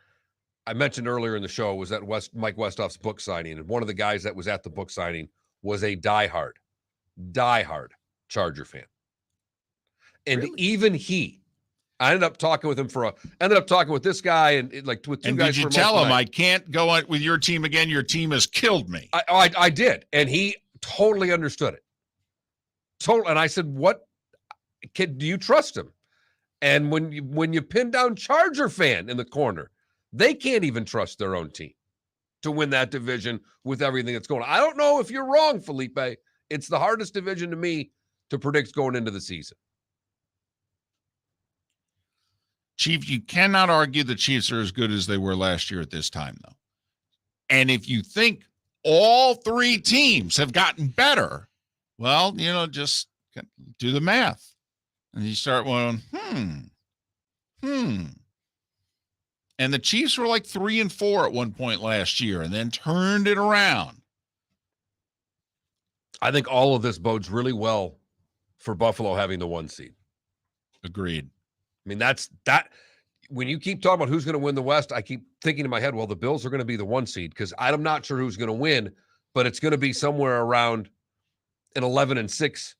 I mentioned earlier in the show was that Mike Westhoff's book signing, and one of the guys that was at the book signing was a diehard Charger fan. And really? Even I ended up talking with him with this guy and with two and guys. Did you tell him I can't go on with your team again? Your team has killed me. I did. And he totally understood it. And I said, what kid, do you trust him? And when you pin down Charger fan in the corner, they can't even trust their own team to win that division with everything that's going on. I don't know if you're wrong, Felipe. It's the hardest division to me to predict going into the season. Chief, you cannot argue the Chiefs are as good as they were last year at this time, though. And if you think all 3 teams have gotten better, well, just do the math. And you start going, And the Chiefs were like 3-4 at one point last year and then turned it around. I think all of this bodes really well for Buffalo having the 1 seed. Agreed. I mean, that's that. When you keep talking about who's going to win the West, I keep thinking in my head, well, the Bills are going to be the 1 seed because I'm not sure who's going to win, but it's going to be somewhere around an 11-6,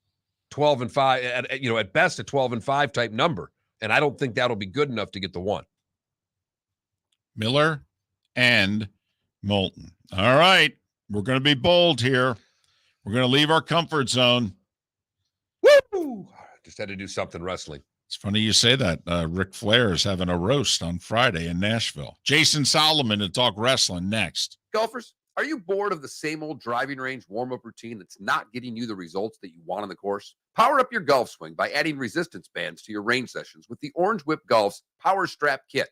12-5, at best a 12-5 type number. And I don't think that'll be good enough to get the 1. Miller and Moulton. All right. We're going to be bold here. We're going to leave our comfort zone. Woo! Just had to do something wrestling. It's funny you say that. Ric Flair is having a roast on Friday in Nashville. Jason Solomon to talk wrestling next. Golfers, Are you bored of the same old driving range warm-up routine that's not getting you the results that you want on the course? Power up your golf swing by adding resistance bands to your range sessions with the Orange Whip Golf's Power Strap Kit.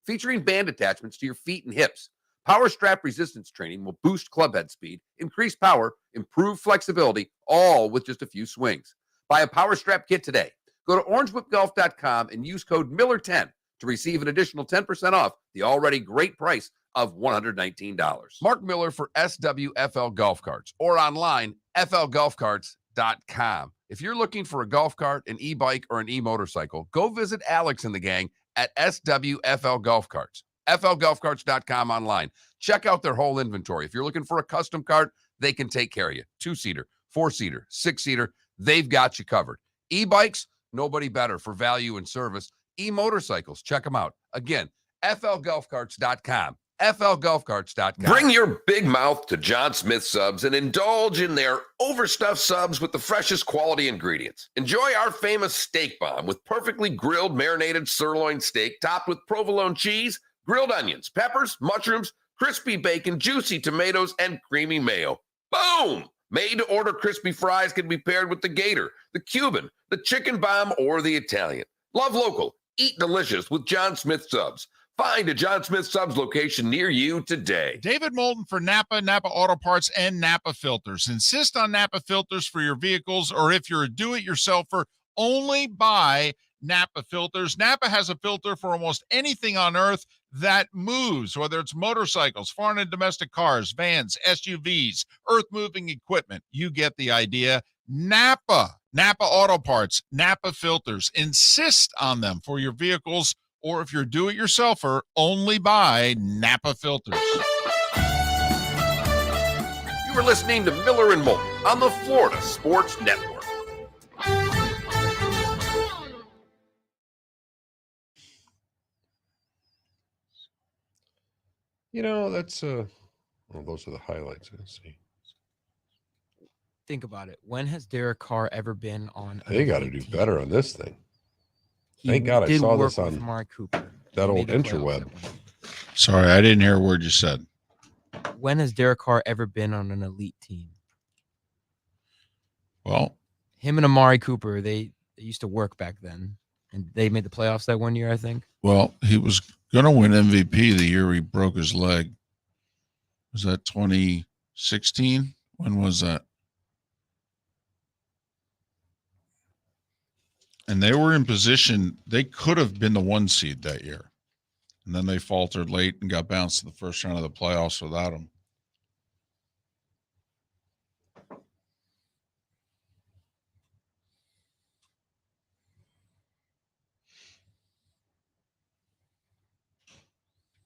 Featuring band attachments to your feet and hips, Power Strap resistance training will boost club head speed, increase power, improve flexibility, all with just a few swings. Buy a Power Strap Kit today. Go to orangewhipgolf.com and use code Miller10 to receive an additional 10% off the already great price of $119. Mark Miller for SWFL Golf Carts or online, flgolfcarts.com. If you're looking for a golf cart, an e-bike, or an e-motorcycle, go visit Alex and the gang at SWFL Golf Carts. flgolfcarts.com online. Check out their whole inventory. If you're looking for a custom cart, they can take care of you. 2-seater, 4-seater, 6-seater, they've got you covered. E-bikes, nobody better for value and service. E-motorcycles, check them out. Again, flgolfcarts.com. flgolfcarts.com. Bring your big mouth to John Smith Subs and indulge in their overstuffed subs with the freshest quality ingredients. Enjoy our famous steak bomb with perfectly grilled marinated sirloin steak topped with provolone cheese, grilled onions, peppers, mushrooms, crispy bacon, juicy tomatoes, and creamy mayo. Boom! Made-to-order crispy fries can be paired with the Gator, the Cuban, the chicken bomb, or the Italian. Love local. Eat delicious with John Smith Subs. Find a John Smith Subs location near you today. David Moulton for Napa, Napa Auto Parts, and Napa Filters. Insist on Napa filters for your vehicles, or if you're a do-it-yourselfer, only buy Napa filters. Napa has a filter for almost anything on earth that moves, whether it's motorcycles, foreign and domestic cars, vans, SUVs, earth-moving equipment. You get the idea. Napa Auto Parts, Napa filters. Insist on them for your vehicles, or if you're do-it-yourselfer, only buy Napa filters. You are listening to Miller and Moulton on the Florida Sports Network. You know, that's well, those are the highlights. Let's see. Think about it. When has Derek Carr ever been on? They got to do better on this thing. He Thank God I did saw work this with on Amari Cooper. that He old made the playoffs interweb. that one. Sorry, I didn't hear a word you said. When has Derek Carr ever been on an elite team? Well, Him and Amari Cooper, they used to work back then, and they made the playoffs that one year, I think. Well, he was going to win MVP the year he broke his leg. Was that 2016? When was that? And they were in position. They could have been the 1 seed that year. And then they faltered late and got bounced to the first round of the playoffs without him.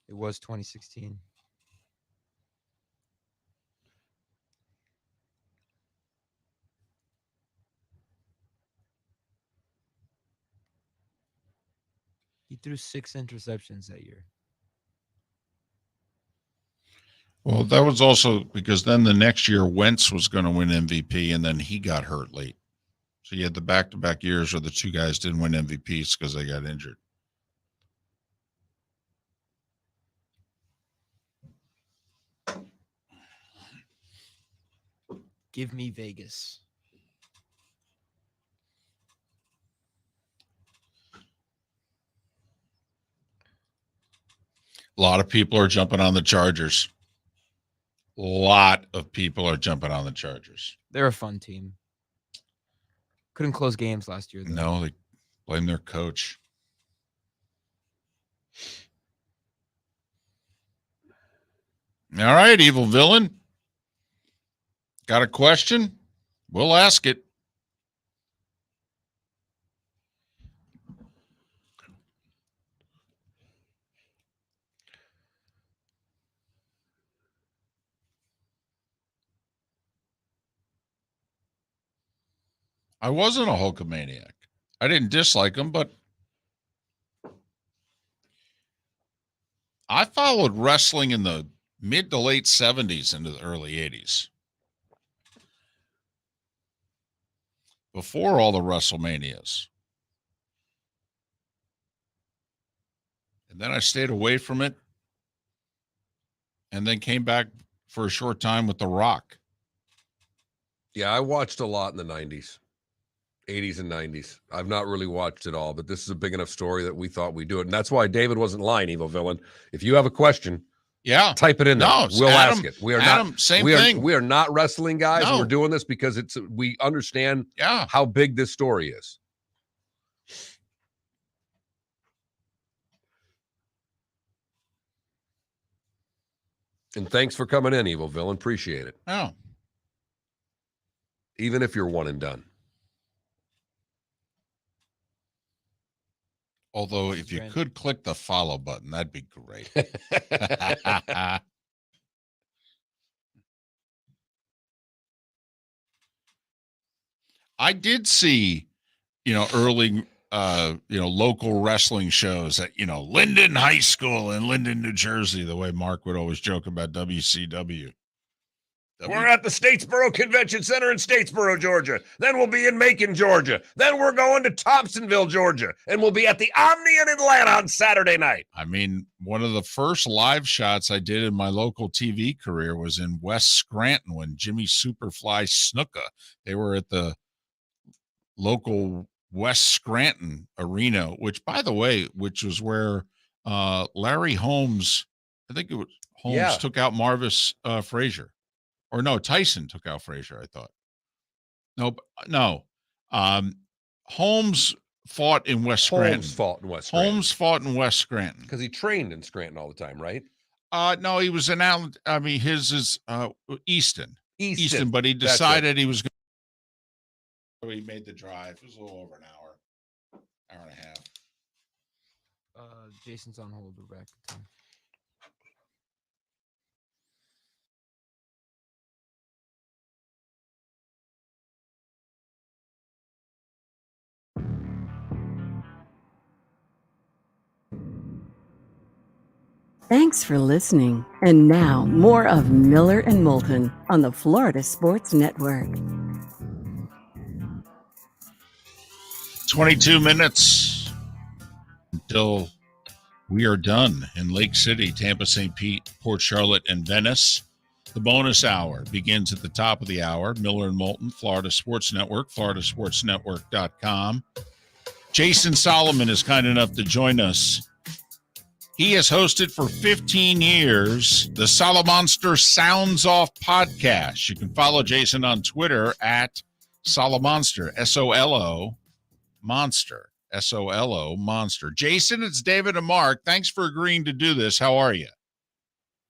It was 2016. He threw 6 interceptions that year. Well, that was also because then the next year Wentz was going to win MVP, and then he got hurt late. So you had the back-to-back years where the two guys didn't win MVPs because they got injured. Give me Vegas. A lot of people are jumping on the Chargers. A lot of people are jumping on the Chargers. They're a fun team. Couldn't close games last year, though. No, they blame their coach. All right, evil villain. Got a question? We'll ask it. I wasn't a Hulkamaniac. I didn't dislike him, but I followed wrestling in the mid to late 70s into the early 80s. Before all the WrestleManias. And then I stayed away from it and then came back for a short time with The Rock. Yeah, I watched a lot in the 90s, 80s and 90s. I've not really watched it all, but this is a big enough story that we thought we'd do it. And that's why David wasn't lying, Evil Villain. If you have a question, type it in there. No, we'll ask it. We are Adam, not same we thing. we are not wrestling guys. No. We're doing this because we understand Yeah. how big this story is. And thanks for coming in, Evil Villain. Appreciate it. Oh. Even if you're one and done. Although if you could click the follow button, that'd be great. I did see, early, local wrestling shows at, Linden High School in Linden, New Jersey, the way Mark would always joke about WCW. We're at the Statesboro Convention Center in Statesboro, Georgia. Then we'll be in Macon, Georgia. Then we're going to Thompsonville, Georgia. And we'll be at the Omni in Atlanta on Saturday night. I mean, one of the first live shots I did in my local TV career was in West Scranton when Jimmy Superfly Snuka, they were at the local West Scranton arena, which, by the way, was where Larry Holmes, I think it was Holmes, took out Marvis Frazier. Or no, Tyson took out Frazier, I thought. No. Holmes fought in West Scranton. Holmes fought in West Scranton. Because he trained in Scranton all the time, right? No, he was in Allen. I mean, his is Easton. Easton, but he decided he was going to. So he made the drive. It was a little over an hour and a half. Jason's on hold. We're back. Thanks for listening. And now, more of Miller and Moulton on the Florida Sports Network. 22 minutes until we are done in Lake City, Tampa, St. Pete, Port Charlotte, and Venice. The bonus hour begins at the top of the hour. Miller and Moulton, Florida Sports Network, floridasportsnetwork.com. Jason Solomon is kind enough to join us. He has hosted for 15 years the Solomonster Sounds Off podcast. You can follow Jason on Twitter at Solomonster, S-O-L-O, Monster, S-O-L-O, Monster. Jason, it's David and Mark. Thanks for agreeing to do this. How are you?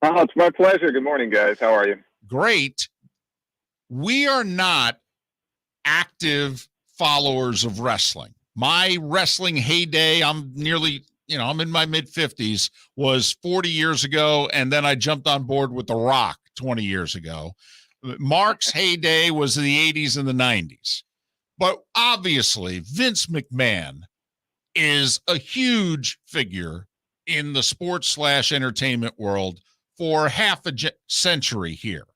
Oh, it's my pleasure. Good morning, guys. How are you? Great. We are not active followers of wrestling. My wrestling heyday, I'm in my mid-50s, was 40 years ago, and then I jumped on board with The Rock 20 years ago. Mark's heyday was the 80s and the 90s. But obviously, Vince McMahon is a huge figure in the sports/entertainment world for half a century here.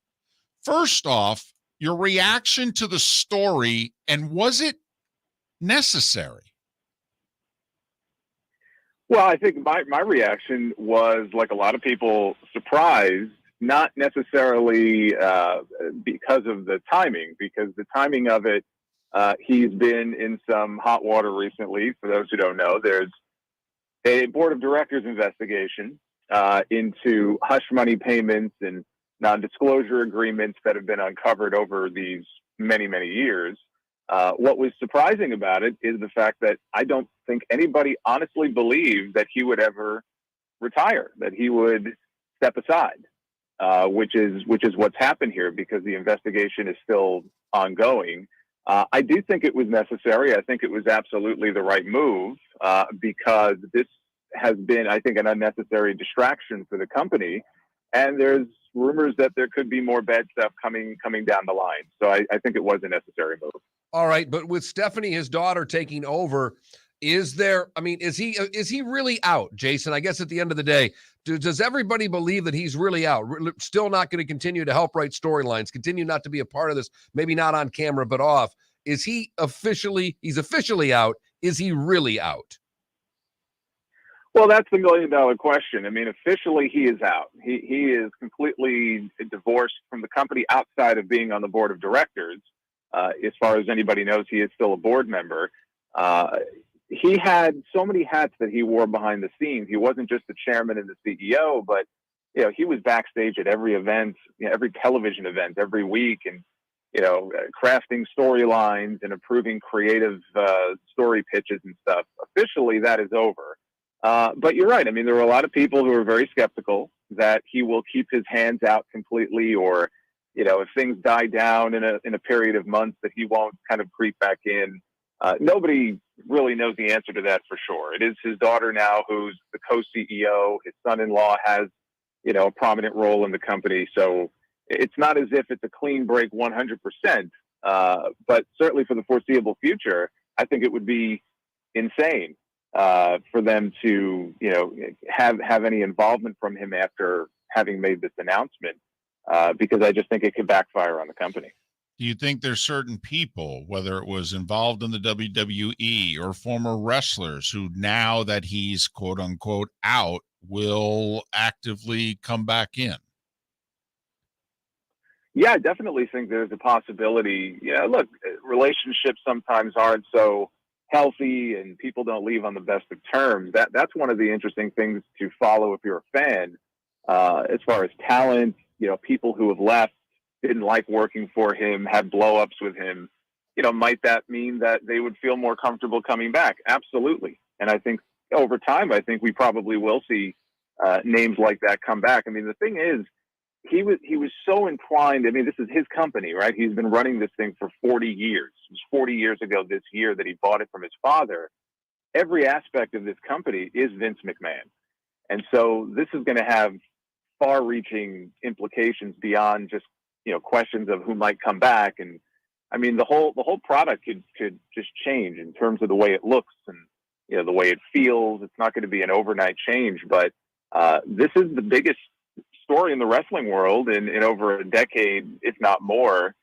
First off, your reaction to the story, and was it necessary? Well, I think my reaction was, like a lot of people, surprised, not necessarily because of the timing, because the timing of it, he's been in some hot water recently. For those who don't know, there's a board of directors investigation into hush money payments and non-disclosure agreements that have been uncovered over these many, many years. What was surprising about it is the fact that I don't think anybody honestly believed that he would ever retire, that he would step aside, which is what's happened here, because the investigation is still ongoing. I do think it was necessary. I think it was absolutely the right move, because this has been, I think, an unnecessary distraction for the company. And there's rumors that there could be more bad stuff coming down the line. So I think it was a necessary move. All right, but with Stephanie, his daughter, taking over, is he really out, Jason? I guess at the end of the day, does everybody believe that he's really out? Still not going to continue to help write storylines, continue not to be a part of this, maybe not on camera, but off. Is he's officially out? Is he really out? Well, that's the $1 million question. I mean, officially, he is out. He is completely divorced from the company outside of being on the board of directors. As far as anybody knows, he is still a board member. He had so many hats that he wore behind the scenes. He wasn't just the chairman and the CEO, but he was backstage at every event, every television event every week, and crafting storylines and approving creative story pitches and stuff. Officially, that is over. But you're right. I mean, there are a lot of people who are very skeptical that he will keep his hands out completely, or if things die down in a period of months, that he won't kind of creep back in. Nobody really knows the answer to that for sure. It is his daughter now who's the co-CEO. His son-in-law has, a prominent role in the company. So it's not as if it's a clean break 100%. But certainly for the foreseeable future, I think it would be insane for them to, have any involvement from him after having made this announcement, because I just think it could backfire on the company. Do you think there's certain people, whether it was involved in the WWE or former wrestlers, who now that he's quote unquote out will actively come back in? Yeah, I definitely think there's a possibility. Look, relationships sometimes aren't so healthy and people don't leave on the best of terms. That's one of the interesting things to follow if you're a fan, as far as talent, people who have left, didn't like working for him, had blow-ups with him. Might that mean that they would feel more comfortable coming back? Absolutely. And I think over time, we probably will see names like that come back. I mean, the thing is, he was so inclined. I mean, this is his company, right? He's been running this thing for 40 years. It was 40 years ago this year that he bought it from his father. Every aspect of this company is Vince McMahon. And so this is going to have far-reaching implications beyond just, questions of who might come back. And I mean, the whole product could just change in terms of the way it looks and, the way it feels. It's not going to be an overnight change, but this is the biggest story in the wrestling world in over a decade, if not more,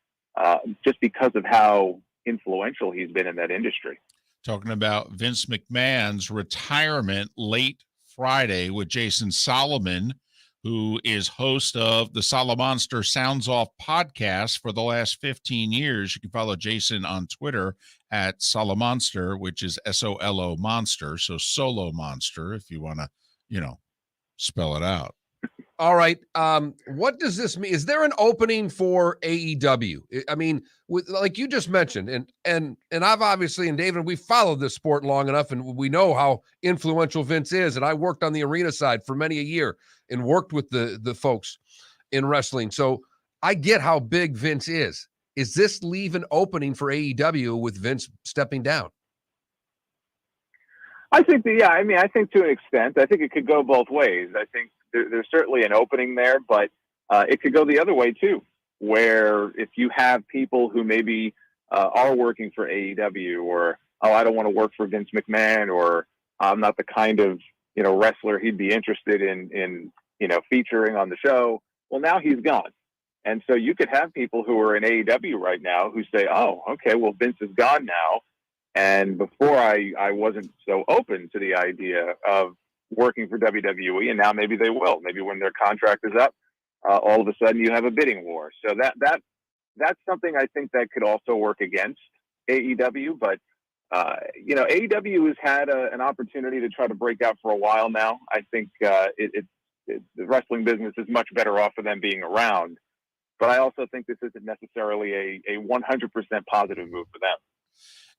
just because of how influential he's been in that industry. Talking about Vince McMahon's retirement late Friday with Jason Solomon, who is host of the Solomonster Sounds Off podcast for the last 15 years. You can follow Jason on Twitter at Solomonster, which is SOLO Monster. So Solo Monster, if you want to, spell it out. All right. What does this mean? Is there an opening for AEW? I mean, like you just mentioned, and I've obviously, and David, we followed this sport long enough, and we know how influential Vince is. And I worked on the arena side for many a year and worked with the folks in wrestling. So I get how big Vince is. Is this leave an opening for AEW with Vince stepping down? I think I think to an extent, I think it could go both ways. I think there's certainly an opening there, but it could go the other way too, where if you have people who maybe are working for AEW, or, I don't want to work for Vince McMahon, or I'm not the kind of, wrestler he'd be interested in featuring on the show. Well, now he's gone. And so you could have people who are in AEW right now who say, oh, okay, well, Vince is gone now. And before I wasn't so open to the idea of working for WWE, and now maybe they will. Maybe when their contract is up, all of a sudden you have a bidding war. So that's something I think that could also work against AEW. But AEW has had an opportunity to try to break out for a while now. I think the wrestling business is much better off for them being around. But I also think this isn't necessarily a 100% positive move for them.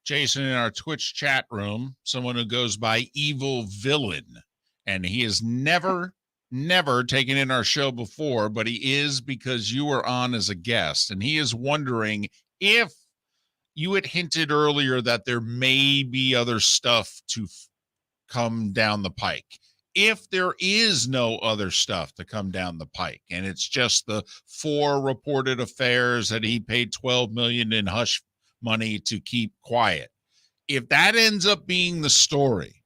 Jason, in our Twitch chat room, someone who goes by Evil Villain, and he has never taken in our show before, but he is because you were on as a guest, and he is wondering if you had hinted earlier that there may be other stuff to come down the pike. If there is no other stuff to come down the pike, and it's just the 4 reported affairs that he paid $12 million in hush money to keep quiet, if that ends up being the story,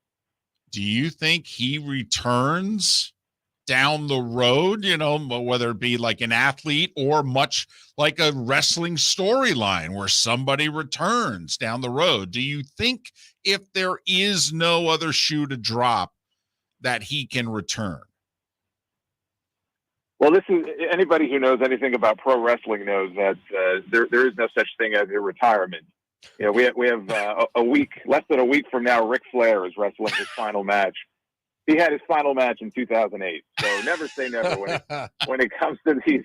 do you think he returns down the road, whether it be like an athlete or much like a wrestling storyline where somebody returns down the road? Do you think if there is no other shoe to drop, that he can return? Well, this is anybody who knows anything about pro wrestling knows that there is no such thing as a retirement. You know, we have a week, less than a week from now, Ric Flair is wrestling his final match. He had his final match in 2008. So never say never when it comes to these.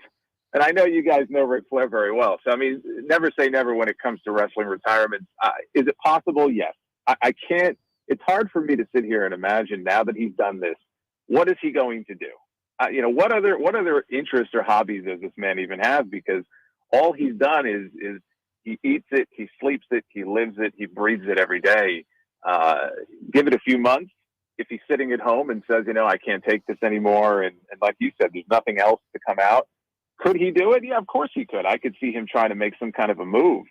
And I know you guys know Ric Flair very well. So, I mean, never say never when it comes to wrestling retirements. Is it possible? Yes. I can't. It's hard for me to sit here and imagine now that he's done this, what is he going to do? You know, what other interests or hobbies does this man even have? Because all he's done is he eats it, he sleeps it, he lives it, he breathes it every day. Give it a few months. If he's sitting at home and says, you know, I can't take this anymore, and like you said, there's nothing else to come out, could he do it? Yeah, of course he could. I could see him trying to make some kind of a move.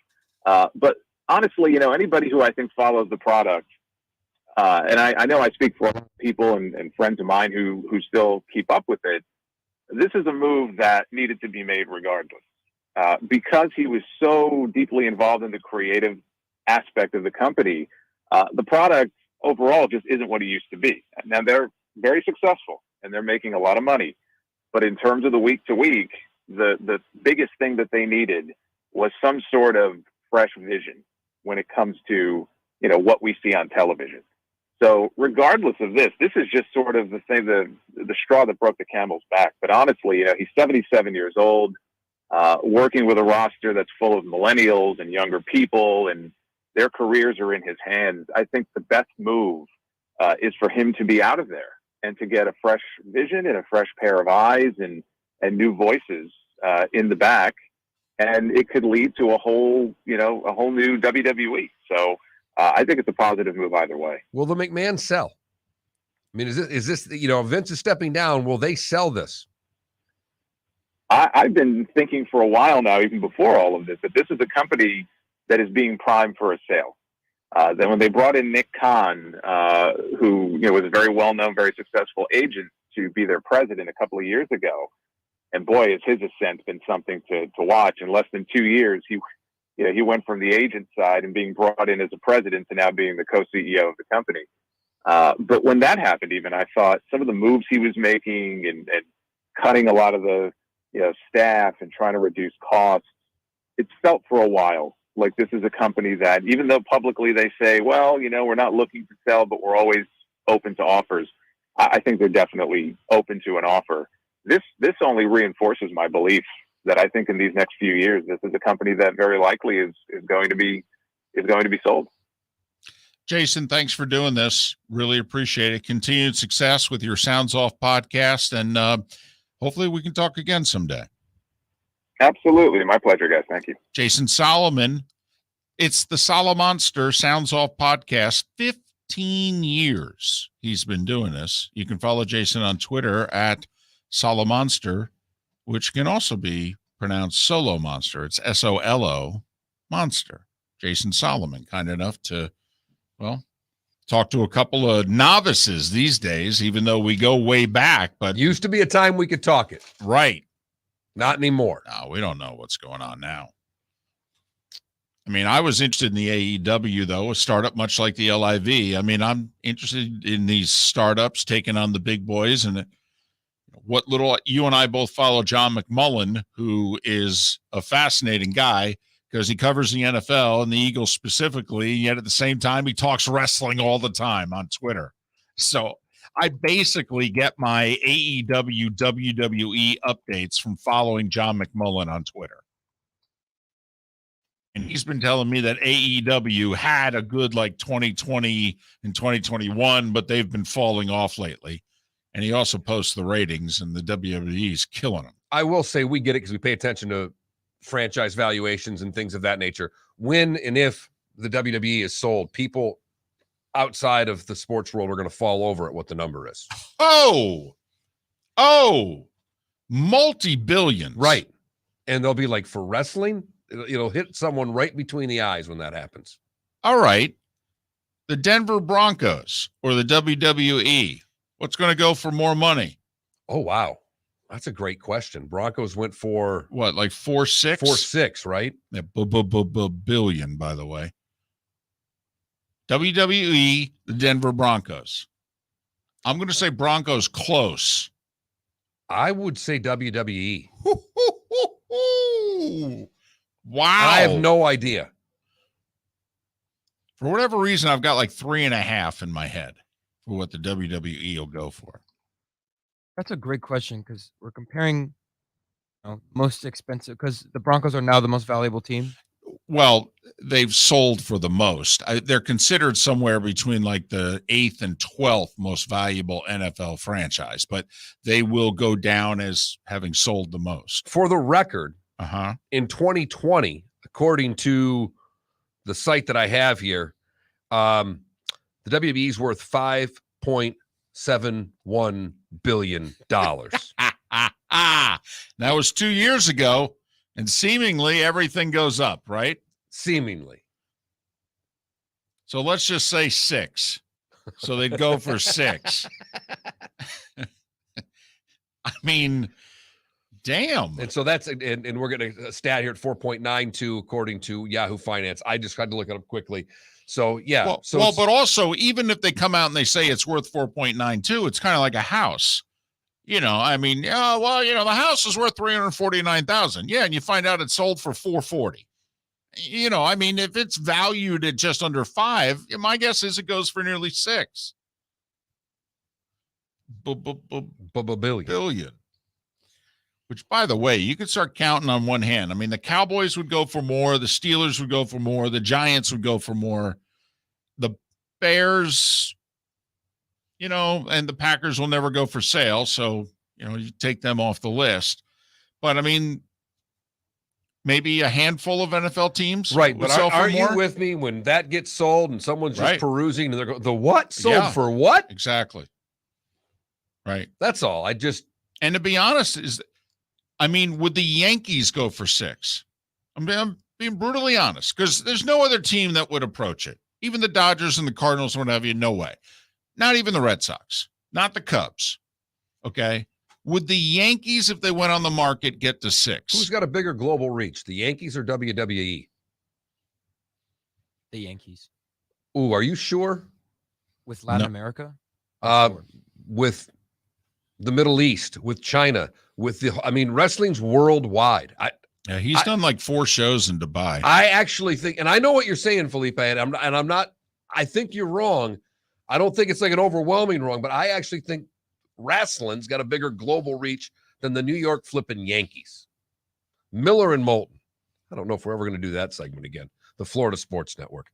But honestly, you know, anybody who I think follows the product, and I know I speak for people and friends of mine who still keep up with it, this is a move that needed to be made regardless. Because he was so deeply involved in the creative aspect of the company, the product overall just isn't what it used to be. Now, they're very successful and they're making a lot of money. But in terms of the week to week, the biggest thing that they needed was some sort of fresh vision when it comes to, you know, what we see on television. So regardless of this is just sort of the thing, the straw that broke the camel's back. But honestly, you know, he's 77 years old, working with a roster that's full of millennials and younger people, and their careers are in his hands. I think the best move is for him to be out of there and to get a fresh vision and a fresh pair of eyes and new voices in the back. And it could lead to a whole new WWE. So I think it's a positive move either way. Will the McMahon sell? I mean, is this, you know, Vince is stepping down. Will they sell this? I've been thinking for a while now, even before all of this, that this is a company that is being primed for a sale. Then when they brought in Nick Khan, who, you know, was a very well-known, very successful agent to be their president a couple of years ago, and boy, has his ascent been something to watch. In less than 2 years, he went from the agent side and being brought in as a president to now being the co-CEO of the company. But when that happened, even I thought some of the moves he was making and cutting a lot of the, you know, staff and trying to reduce costs, it's felt for a while like this is a company that, even though publicly they say, well, you know, we're not looking to sell, but we're always open to offers. I think they're definitely open to an offer. This only reinforces my belief that I think in these next few years, this is a company that very likely is going to be sold. Jason, thanks for doing this. Really appreciate it. Continued success with your Sounds Off podcast, and hopefully we can talk again someday. Absolutely. My pleasure, guys. Thank you. Jason Solomon. It's the Solomonster Sounds Off podcast. 15 years he's been doing this. You can follow Jason on Twitter at Solomonster, which can also be pronounced Solo Monster. It's SOLO Monster. Jason Solomon, kind enough to, well, talk to a couple of novices these days, even though we go way back. But used to be a time we could talk it. Right. Not anymore. No, we don't know what's going on now. I mean, I was interested in the AEW, though, a startup much like the LIV. I mean, I'm interested in these startups taking on the big boys. And what little you and I both follow John McMullen, who is a fascinating guy because he covers the NFL and the Eagles specifically, yet at the same time, he talks wrestling all the time on Twitter. So I basically get my AEW, WWE updates from following John McMullen on Twitter. And he's been telling me that AEW had a good like 2020 and 2021, but they've been falling off lately. And he also posts the ratings, and the WWE is killing them. I will say we get it because we pay attention to franchise valuations and things of that nature. When and if the WWE is sold, people outside of the sports world are going to fall over at what the number is. Oh, multi-billions. Right. And they'll be like, for wrestling, it'll hit someone right between the eyes when that happens. All right. The Denver Broncos or the WWE, what's going to go for more money? Oh, wow. That's a great question. Broncos went for what, like 4.6? 4.6, right? Yeah, billion, by the way. WWE, the Denver Broncos. I'm going to say Broncos close. I would say WWE. Wow. I have no idea. For whatever reason, I've got like 3.5 in my head for what the WWE will go for. That's a great question because we're comparing most expensive because the Broncos are now the most valuable team. Well, they've sold for the most. They're considered somewhere between like the 8th and 12th most valuable NFL franchise, but they will go down as having sold the most. For the record, in 2020, according to the site that I have here, the WBE is worth $5.71 billion. That was 2 years ago, and seemingly everything goes up, right? Seemingly. So let's just say 6. So they'd go for 6. I mean, damn. And so that's, and we're getting a stat here at 4.92 according to Yahoo Finance. I just had to look it up quickly. So yeah. But also, even if they come out and they say it's worth 4.92, it's kind of like a house. The house is worth $349,000. Yeah, and you find out it's sold for $440. If it's valued at just under 5, my guess is it goes for nearly 6 billion. Which, by the way, you could start counting on one hand. I mean, the Cowboys would go for more. The Steelers would go for more. The Giants would go for more. The Bears, and the Packers will never go for sale. So, you take them off the list. But, I mean, maybe a handful of NFL teams. Right, but are you with me when that gets sold and someone's just perusing and they're going, the what? Sold for what? Exactly. Right. That's all. And to be honest, would the Yankees go for 6? I'm being brutally honest because there's no other team that would approach it. Even the Dodgers and the Cardinals, what have you, no way. Not even the Red Sox, not the Cubs. Okay. Would the Yankees, if they went on the market, get to 6? Who's got a bigger global reach, the Yankees or WWE? The Yankees. Ooh, are you sure? With Latin America? Sure. With the Middle East, with China, wrestling's worldwide. He's done like 4 shows in Dubai. I actually think, and I know what you're saying, Felipe, I think you're wrong. I don't think it's like an overwhelming wrong, but I actually think wrestling's got a bigger global reach than the New York flipping Yankees. Miller and Moulton. I don't know if we're ever going to do that segment again. The Florida Sports Network.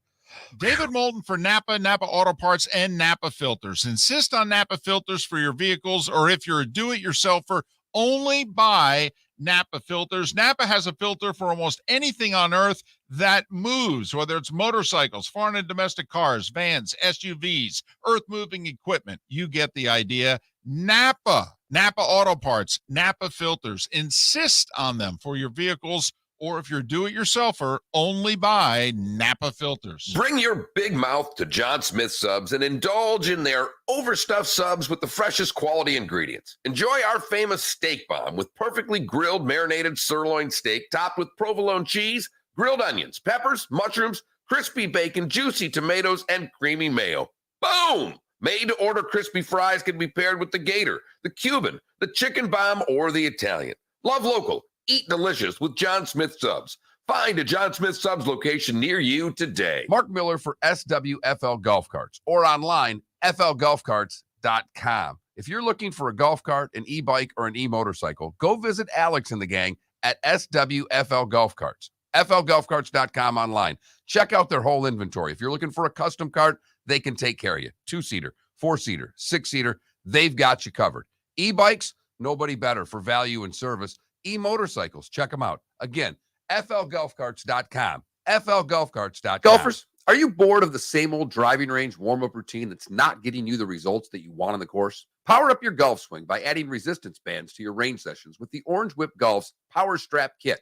David Moulton for Napa Auto Parts, and Napa Filters. Insist on Napa Filters for your vehicles, or if you're a do-it-yourselfer, only buy Napa Filters. Napa has a filter for almost anything on earth that moves, whether it's motorcycles, foreign and domestic cars, vans, SUVs, earth-moving equipment. You get the idea. Napa Auto Parts, Napa Filters. Insist on them for your vehicles, or if you're do-it-yourselfer, only buy Napa Filters. Bring your big mouth to John Smith Subs and indulge in their overstuffed subs with the freshest quality ingredients. Enjoy our famous steak bomb with perfectly grilled marinated sirloin steak topped with provolone cheese, grilled onions, peppers, mushrooms, crispy bacon, juicy tomatoes, and creamy mayo. Boom! Made-to-order crispy fries can be paired with the Gator, the Cuban, the chicken bomb, or the Italian. Love local. Eat delicious with John Smith Subs. Find a John Smith Subs location near you today. Mark Miller for SWFL Golf Carts, or online, flgolfcarts.com. If you're looking for a golf cart, an e-bike, or an e-motorcycle, go visit Alex and the gang at SWFL Golf Carts. flgolfcarts.com online. Check out their whole inventory. If you're looking for a custom cart, they can take care of you. 2-seater, 4-seater, 6-seater, they've got you covered. E-bikes, nobody better for value and service. E-motorcycles, check them out. Again, flgolfcarts.com. flgolfcarts.com. Golfers, are you bored of the same old driving range warm-up routine that's not getting you the results that you want on the course? Power up your golf swing by adding resistance bands to your range sessions with the Orange Whip Golf's Power Strap Kit.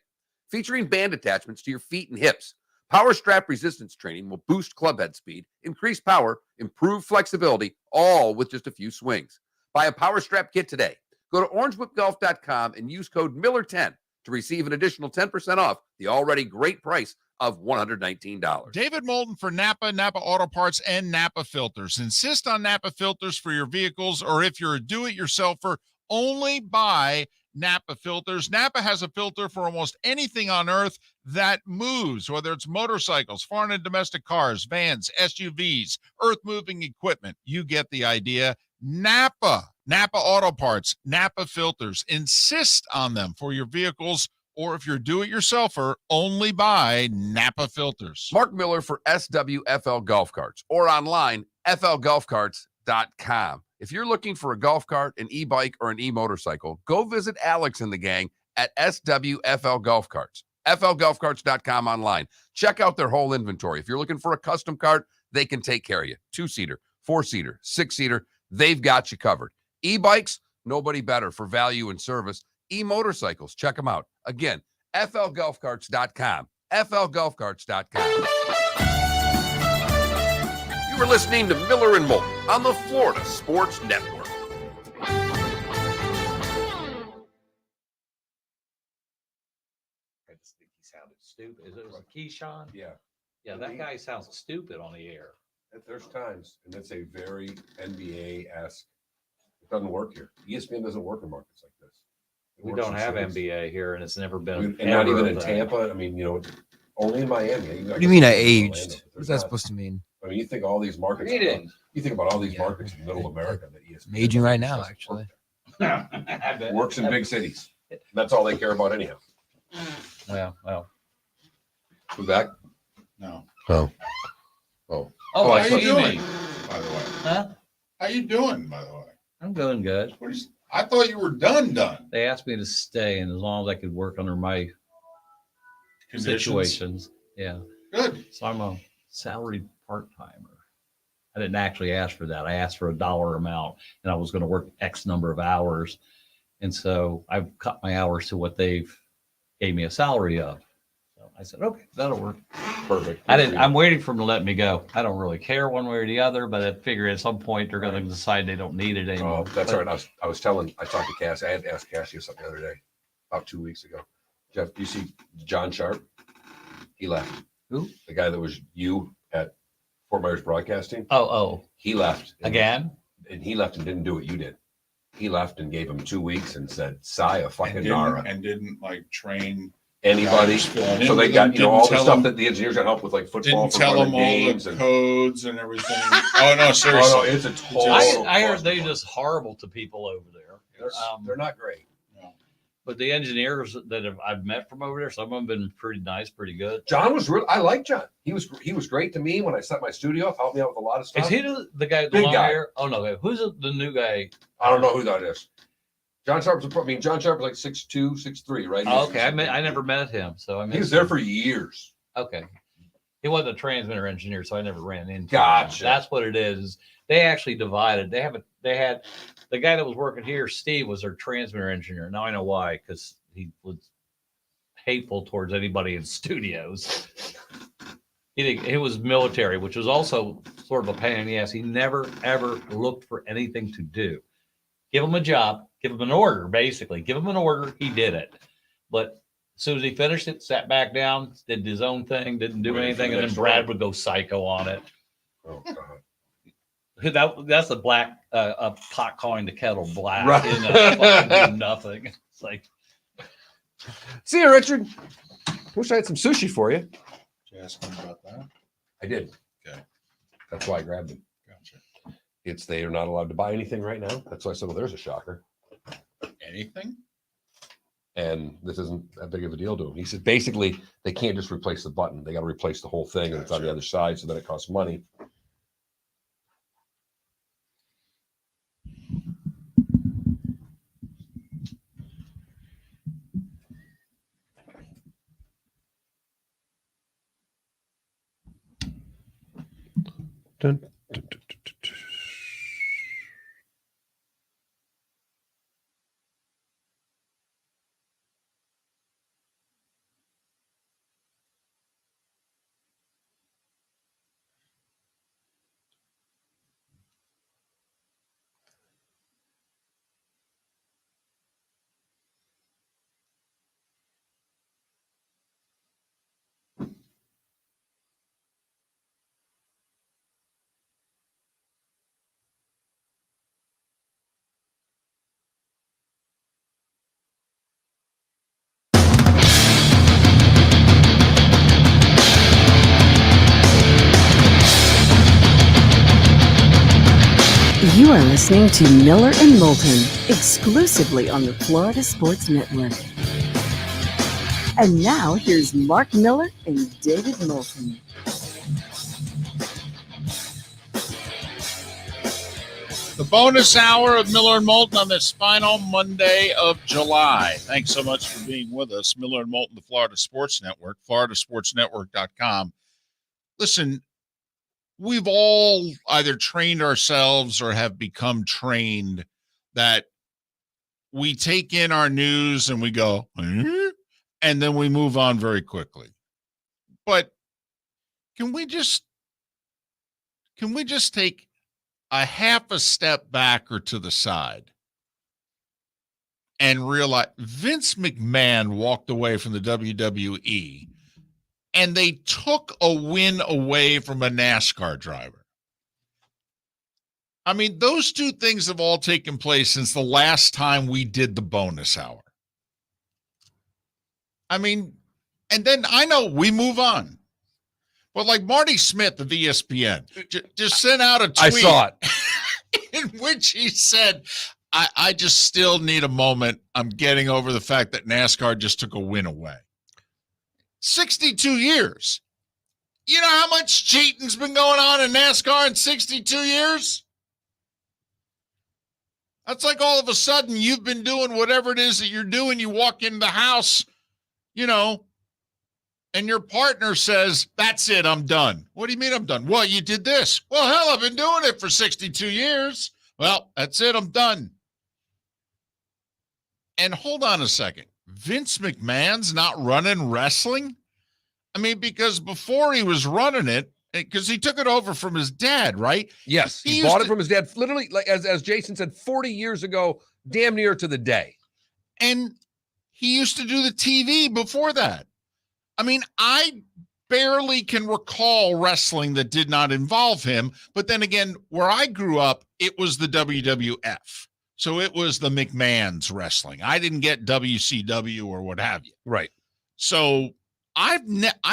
Featuring band attachments to your feet and hips, Power Strap resistance training will boost club head speed, increase power, improve flexibility, all with just a few swings. Buy a Power Strap Kit today. Go to orangewhipgolf.com and use code Miller10 to receive an additional 10% off the already great price of $119. David Moulton for Napa, Napa Auto Parts, and Napa Filters. Insist on Napa Filters for your vehicles, or if you're a do-it-yourselfer, only buy Napa Filters. Napa has a filter for almost anything on earth that moves, whether it's motorcycles, foreign and domestic cars, vans, SUVs, earth-moving equipment. You get the idea. Napa Auto Parts, Napa Filters. Insist on them for your vehicles, or if you're do-it-yourselfer, only buy Napa Filters. Mark Miller for SWFL Golf Carts, or online, flgolfcarts.com. If you're looking for a golf cart, an e-bike, or an e-motorcycle, go visit Alex and the gang at SWFL Golf Carts. flgolfcarts.com online. Check out their whole inventory. If you're looking for a custom cart, they can take care of you. 2-seater, 4-seater, 6-seater, they've got you covered. E-bikes, nobody better for value and service. E-motorcycles, check them out. Again, flgolfcarts.com. flgolfcarts.com. You were listening to Miller and Moulton on the Florida Sports Network. I just think he sounded stupid. Is it was Keyshawn? Yeah. Yeah, that guy sounds stupid on the air. There's times, and it's a very NBA-esque. It doesn't work here. ESPN doesn't work in markets like this. We don't have NBA here, and it's never been. And not even in Tampa. I mean, only in Miami. What do you mean I aged? What's that supposed to mean? I mean, you think all these markets. You think about all these markets in middle America that ESPN. I'm aging right now, actually. Works in big cities. That's all they care about anyhow. Well. We back? No. Oh. Oh, how you doing, doing, by the way? Huh? How you doing, by the way? I'm doing good. I thought you were done. They asked me to stay, and as long as I could work under my situations, yeah. Good. So I'm a salaried part-timer. I didn't actually ask for that. I asked for a dollar amount, and I was going to work X number of hours. And so I've cut my hours to what they've gave me a salary of. So I said, okay, that'll work. Perfect. I'm waiting for them to let me go. I don't really care one way or the other, but I figure at some point they're going to decide they don't need it anymore. Oh, that's right. I talked to Cass. I had to ask Cassie something the other day, about 2 weeks ago. Jeff, do you see John Sharp? He left. Who? The guy that was you at Fort Myers Broadcasting. Oh. He left. Again? And he left and didn't do what you did. He left and gave him 2 weeks and said, "Saya fucking Nara." And didn't train anybody. So they got, all the stuff that the engineers got help with, like football. Didn't tell them all the codes and everything. Oh, no, seriously. Oh, no, it's a total. I heard they're just horrible to people over there. They're not great. But the engineers that I've met from over there, some of them have been pretty nice, pretty good. John was real. I like John. He was great to me when I set my studio up. Helped me out with a lot of stuff. Is he the guy? The big long guy? Hair? Oh no, who's the new guy? I don't know who that is. John Sharp's. John Sharp was like 6'2", 6'3", right? Oh, okay, I never met him, so he was there for years. Okay, he wasn't a transmitter engineer, so I never ran into him. Gotcha. That's what it is. They actually divided. They had the guy that was working here, Steve, was their transmitter engineer. Now I know why, because he was hateful towards anybody in studios. He was military, which was also sort of a pain in the ass. He never, ever looked for anything to do. Give him a job, give him an order, basically. Give him an order, he did it. But as soon as he finished it, sat back down, did his own thing, didn't do anything, and then Brad would go psycho on it. Oh, God. That's the black pot calling the kettle black. Right. Fucking do nothing. It's like, see you, Richard. Wish I had some sushi for you. Did you ask him about that? I did. Okay. That's why I grabbed it. Gotcha. They are not allowed to buy anything right now. That's why I said, well, there's a shocker. Anything? And this isn't that big of a deal to him. He said, basically, they can't just replace the button. They got to replace the whole thing, and it's on the other side, so then it costs money. Dun, dun, dun, dun, dun, dun. You are listening to Miller and Moulton, exclusively on the Florida Sports Network. And now, here's Mark Miller and David Moulton. The bonus hour of Miller and Moulton on this final Monday of July. Thanks so much for being with us. Miller and Moulton, the Florida Sports Network, floridasportsnetwork.com. Listen, we've all either trained ourselves or have become trained that we take in our news and we go, and then we move on very quickly. But can we just take a half a step back or to the side and realize Vince McMahon walked away from the WWE and they took a win away from a NASCAR driver? I mean, those two things have all taken place since the last time we did the bonus hour. I mean, and then I know we move on. But like Marty Smith of ESPN just sent out a tweet. I saw it. In which he said, I just still need a moment. I'm getting over the fact that NASCAR just took a win away. 62 years. You know how much cheating's been going on in NASCAR in 62 years? That's like all of a sudden you've been doing whatever it is that you're doing. You walk into the house, and your partner says, that's it, I'm done. What do you mean I'm done? Well, you did this. Well, hell, I've been doing it for 62 years. Well, that's it, I'm done. And hold on a second. Vince McMahon's not running wrestling? I mean, because before he was running it, because he took it over from his dad, right? Yes, he bought it from his dad, literally, like as Jason said, 40 years ago, damn near to the day. And he used to do the TV before that. I mean, I barely can recall wrestling that did not involve him. But then again, where I grew up, it was the WWF. So it was the McMahon's wrestling. I didn't get WCW or what have you. Right. So I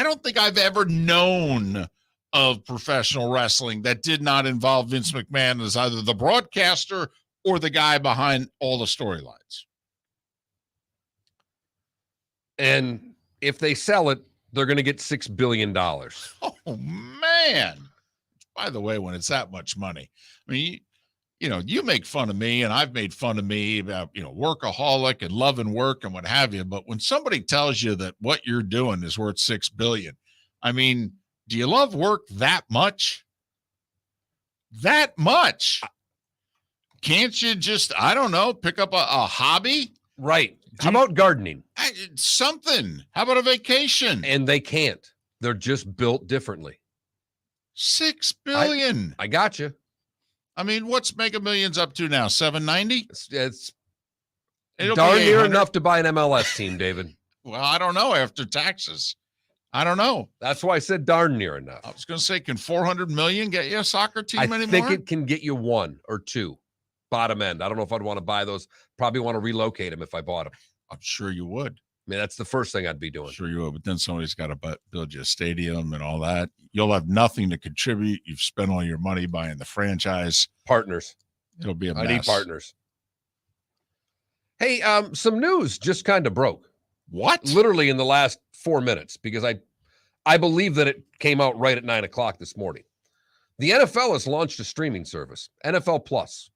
don't think I've ever known of professional wrestling that did not involve Vince McMahon as either the broadcaster or the guy behind all the storylines. And if they sell it, they're going to get $6 billion. Oh, man. By the way, when it's that much money, I mean, you make fun of me and I've made fun of me about, workaholic and loving work and what have you. But when somebody tells you that what you're doing is worth $6 billion, I mean, do you love work that much? That much? Can't you just, I don't know, pick up a hobby? Right. How about gardening? Something. How about a vacation? And they can't. They're just built differently. $6 billion. I got you. I mean, what's Mega Millions up to now? 790? It's It'll darn be near 800. enough to buy an MLS team, David. Well, I don't know after taxes. I don't know. That's why I said darn near enough. I was going to say, can 400 million get you a soccer team anymore? I think it can get you one or two. Bottom end. I don't know if I'd want to buy those. Probably want to relocate them if I bought them. I'm sure you would. I mean, that's the first thing I'd be doing. Sure you would. But then somebody's got to build you a stadium and all that. You'll have nothing to contribute. You've spent all your money buying the franchise. Partners. It'll be a mess. I need partners. Hey, some news just kind of broke. What? Literally in the last 4 minutes, because I believe that it came out right at 9 o'clock this morning. The NFL has launched a streaming service, NFL Plus.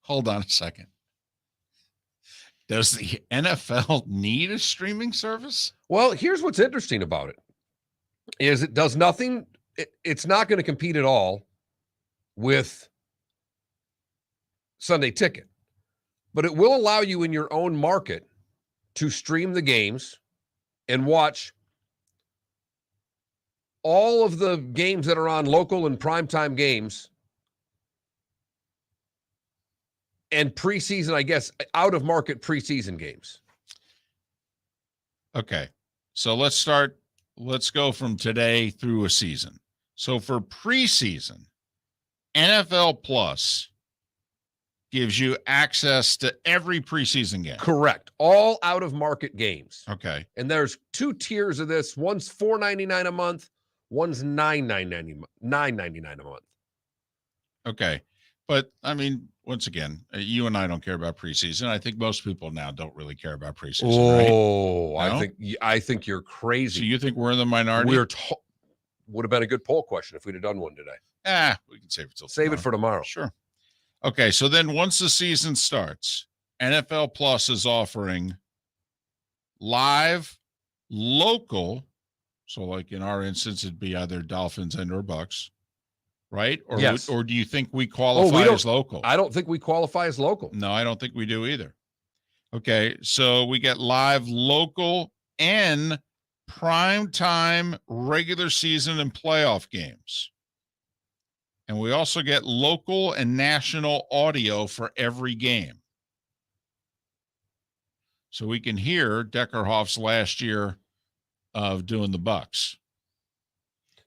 Hold on a second. Does the NFL need a streaming service? Well, here's what's interesting about it is it does nothing. It's not going to compete at all with Sunday Ticket, but it will allow you in your own market to stream the games and watch all of the games that are on local and primetime games and preseason, I guess, out of market preseason games. Okay. So let's go from today through a season. So for preseason, NFL Plus gives you access to every preseason game. Correct. All out of market games. Okay. And there's two tiers of this. One's $4.99 a month. One's $9.99 a month. Okay. But I mean, once again, you and I don't care about preseason. I think most people now don't really care about preseason, right? Oh, No? I think you're crazy. So you think we're in the minority? Would have been a good poll question if we'd have done one today. We can save it till Save tomorrow. it for tomorrow. Sure. Okay, so then once the season starts, NFL Plus is offering live, local, so like in our instance, it'd be either Dolphins and or Bucks, right? Or Yes. or do you think we qualify as local? I don't think we qualify as local. No, I don't think we do either. Okay, so we get live, local, and prime time regular season and playoff games. And we also get local and national audio for every game. So we can hear Deckerhoff's last year of doing the Bucks.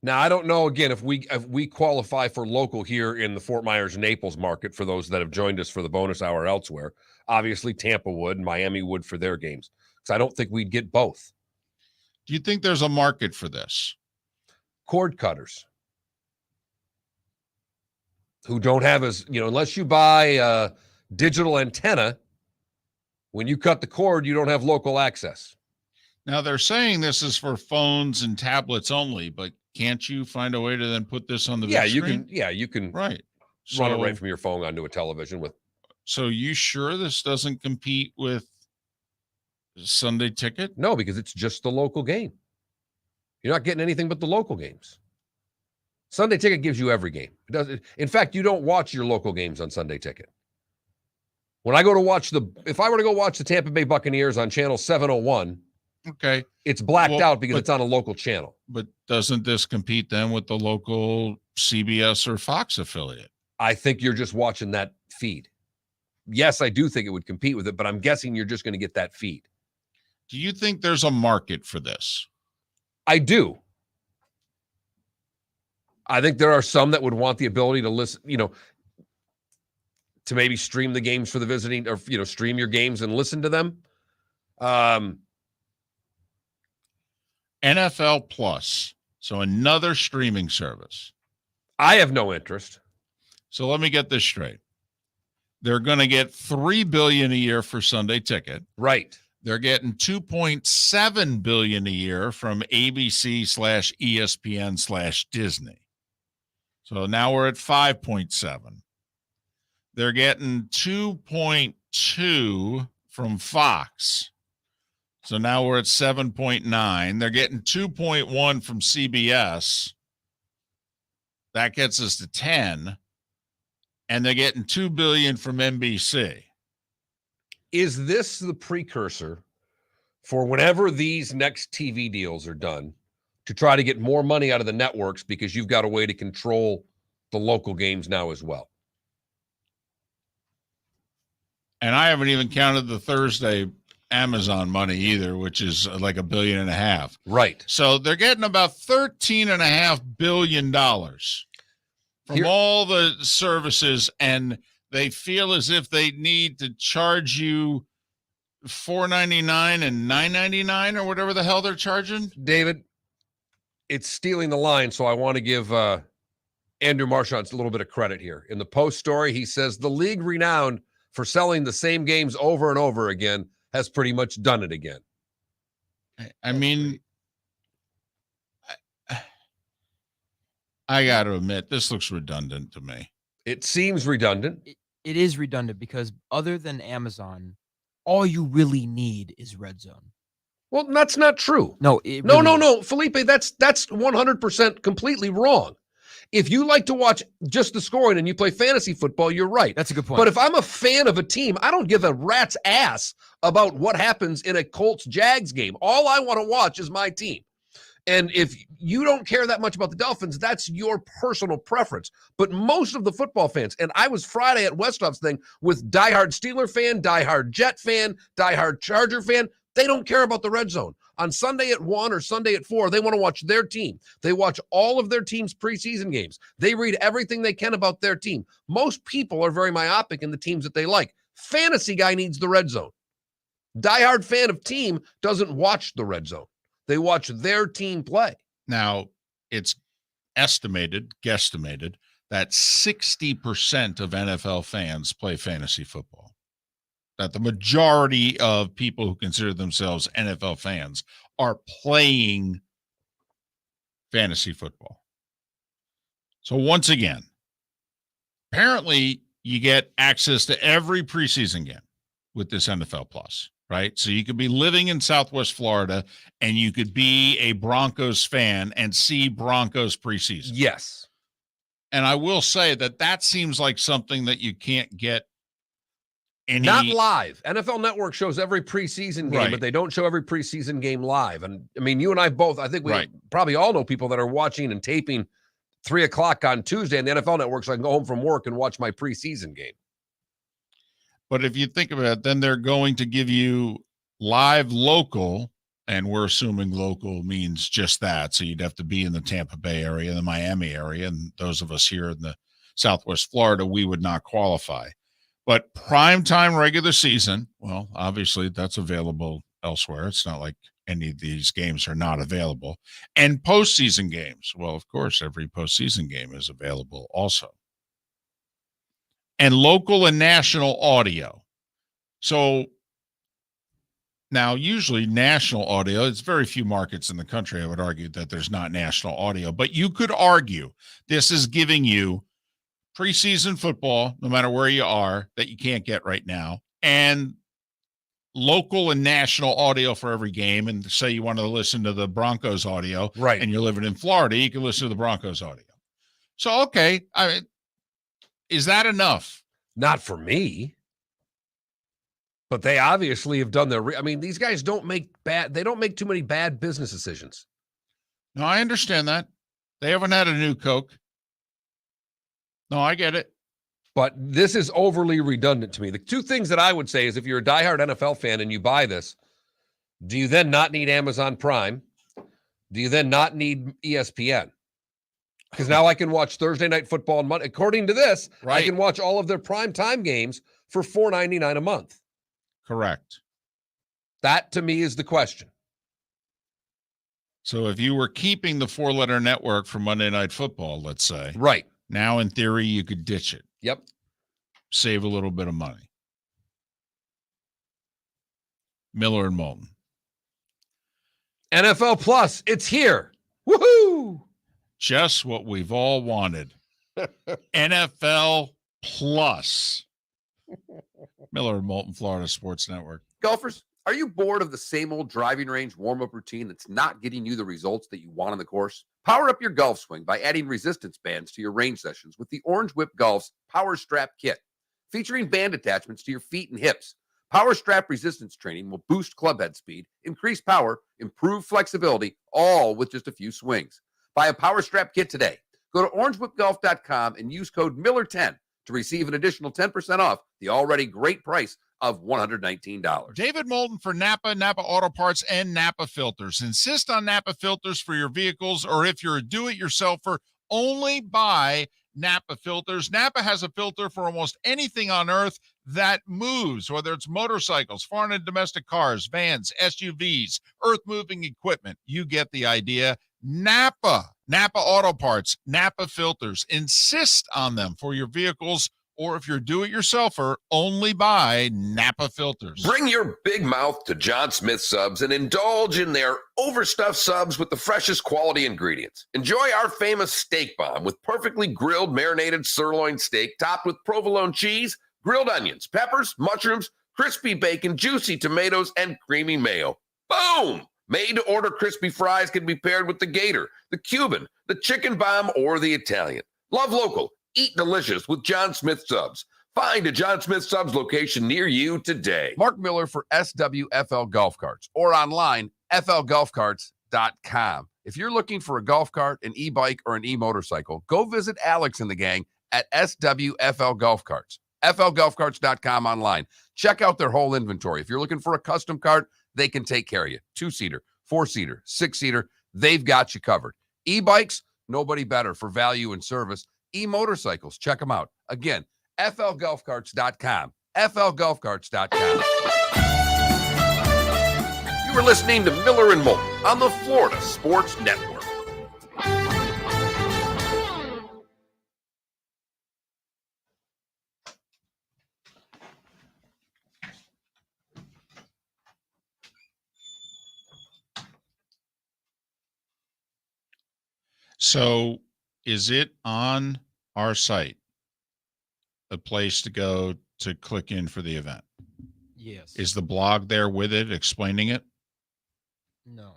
Now, I don't know, again, if we qualify for local here in the Fort Myers, Naples market for those that have joined us for the bonus hour elsewhere. Obviously, Tampa would, and Miami would for their games. Because I don't think we'd get both. Do you think there's a market for this? Cord cutters who don't have unless you buy a digital antenna, when you cut the cord, you don't have local access. Now, they're saying this is for phones and tablets only, but can't you find a way to then put this on the big screen? You can right. Run it right from your phone onto a television with. So you sure this doesn't compete with Sunday Ticket? No, because it's just the local game. You're not getting anything but the local games. Sunday Ticket gives you every game. It does. In fact, you don't watch your local games on Sunday Ticket. When I go to if I were to go watch the Tampa Bay Buccaneers on channel 701, okay, it's blacked out because it's on a local channel. But doesn't this compete then with the local CBS or Fox affiliate? I think you're just watching that feed. Yes, I do think it would compete with it, but I'm guessing you're just going to get that feed. Do you think there's a market for this? I do. I think there are some that would want the ability to listen, to maybe stream the games for the visiting or, stream your games and listen to them. NFL Plus. So another streaming service. I have no interest. So let me get this straight. They're going to get $3 billion a year for Sunday Ticket. Right. They're getting $2.7 billion a year from ABC/ESPN/Disney. So now we're at 5.7. They're getting 2.2 from Fox. So now we're at 7.9. They're getting 2.1 from CBS. That gets us to 10. And they're getting $2 billion from NBC. Is this the precursor for whenever these next TV deals are done to try to get more money out of the networks because you've got a way to control the local games now as well? And I haven't even counted the Thursday Amazon money either, which is like $1.5 billion. Right. So they're getting about $13.5 billion from all the services, and they feel as if they need to charge you $4.99 and $9.99 or whatever the hell they're charging. David, it's stealing the line, so I want to give Andrew Marchand a little bit of credit here. In the Post story, he says the league renowned for selling the same games over and over again has pretty much done it again. I mean, I got to admit, this looks redundant to me. It seems redundant. It is redundant because other than Amazon, all you really need is Red Zone. Well, that's not true. No, no, Felipe, that's 100% completely wrong. If you like to watch just the scoring and you play fantasy football, you're right. That's a good point. But if I'm a fan of a team, I don't give a rat's ass about what happens in a Colts-Jags game. All I want to watch is my team. And if you don't care that much about the Dolphins, that's your personal preference. But most of the football fans, and I was Friday at Westhoff's thing with diehard Steeler fan, diehard Jet fan, diehard Charger fan, they don't care about the red zone. On Sunday at 1 or Sunday at 4, they want to watch their team. They watch all of their team's preseason games. They read everything they can about their team. Most people are very myopic in the teams that they like. Fantasy guy needs the red zone. Diehard fan of team doesn't watch the red zone. They watch their team play. Now, it's guesstimated, that 60% of NFL fans play fantasy football. That the majority of people who consider themselves NFL fans are playing fantasy football. So once again, apparently you get access to every preseason game with this NFL Plus, right? So you could be living in Southwest Florida and you could be a Broncos fan and see Broncos preseason. Yes. And I will say that seems like something that you can't get Not live. NFL Network shows every preseason game, Right. but they don't show every preseason game live. And I mean, you and I both, I think we Right. probably all know people that are watching and taping 3:00 on Tuesday and the NFL Network, so I can go home from work and watch my preseason game. But if you think about it, then they're going to give you live local, and we're assuming local means just that. So you'd have to be in the Tampa Bay area, the Miami area, and those of us here in the Southwest Florida, we would not qualify. But primetime regular season, well, obviously that's available elsewhere. It's not like any of these games are not available. And postseason games, well, of course, every postseason game is available also. And local and national audio. So now, usually national audio, it's very few markets in the country, I would argue, that there's not national audio. But you could argue this is giving you preseason football, no matter where you are, that you can't get right now, and local and national audio for every game. And say you want to listen to the Broncos audio, right? And you're living in Florida, you can listen to the Broncos audio. So, okay, I mean, is that enough? Not for me. But they obviously have done their. I mean, these guys don't make too many bad business decisions. No, I understand that. They haven't had a new Coke. No, I get it. But this is overly redundant to me. The two things that I would say is if you're a diehard NFL fan and you buy this, do you then not need Amazon Prime? Do you then not need ESPN? Because now I can watch Thursday Night Football and Monday. According to this, Right. I can watch all of their primetime games for $4.99 a month. Correct. That, to me, is the question. So if you were keeping the 4-letter network for Monday Night Football, let's say. Right. Now, in theory, you could ditch it. Yep. Save a little bit of money. Miller and Moulton. NFL Plus, it's here. Woohoo! Just what we've all wanted. NFL Plus. Miller and Moulton, Florida Sports Network. Golfers, are you bored of the same old driving range warm-up routine that's not getting you the results that you want on the course? Power up your golf swing by adding resistance bands to your range sessions with the Orange Whip Golf's Power Strap Kit. Featuring band attachments to your feet and hips, Power Strap resistance training will boost club head speed, increase power, improve flexibility, all with just a few swings. Buy a Power Strap Kit today. Go to orangewhipgolf.com and use code Miller10 to receive an additional 10% off the already great price of $119. David Moulton for Napa, Napa Auto Parts, and Napa Filters. Insist on Napa filters for your vehicles, or if you're a do-it-yourselfer, only buy Napa filters. Napa has a filter for almost anything on earth that moves, whether it's motorcycles, foreign and domestic cars, vans, SUVs, earth-moving equipment. You get the idea. Napa Auto Parts, Napa filters. Insist on them for your vehicles, or if you're do-it-yourselfer, only buy Napa filters. Bring your big mouth to John Smith Subs and indulge in their overstuffed subs with the freshest quality ingredients. Enjoy our famous steak bomb with perfectly grilled marinated sirloin steak topped with provolone cheese, grilled onions, peppers, mushrooms, crispy bacon, juicy tomatoes, and creamy mayo. Boom! Made-to-order crispy fries can be paired with the Gator, the Cuban, the Chicken Bomb, or the Italian. Love local. Eat delicious with John Smith Subs. Find a John Smith Subs location near you today. Mark Miller for SWFL Golf Carts, or online, flgolfcarts.com. If you're looking for a golf cart, an e-bike, or an e-motorcycle, go visit Alex and the gang at SWFL Golf Carts. flgolfcarts.com online. Check out their whole inventory. If you're looking for a custom cart, they can take care of you. 2-seater, 4-seater, 6-seater, they've got you covered. E-bikes, nobody better for value and service. E-motorcycles, check them out. Again, flgolfcarts.com. flgolfcarts.com. You were listening to Miller and Moulton on the Florida Sports Network. So is it on our site a place to go to click in for the event? Yes. Is the blog there with it explaining it? No.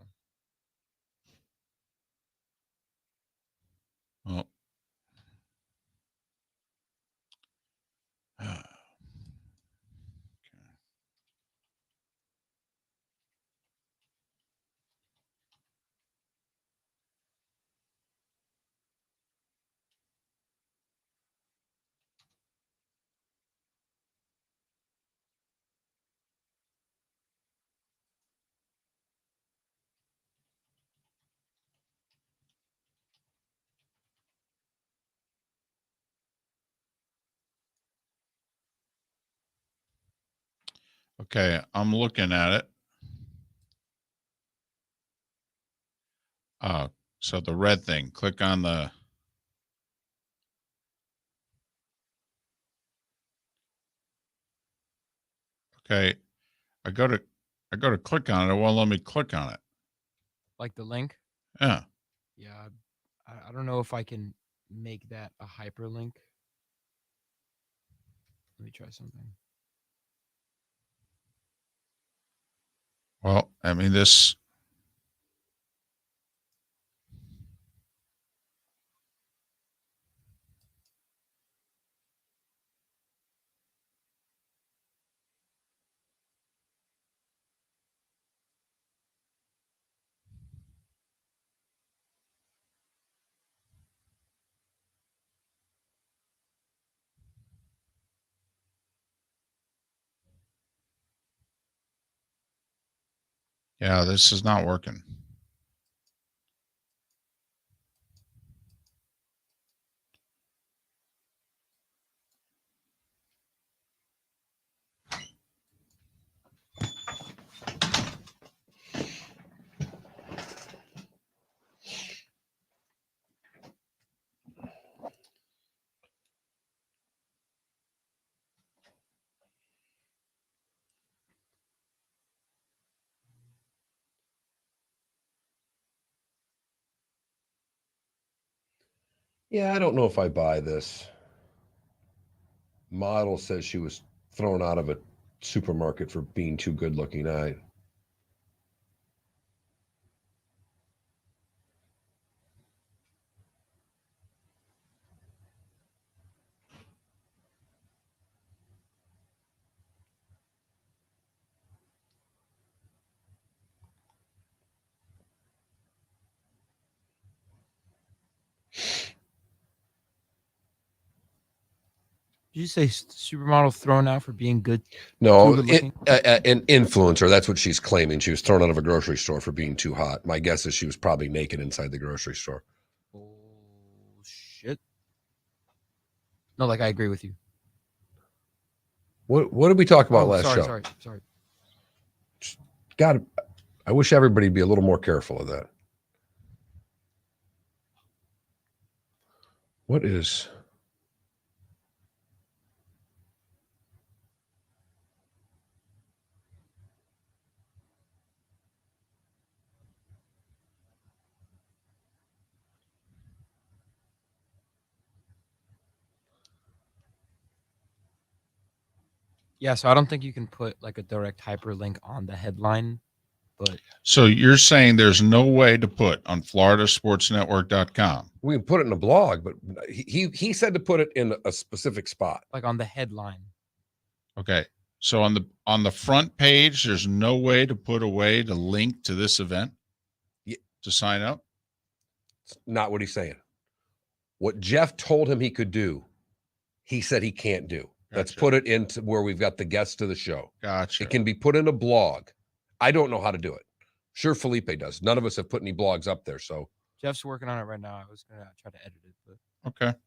Well, okay, I'm looking at it. So the red thing, click on the. Okay, I go to click on it. It won't let me click on it. Like the link? Yeah. Yeah. I don't know if I can make that a hyperlink. Let me try something. Well, I mean, this. Yeah, this is not working. Yeah, I don't know if I buy this. Model says she was thrown out of a supermarket for being too good looking. Did you say supermodel thrown out for being good? No, Too good-looking? an influencer. That's what she's claiming. She was thrown out of a grocery store for being too hot. My guess is she was probably naked inside the grocery store. Oh, shit. No, like I agree with you. What did we talk about last sorry, show? Sorry. God, I wish everybody'd be a little more careful of that. What is... Yeah, so I don't think you can put like a direct hyperlink on the headline, but So you're saying there's no way to put on floridasportsnetwork.com. We can put it in a blog, but he said to put it in a specific spot. like on the headline. Okay. So on the front page, there's no way to put a way to link to this event to sign up. It's not what he's saying. What Jeff told him he could do, he said he can't do. Let's put it into where we've got the guests to the show. Gotcha. It can be put in a blog. I don't know how to do it. Sure, Felipe does. None of us have put any blogs up there. So Jeff's working on it right now. I was gonna try to edit it, but okay.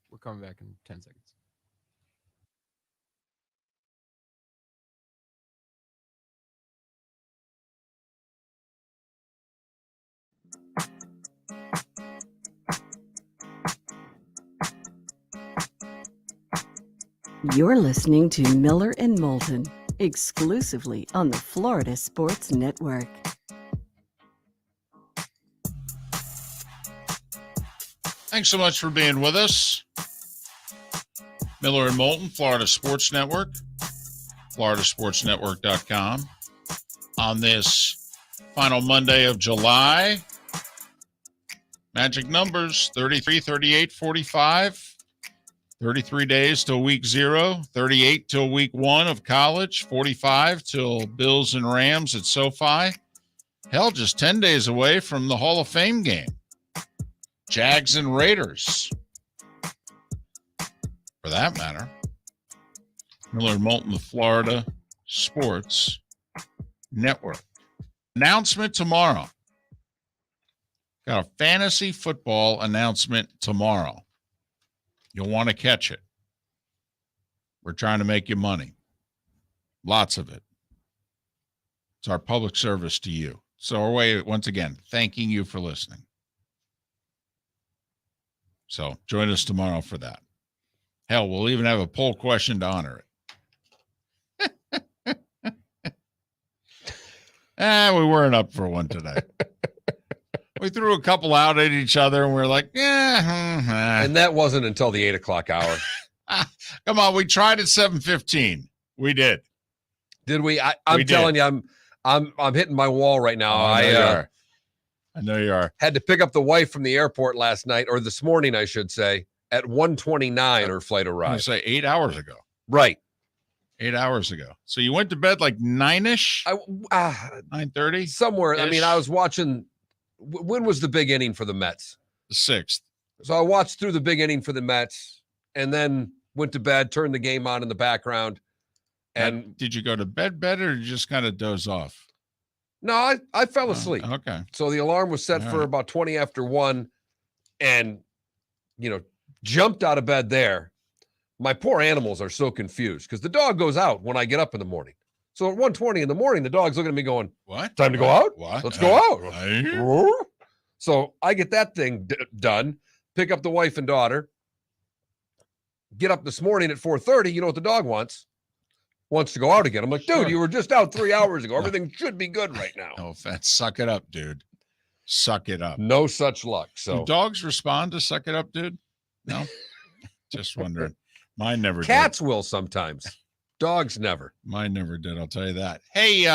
we're coming back in 10 seconds. You're listening to Miller and Moulton, exclusively on the Florida Sports Network. Thanks so much for being with us. Miller and Moulton, Florida Sports Network, floridasportsnetwork.com. On this final Monday of July, magic numbers 33, 38, 45, 33 days till week 0, 38 till week 1 of college, 45 till Bills and Rams at SoFi. Hell, just 10 days away from the Hall of Fame game. Jags and Raiders, for that matter. Miller and Moulton, the Florida Sports Network. Announcement tomorrow. Got a fantasy football announcement tomorrow. You'll want to catch it. We're trying to make you money. Lots of it. It's our public service to you. So our way, once again, thanking you for listening. So join us tomorrow for that. Hell, we'll even have a poll question to honor it. We weren't up for one today. We threw a couple out at each other, and we were like, yeah. And that wasn't until the 8 o'clock hour. Come on, we tried at 7:15. We did. Did we? I'm telling you, I'm hitting my wall right now. I know you are. Had to pick up the wife from the airport last night, or this morning, I should say, at 1:29. Her flight arrived. I say 8 hours ago. Right. 8 hours ago. So you went to bed like 9-ish? 9:30? Somewhere. I mean, I was watching. When was the big inning for the Mets? The 6th. So I watched through the big inning for the Mets and then went to bed, turned the game on in the background. And did you go to bed or did you just kind of doze off? No, I fell asleep. Okay. So the alarm was set for about 20 after 1 and, jumped out of bed there. My poor animals are so confused because the dog goes out when I get up in the morning. So at 1:20 in the morning, the dog's looking at me going, what? Time to go out? What? Let's go out. So I get that thing done, pick up the wife and daughter, get up this morning at 4:30. You know what the dog wants? Wants to go out again. I'm like, dude, you were just out 3 hours ago. Everything should be good right now. No offense. Suck it up, dude. Suck it up. No such luck. So do dogs respond to suck it up, dude? No? Just wondering. Mine never did. Cats will sometimes. Dogs never. Mine never did, I'll tell you that. Hey,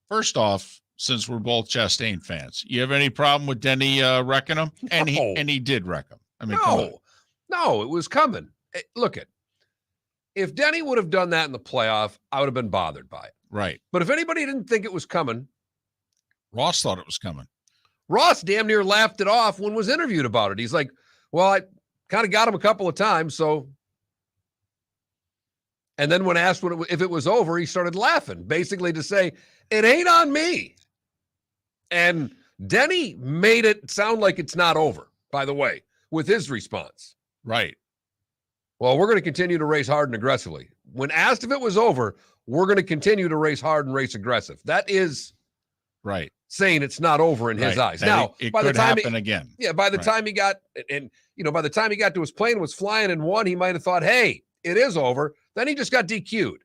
first off, since we're both Chastain fans, you have any problem with Denny wrecking him? And he did wreck him. I mean, no, it was coming. Look if Denny would have done that in the playoff, I would have been bothered by it. Right. But if anybody didn't think it was coming, Ross thought it was coming. Ross damn near laughed it off when was interviewed about it. He's like, well, I kind of got him a couple of times, so. And then when asked if it was over, he started laughing, basically to say, it ain't on me. And Denny made it sound like it's not over, by the way, with his response. Right. Well, we're going to continue to race hard and aggressively. When asked if it was over, we're going to continue to race hard and race aggressive. That is right. Saying it's not over in his eyes. Now, it by could the time happen again. Yeah, by the time he got, by the time he got to his plane, was flying and won, he might have thought, hey, it is over. Then he just got DQ'd.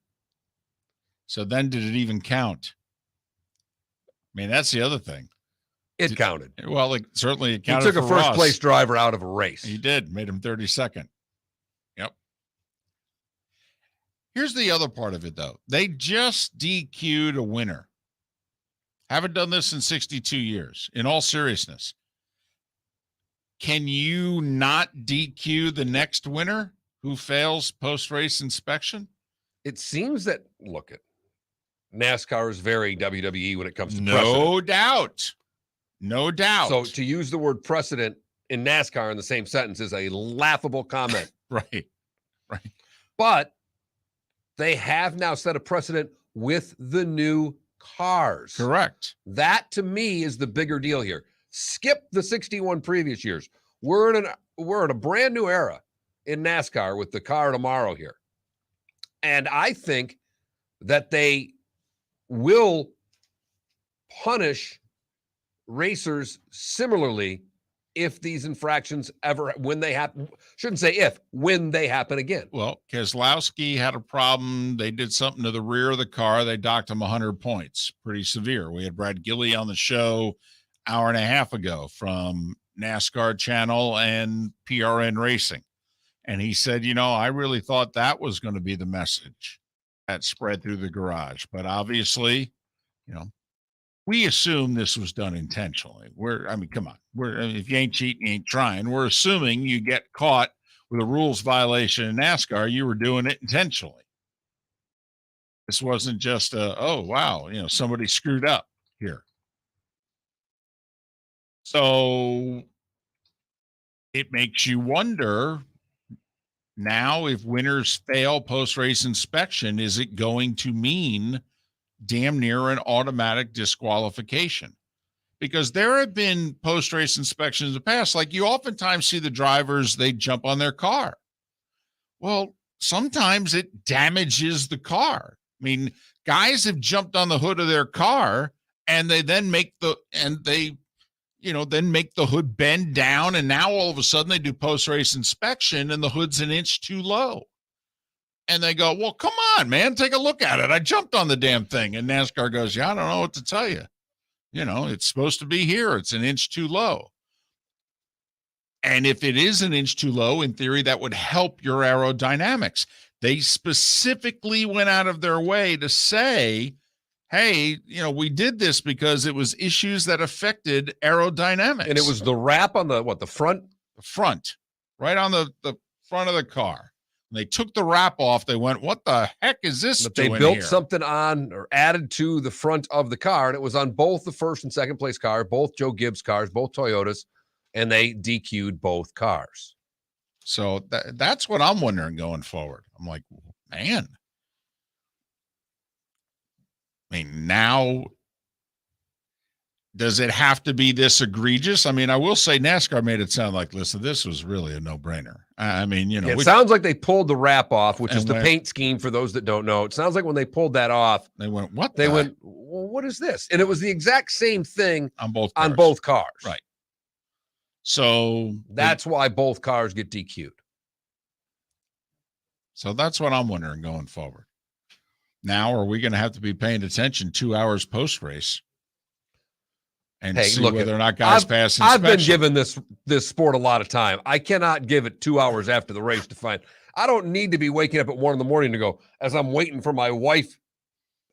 So then did it even count? I mean, that's the other thing. It counted. Well, certainly it counted. He took a first Ross. place driver out of a race. He did. Made him 32nd. Yep. Here's the other part of it, though. They just DQ'd a winner. Haven't done this in 62 years. In all seriousness, can you not DQ the next winner who fails post-race inspection? It seems that, NASCAR is very WWE when it comes to No doubt. No doubt. So to use the word precedent in NASCAR in the same sentence is a laughable comment. Right. But they have now set a precedent with the new cars. Correct. That to me is the bigger deal here. Skip the 61 previous years. We're in a brand new era in NASCAR with the car tomorrow here. And I think that they will punish racers similarly if these infractions when they happen. Shouldn't say if, when they happen again. Well, Keselowski had a problem. They did something to the rear of the car. They docked him 100 points. Pretty severe. We had Brad Gillie on the show hour and a half ago from NASCAR channel and PRN Racing. And he said, I really thought that was going to be the message that spread through the garage. But obviously, we assume this was done intentionally. Come on. If you ain't cheating, you ain't trying. We're assuming you get caught with a rules violation in NASCAR, you were doing it intentionally. This wasn't just somebody screwed up here. So it makes you wonder now, if winners fail post-race inspection, is it going to mean damn near an automatic disqualification? Because there have been post-race inspections in the past, like you oftentimes see the drivers, they jump on their car. Well, sometimes it damages the car. I mean, guys have jumped on the hood of their car and they then make the hood bend down, and now all of a sudden they do post-race inspection and the hood's an inch too low. And they go, well, come on, man, take a look at it. I jumped on the damn thing. And NASCAR goes, I don't know what to tell you. It's supposed to be here. It's an inch too low. And if it is an inch too low, in theory, that would help your aerodynamics. They specifically went out of their way to say, hey, we did this because it was issues that affected aerodynamics. And it was the wrap on the front? The front, right on the front of the car. When they took the wrap off, they went, what the heck is this But they doing built here? something on or added to the front of the car, and it was on both the first and second place car, both Joe Gibbs cars, both Toyotas, and they DQ'd both cars. So that's what I'm wondering going forward. I'm like, man. Now, does it have to be this egregious? I will say NASCAR made it sound like, listen, this was really a no-brainer. It sounds like they pulled the wrap off, which is the paint scheme for those that don't know. It sounds like when they pulled that off, they went, what? They went, well, what is this? And it was the exact same thing on both cars. Right. So that's why both cars get DQ'd. So that's what I'm wondering going forward. Now, are we going to have to be paying attention 2 hours post-race and see whether or not guys pass inspection? I've been given this sport a lot of time. I cannot give it 2 hours after the race to find. I don't need to be waking up at 1 a.m. to go, as I'm waiting for my wife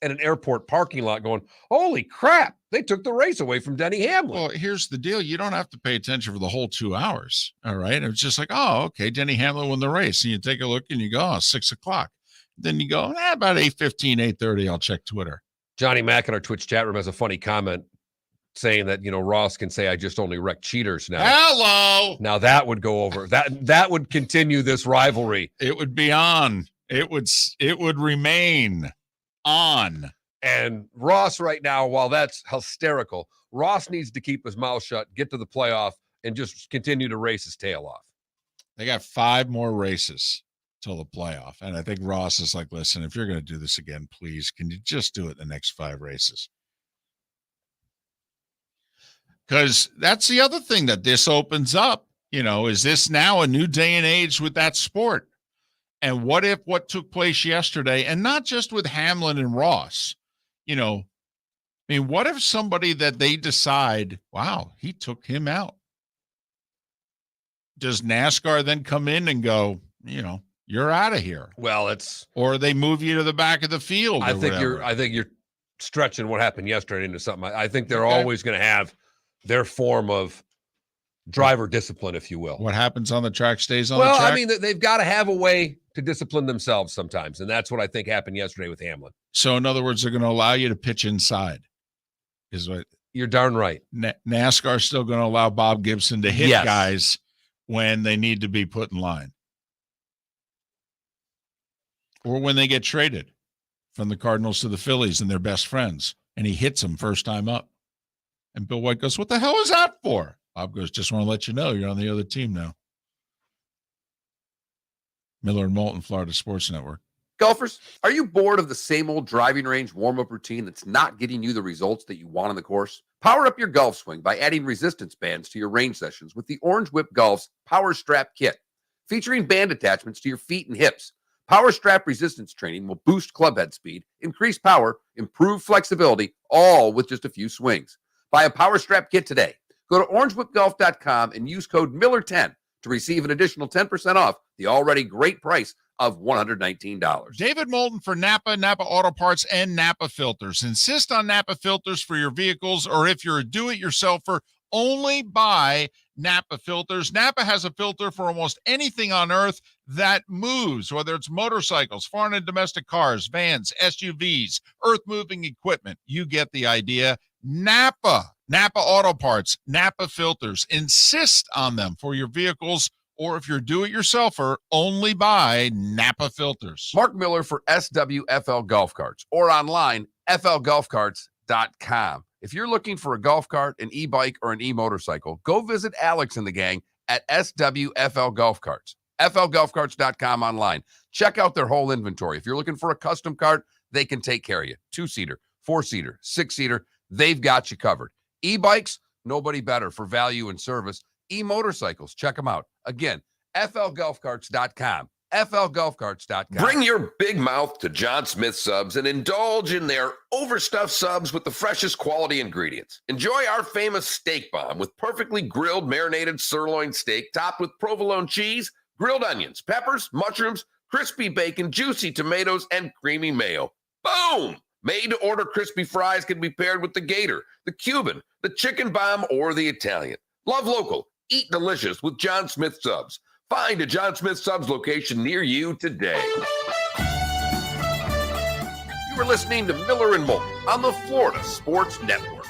at an airport parking lot going, holy crap, they took the race away from Denny Hamlin. Well, here's the deal. You don't have to pay attention for the whole 2 hours, all right? It's just like, oh, okay, Denny Hamlin won the race. And you take a look and you go, 6 o'clock. Then you go, about 8:15, 8:30, I'll check Twitter. Johnny Mack in our Twitch chat room has a funny comment saying that, Ross can say, I just only wreck cheaters now. Hello. Now that would go over. That would continue this rivalry. It would be on. It would remain on. And Ross right now, while that's hysterical, Ross needs to keep his mouth shut, get to the playoff, and just continue to race his tail off. They got 5 more races till the playoff. And I think Ross is like, listen, if you're going to do this again, please, can you just do it in the next 5 races? Because that's the other thing that this opens up. Is this now a new day and age with that sport? And what if what took place yesterday, and not just with Hamlin and Ross, what if somebody that they decide, wow, he took him out? Does NASCAR then come in and go, you're out of here? Well, or they move you to the back of the field. I think you're stretching what happened yesterday into something. I think they're always going to have their form of driver discipline, if you will. What happens on the track stays on the track. Well, they've got to have a way to discipline themselves sometimes, and that's what I think happened yesterday with Hamlin. So, in other words, they're going to allow you to pitch inside. Is what you're darn right. NASCAR still going to allow Bob Gibson to hit guys when they need to be put in line, or when they get traded from the Cardinals to the Phillies and they're best friends, and he hits them first time up. And Bill White goes, what the hell is that for? Bob goes, just want to let you know you're on the other team now. Miller and Moulton, Florida Sports Network. Golfers, are you bored of the same old driving range warm-up routine that's not getting you the results that you want on the course? Power up your golf swing by adding resistance bands to your range sessions with the Orange Whip Golf's Power Strap Kit. Featuring band attachments to your feet and hips, Power Strap resistance training will boost club head speed, increase power, improve flexibility, all with just a few swings. Buy a Power Strap Kit today. Go to orangewhipgolf.com and use code Miller10 to receive an additional 10% off the already great price of $119. David Moulton for Napa, Napa Auto Parts, and Napa Filters. Insist on Napa filters for your vehicles, or if you're a do-it-yourselfer, only buy Napa filters. Napa has a filter for almost anything on earth that moves, whether it's motorcycles, foreign and domestic cars, vans, SUVs, earth-moving equipment. You get the idea. Napa Auto Parts, Napa filters. Insist on them for your vehicles, or if you're do-it-yourselfer, only buy Napa filters. Mark Miller for SWFL Golf Carts, or online, flgolfcarts.com. If you're looking for a golf cart, an e-bike, or an e-motorcycle, go visit Alex and the gang at SWFL Golf Carts. flgolfcarts.com online. Check out their whole inventory. If you're looking for a custom cart, they can take care of you. 2-seater, 4-seater, 6-seater, they've got you covered. E-bikes, nobody better for value and service. E-motorcycles, check them out. Again, flgolfcarts.com. flgolfcarts.com. Bring your big mouth to John Smith Subs and indulge in their overstuffed subs with the freshest quality ingredients. Enjoy our famous steak bomb with perfectly grilled marinated sirloin steak topped with provolone cheese, grilled onions, peppers, mushrooms, crispy bacon, juicy tomatoes, and creamy mayo. Boom! Made-to-order crispy fries can be paired with the Gator, the Cuban, the chicken bomb, or the Italian. Love local. Eat delicious with John Smith Subs. Find a John Smith Subs location near you today. You were listening to Miller and Moulton on the Florida Sports Network.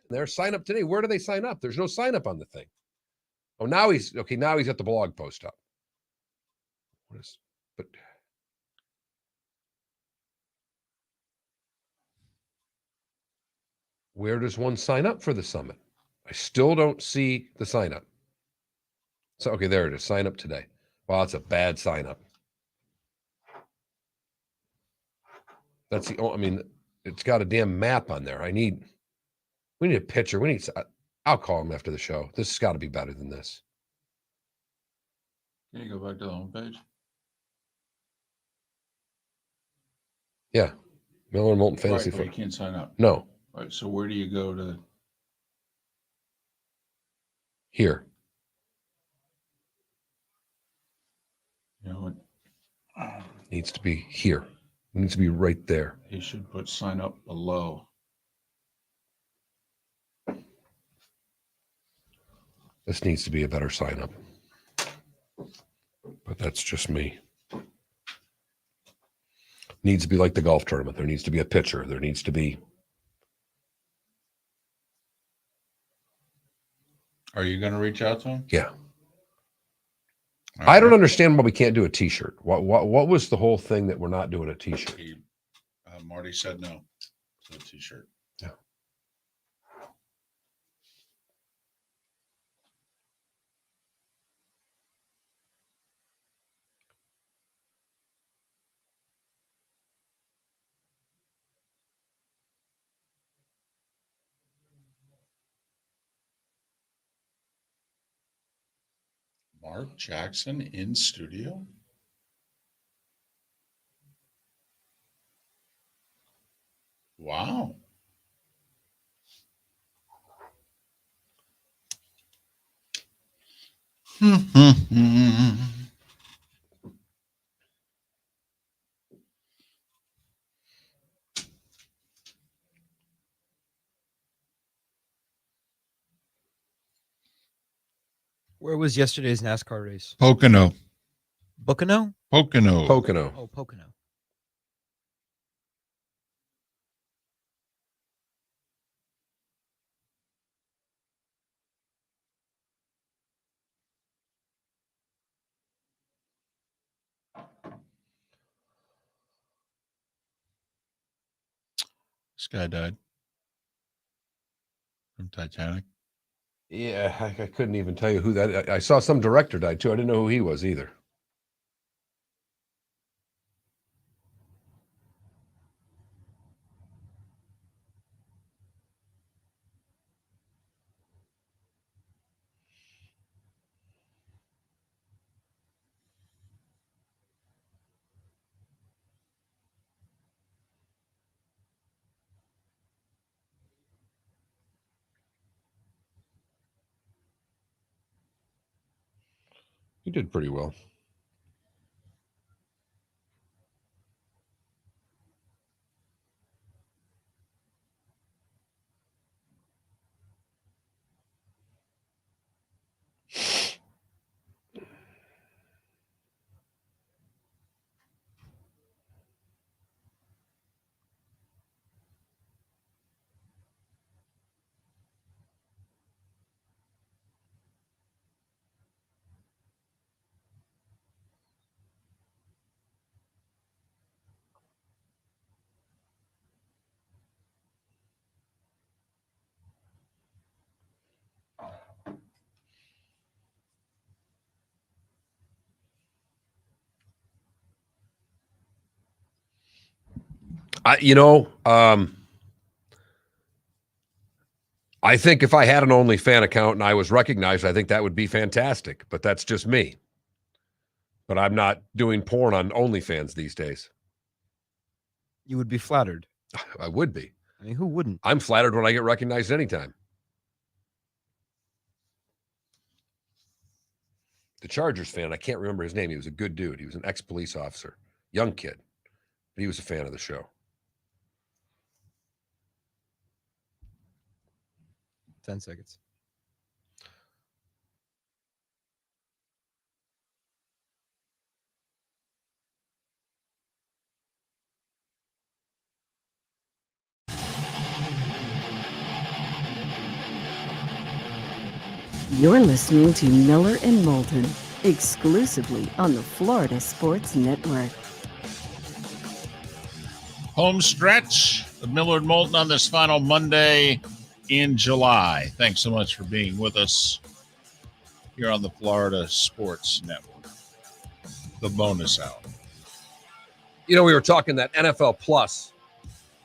There, sign up today. Where do they sign up? There's no sign up on the thing. Oh, now he's okay. Now he's got the blog post up. But where does one sign up for the summit? I still don't see the sign up. So, okay, there it is. Sign up today. Wow, it's a bad sign up. That's the, I mean, it's got a damn map on there. We need a picture. I'll call him after the show. This has got to be better than this. Can you go back to the homepage? Yeah. Miller and Moulton Fantasy. Right, you can't sign up. No. All right, so where do you go to? Here. You know what? Needs to be here. It needs to be right there. He should put sign up below. This needs to be a better sign up. But that's just me. Needs to be like the golf tournament. There needs to be a picture. There needs to be. Are you going to reach out to him? Yeah. All I don't right. understand why we can't do a T-shirt. What was the whole thing that we're not doing a T-shirt? Marty said no to the T-shirt. Yeah. Mark Jackson in studio? Wow. Where was yesterday's NASCAR race? Pocono. Pocono? Pocono. Pocono. Oh, Pocono. This guy died from Titanic. Yeah, I couldn't even tell you who that. I saw some director died too. I didn't know who he was either. You did pretty well. I think if I had an OnlyFans account and I was recognized, I think that would be fantastic. But that's just me. But I'm not doing porn on OnlyFans these days. You would be flattered. I would be. I mean, who wouldn't? I'm flattered when I get recognized anytime. The Chargers fan, I can't remember his name. He was a good dude. He was an ex-police officer, young kid. But he was a fan of the show. 10 seconds. You're listening to Miller and Moulton, exclusively on the Florida Sports Network. Home stretch of Miller and Moulton on this final Monday in July. Thanks so much for being with us here on the Florida Sports Network. The bonus hour. You know, we were talking that NFL Plus,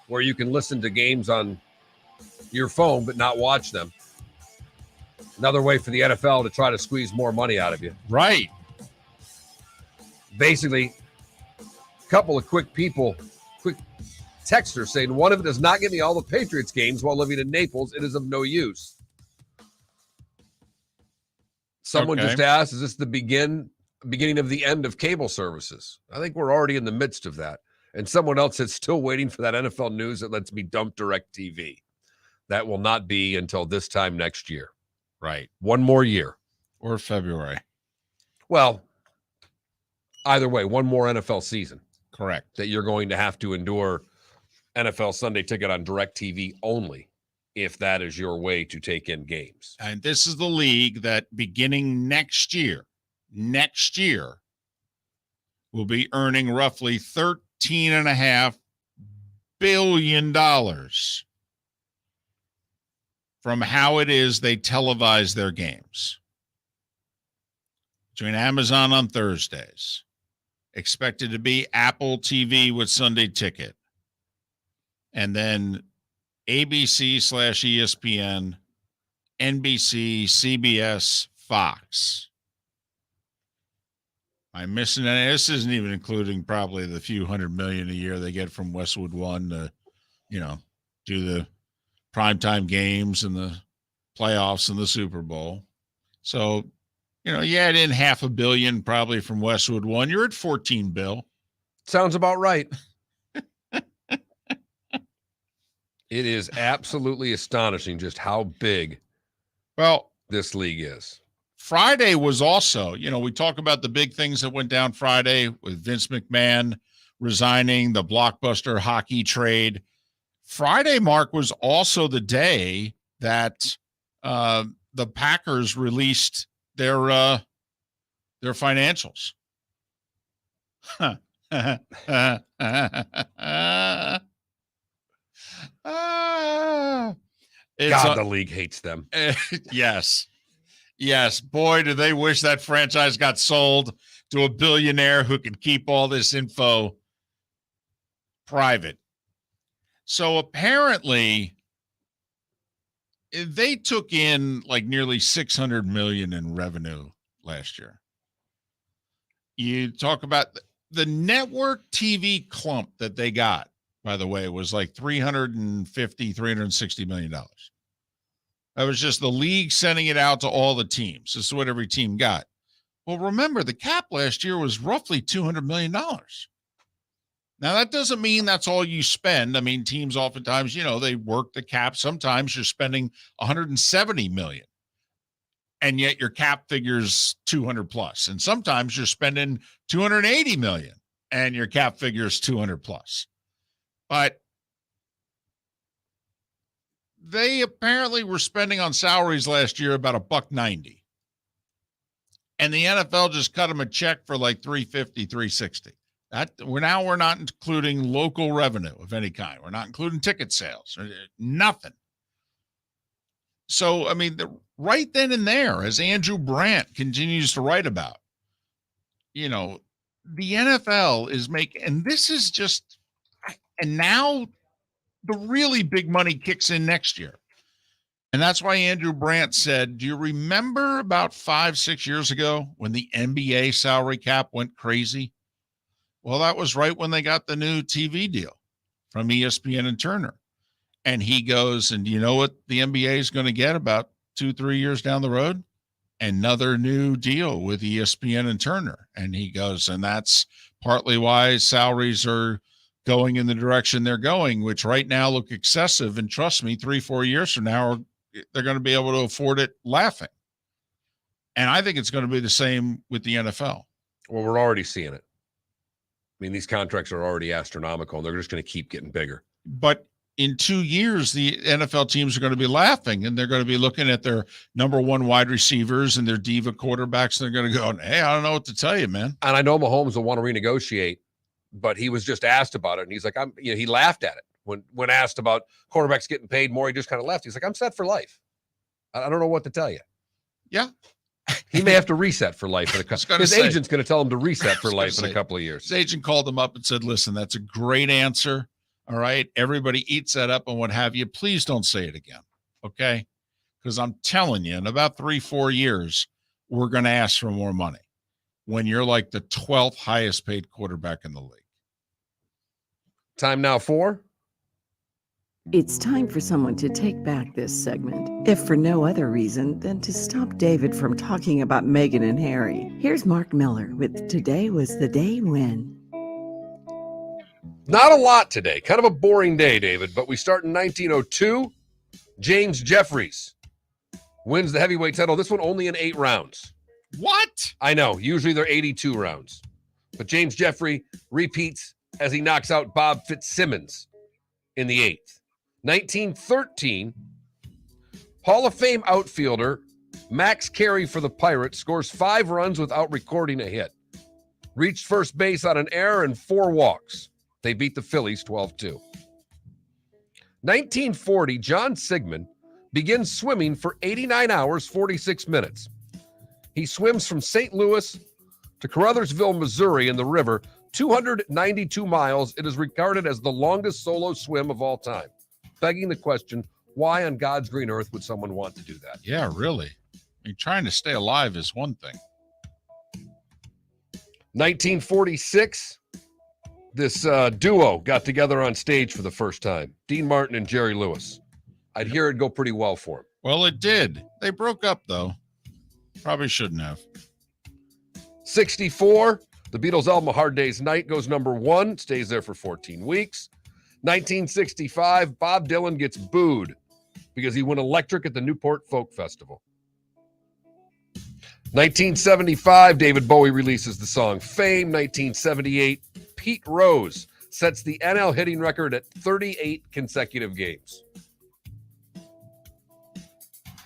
where you can listen to games on your phone but not watch them. Another way for the NFL to try to squeeze more money out of you. Right. Basically, a couple of quick texters saying, one, if it does not give me all the Patriots games while living in Naples, it is of no use. Someone just asked, is this the beginning of the end of cable services? I think we're already in the midst of that. And someone else is still waiting for that NFL news that lets me dump DirecTV. That will not be until this time next year. Right. One more year. Or February. Well, either way, one more NFL season. Correct. That you're going to have to endure NFL Sunday Ticket on DirecTV only, if that is your way to take in games. And this is the league that beginning next year will be earning roughly $13.5 billion from how it is they televise their games. Between Amazon on Thursdays, expected to be Apple TV with Sunday Ticket, and then ABC/ESPN, NBC, CBS, Fox. I'm missing any. This isn't even including probably the few $100 million a year they get from Westwood One to, do the primetime games and the playoffs and the Super Bowl. So, you add in $500 million probably from Westwood One. You're at $14 billion. Sounds about right. It is absolutely astonishing just how big this league is. Friday was also, we talk about the big things that went down Friday with Vince McMahon resigning, the blockbuster hockey trade. Friday, Mark, was also the day that the Packers released their financials. The league hates them. Yes. Boy, do they wish that franchise got sold to a billionaire who could keep all this info private. So apparently they took in like nearly $600 million in revenue last year. You talk about the network TV clump that they got, by the way, was like $360 million. That was just the league sending it out to all the teams. This is what every team got. Well, remember, the cap last year was roughly $200 million. Now, that doesn't mean that's all you spend. I mean, teams oftentimes, they work the cap. Sometimes you're spending $170 million, and yet your cap figure's 200 plus. And sometimes you're spending $280 million, and your cap figure's 200 plus. But they apparently were spending on salaries last year about $1.90. And the NFL just cut them a check for like $350, $360. We're not including local revenue of any kind. We're not including ticket sales or nothing. So, I mean, right then and there, as Andrew Brandt continues to write about, the NFL is making, and this is just, and now the really big money kicks in next year. And that's why Andrew Brandt said, do you remember about 5-6 years ago when the NBA salary cap went crazy? Well, that was right when they got the new TV deal from ESPN and Turner. And he goes, and do you know what the NBA is going to get about 2-3 years down the road? Another new deal with ESPN and Turner. And he goes, and that's partly why salaries are going in the direction they're going, which right now look excessive. And trust me, 3-4 years from now, they're going to be able to afford it laughing. And I think it's going to be the same with the NFL. Well, we're already seeing it. I mean, these contracts are already astronomical, and they're just going to keep getting bigger. But in 2 years, the NFL teams are going to be laughing, and they're going to be looking at their number one wide receivers and their diva quarterbacks, and they're going to go, hey, I don't know what to tell you, man. And I know Mahomes will want to renegotiate, but he was just asked about it, and he's like, he laughed at it. When asked about quarterbacks getting paid more, he just kind of left. He's like, I'm set for life. I don't know what to tell you. Yeah. He may have to reset for life. His agent's going to tell him to reset for life in a couple of years. His agent called him up and said, listen, that's a great answer. All right. Everybody eats that up and what have you. Please don't say it again. Okay. Because I'm telling you, in about 3-4 years, we're going to ask for more money when you're like the 12th highest paid quarterback in the league. Time now for... It's time for someone to take back this segment, if for no other reason than to stop David from talking about Meghan and Harry. Here's Mark Miller with Today Was the Day When. Not a lot today. Kind of a boring day, David, but we start in 1902. James Jeffries wins the heavyweight title. This one only in 8 rounds. What? I know. Usually they're 82 rounds. But James Jeffrey repeats as he knocks out Bob Fitzsimmons in the 8th. 1913, Hall of Fame outfielder Max Carey for the Pirates scores 5 runs without recording a hit. Reached first base on an error and 4 walks. They beat the Phillies 12-2. 1940, John Sigmund begins swimming for 89 hours, 46 minutes. He swims from St. Louis to Caruthersville, Missouri in the river, 292 miles. It is regarded as the longest solo swim of all time. Begging the question, why on God's green earth would someone want to do that? Yeah, really. I mean, trying to stay alive is one thing. 1946, this duo got together on stage for the first time. Dean Martin and Jerry Lewis. I'd hear it go pretty well for him. Well, it did. They broke up, though. Probably shouldn't have. 64, the Beatles' album A Hard Day's Night goes number 1, stays there for 14 weeks. 1965, Bob Dylan gets booed because he went electric at the Newport Folk Festival. 1975, David Bowie releases the song Fame. 1978, Pete Rose sets the NL hitting record at 38 consecutive games.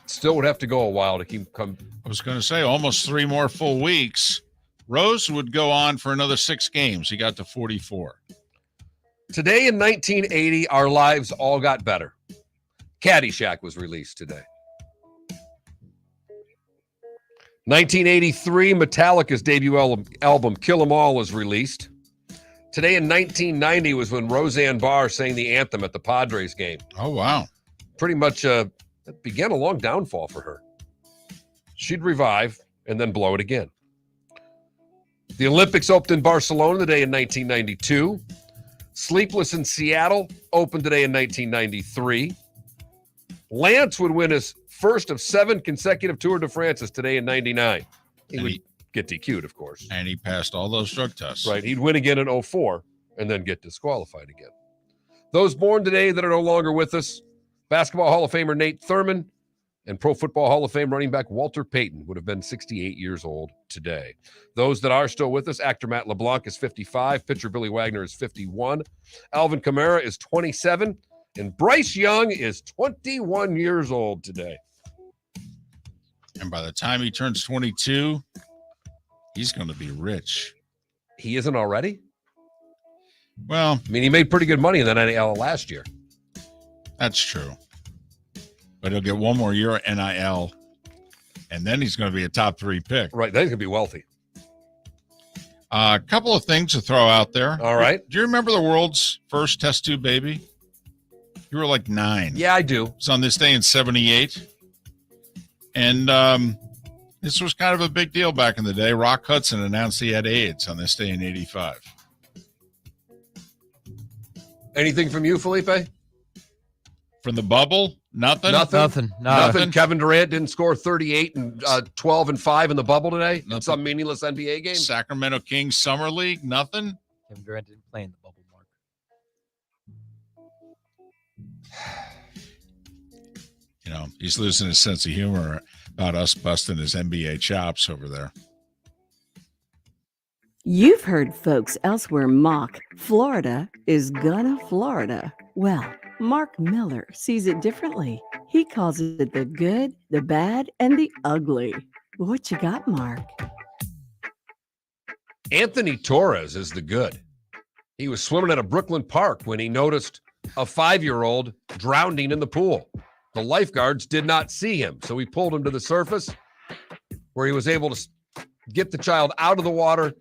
Still would have to go a while to keep come. I was going to say almost 3 more full weeks. Rose would go on for another 6 games. He got to 44. Today in 1980, our lives all got better. Caddyshack was released today. 1983, Metallica's debut album Kill 'Em All was released. Today in 1990 was when Roseanne Barr sang the anthem at the Padres game. Oh, wow. Pretty much it began a long downfall for her. She'd revive and then blow it again. The Olympics opened in Barcelona today in 1992. Sleepless in Seattle opened today in 1993. Lance would win his first of 7 consecutive Tour de France's today in 99. get DQ'd, of course. And he passed all those drug tests. Right. He'd win again in 04 and then get disqualified again. Those born today that are no longer with us, Basketball Hall of Famer Nate Thurmond and Pro Football Hall of Fame running back Walter Payton would have been 68 years old today. Those that are still with us, actor Matt LeBlanc is 55, pitcher Billy Wagner is 51, Alvin Kamara is 27, and Bryce Young is 21 years old today. And by the time he turns 22, he's going to be rich. He isn't already? Well, I mean, he made pretty good money in the NIL last year. That's true. But he'll get one more year at NIL, and then he's going to be a top 3 pick. Right. Then he's going to be wealthy. A couple of things to throw out there. All right. Do you remember the world's first test tube baby? You were like 9. Yeah, I do. It's on this day in 78. And this was kind of a big deal back in the day. Rock Hudson announced he had AIDS on this day in 85. Anything from you, Felipe? From the bubble? Nothing? Nothing. Kevin Durant didn't score 38 and 12 and 5 in the bubble today. Nothing. Some meaningless NBA game. Sacramento Kings Summer League? Nothing? Kevin Durant didn't play in the bubble, Mark. You know, he's losing his sense of humor about us busting his NBA chops over there. You've heard folks elsewhere mock Florida is gonna Florida. Well, Mark Miller sees it differently. He calls it the good, the bad, and the ugly. What you got, Mark? Anthony Torres is the good. He was swimming at a Brooklyn park when he noticed a 5-year-old drowning in the pool. The lifeguards did not see him, so he pulled him to the surface where he was able to get the child out of the water.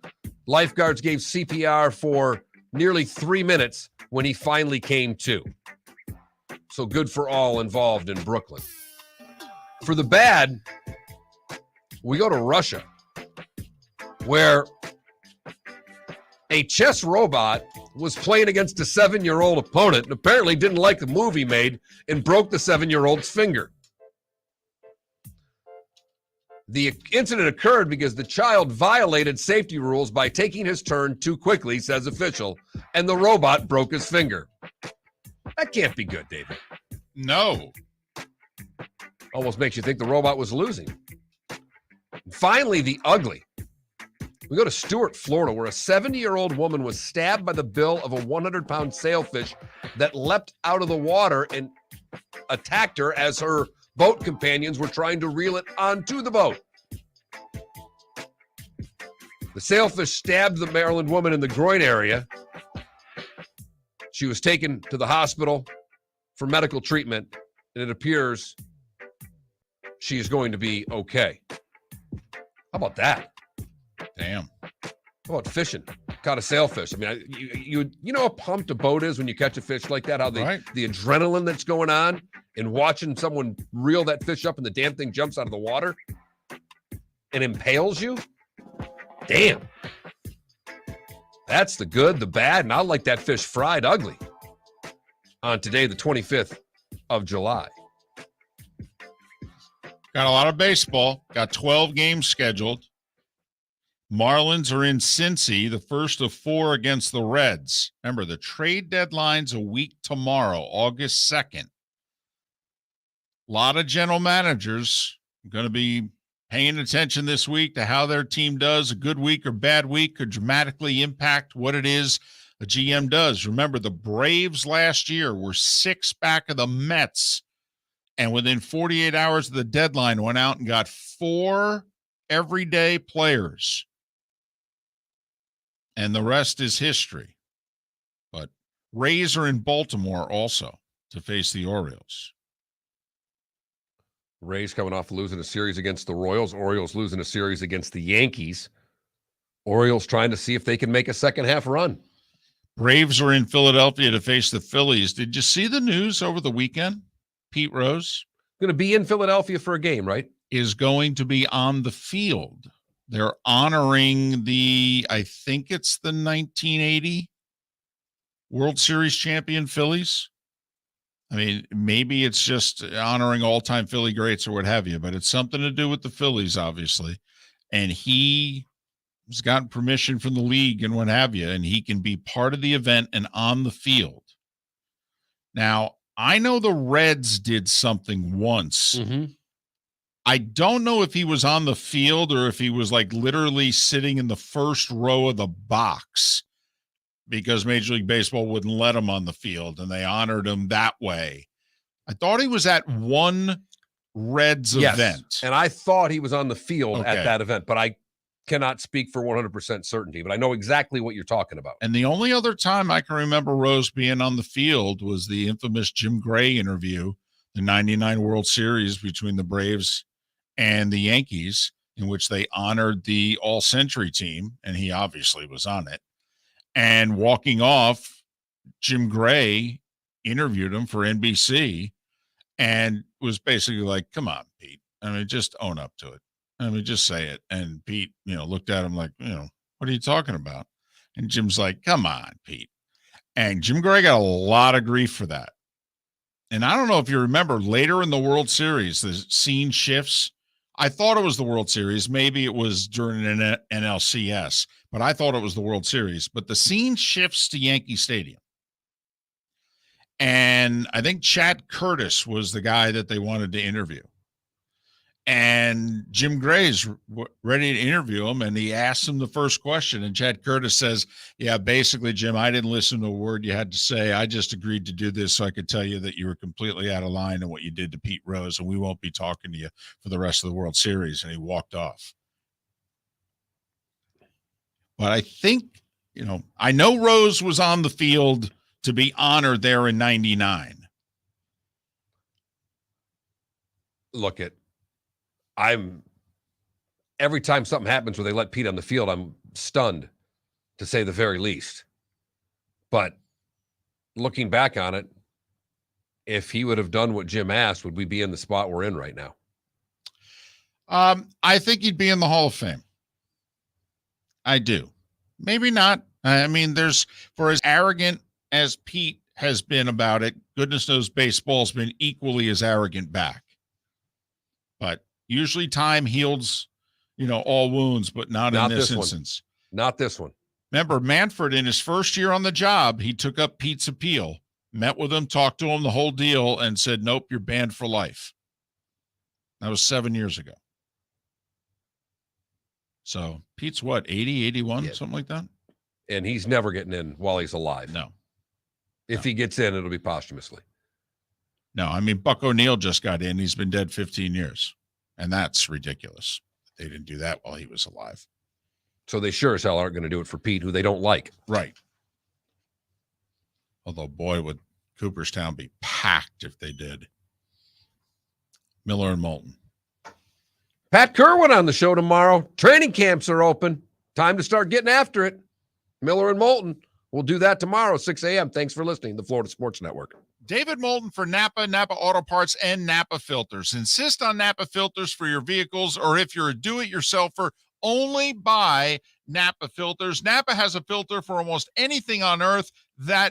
Lifeguards gave CPR for nearly 3 minutes when he finally came to. So good for all involved in Brooklyn. For the bad, we go to Russia, where a chess robot was playing against a 7-year-old opponent and apparently didn't like the move he made and broke the 7-year-old's finger. The incident occurred because the child violated safety rules by taking his turn too quickly, says official, and the robot broke his finger. That can't be good, David. No. Almost makes you think the robot was losing. Finally, the ugly. We go to Stuart, Florida, where a 70-year-old woman was stabbed by the bill of a 100-pound sailfish that leapt out of the water and attacked her as her boat companions were trying to reel it onto the boat. The sailfish stabbed the Maryland woman in the groin area. She was taken to the hospital for medical treatment, and it appears she is going to be okay. How about that? Damn. How about fishing? Caught a sailfish. I mean, you know how pumped a boat is when you catch a fish like that? How the adrenaline that's going on and watching someone reel that fish up and the damn thing jumps out of the water and impales you? Damn. That's the good, the bad, and I like that fish fried ugly. On today, the 25th of July. Got a lot of baseball. Got 12 games scheduled. Marlins are in Cincy, the first of 4 against the Reds. Remember, the trade deadline's a week tomorrow, August 2nd. A lot of general managers going to be paying attention this week to how their team does. A good week or bad week could dramatically impact what it is a GM does. Remember, the Braves last year were 6 back of the Mets, and within 48 hours of the deadline went out and got 4 everyday players. And the rest is history. But Rays are in Baltimore also to face the Orioles. Rays coming off losing a series against the Royals. Orioles losing a series against the Yankees. Orioles trying to see if they can make a second half run. Braves are in Philadelphia to face the Phillies. Did you see the news over the weekend? Pete Rose going to be in Philadelphia for a game, right? Is going to be on the field. They're honoring I think it's the 1980 World Series champion Phillies. I mean, maybe it's just honoring all-time Philly greats or what have you, but it's something to do with the Phillies, obviously. and he's gotten permission from the league and what have you, and he can be part of the event and on the field. Now, I know the Reds did something once. Mm-hmm. I don't know if he was on the field or if he was like literally sitting in the first row of the box because Major League Baseball wouldn't let him on the field, and they honored him that way. I thought he was at one Reds event. And I thought he was on the field Okay. at that event, but I cannot speak for 100% certainty, but I know exactly what you're talking about. And the only other time I can remember Rose being on the field was the infamous Jim Gray interview, the 99 World Series between the Braves and the Yankees, in which they honored the all-century team, and he obviously was on it. And walking off, Jim Gray interviewed him for NBC and was basically like, come on, Pete. I mean, just own up to it. I mean, just say it. And Pete, looked at him like, what are you talking about? And Jim's like, come on, Pete. And Jim Gray got a lot of grief for that. And I don't know if you remember later in the World Series, the scene shifts. I thought it was the World Series. Maybe it was during an NLCS, but I thought it was the World Series. But the scene shifts to Yankee Stadium. And I think Chad Curtis was the guy that they wanted to interview. And Jim Gray's ready to interview him, and he asks him the first question. And Chad Curtis says, yeah, basically, Jim, I didn't listen to a word you had to say. I just agreed to do this so I could tell you that you were completely out of line in what you did to Pete Rose, and we won't be talking to you for the rest of the World Series. And he walked off. But I think, I know Rose was on the field to be honored there in 99. Look, every time something happens where they let Pete on the field, I'm stunned, to say the very least. But looking back on it, if he would have done what Jim asked, would we be in the spot we're in right now? I think he'd be in the Hall of Fame. I do. Maybe not. I mean, for as arrogant as Pete has been about it, goodness knows baseball's been equally as arrogant back. But usually time heals, all wounds, but not in this instance. Not this one. Remember, Manfred, in his first year on the job, he took up Pete's appeal, met with him, talked to him, the whole deal, and said, nope, you're banned for life. That was 7 years ago. So Pete's what, 80, 81, something like that? And he's never getting in while he's alive. No. If he gets in, it'll be posthumously. No, I mean, Buck O'Neil just got in. He's been dead 15 years. And that's ridiculous. They didn't do that while he was alive. So they sure as hell aren't going to do it for Pete, who they don't like. Right. Although, boy, would Cooperstown be packed if they did. Miller and Moulton. Pat Kerwin on the show tomorrow. Training camps are open. Time to start getting after it. Miller and Moulton. We'll do that tomorrow, 6 a.m. Thanks for listening to the Florida Sports Network. David Moulton for Napa Auto Parts, and Napa Filters. Insist on Napa Filters for your vehicles, or if you're a do-it-yourselfer, only buy Napa Filters. Napa has a filter for almost anything on earth that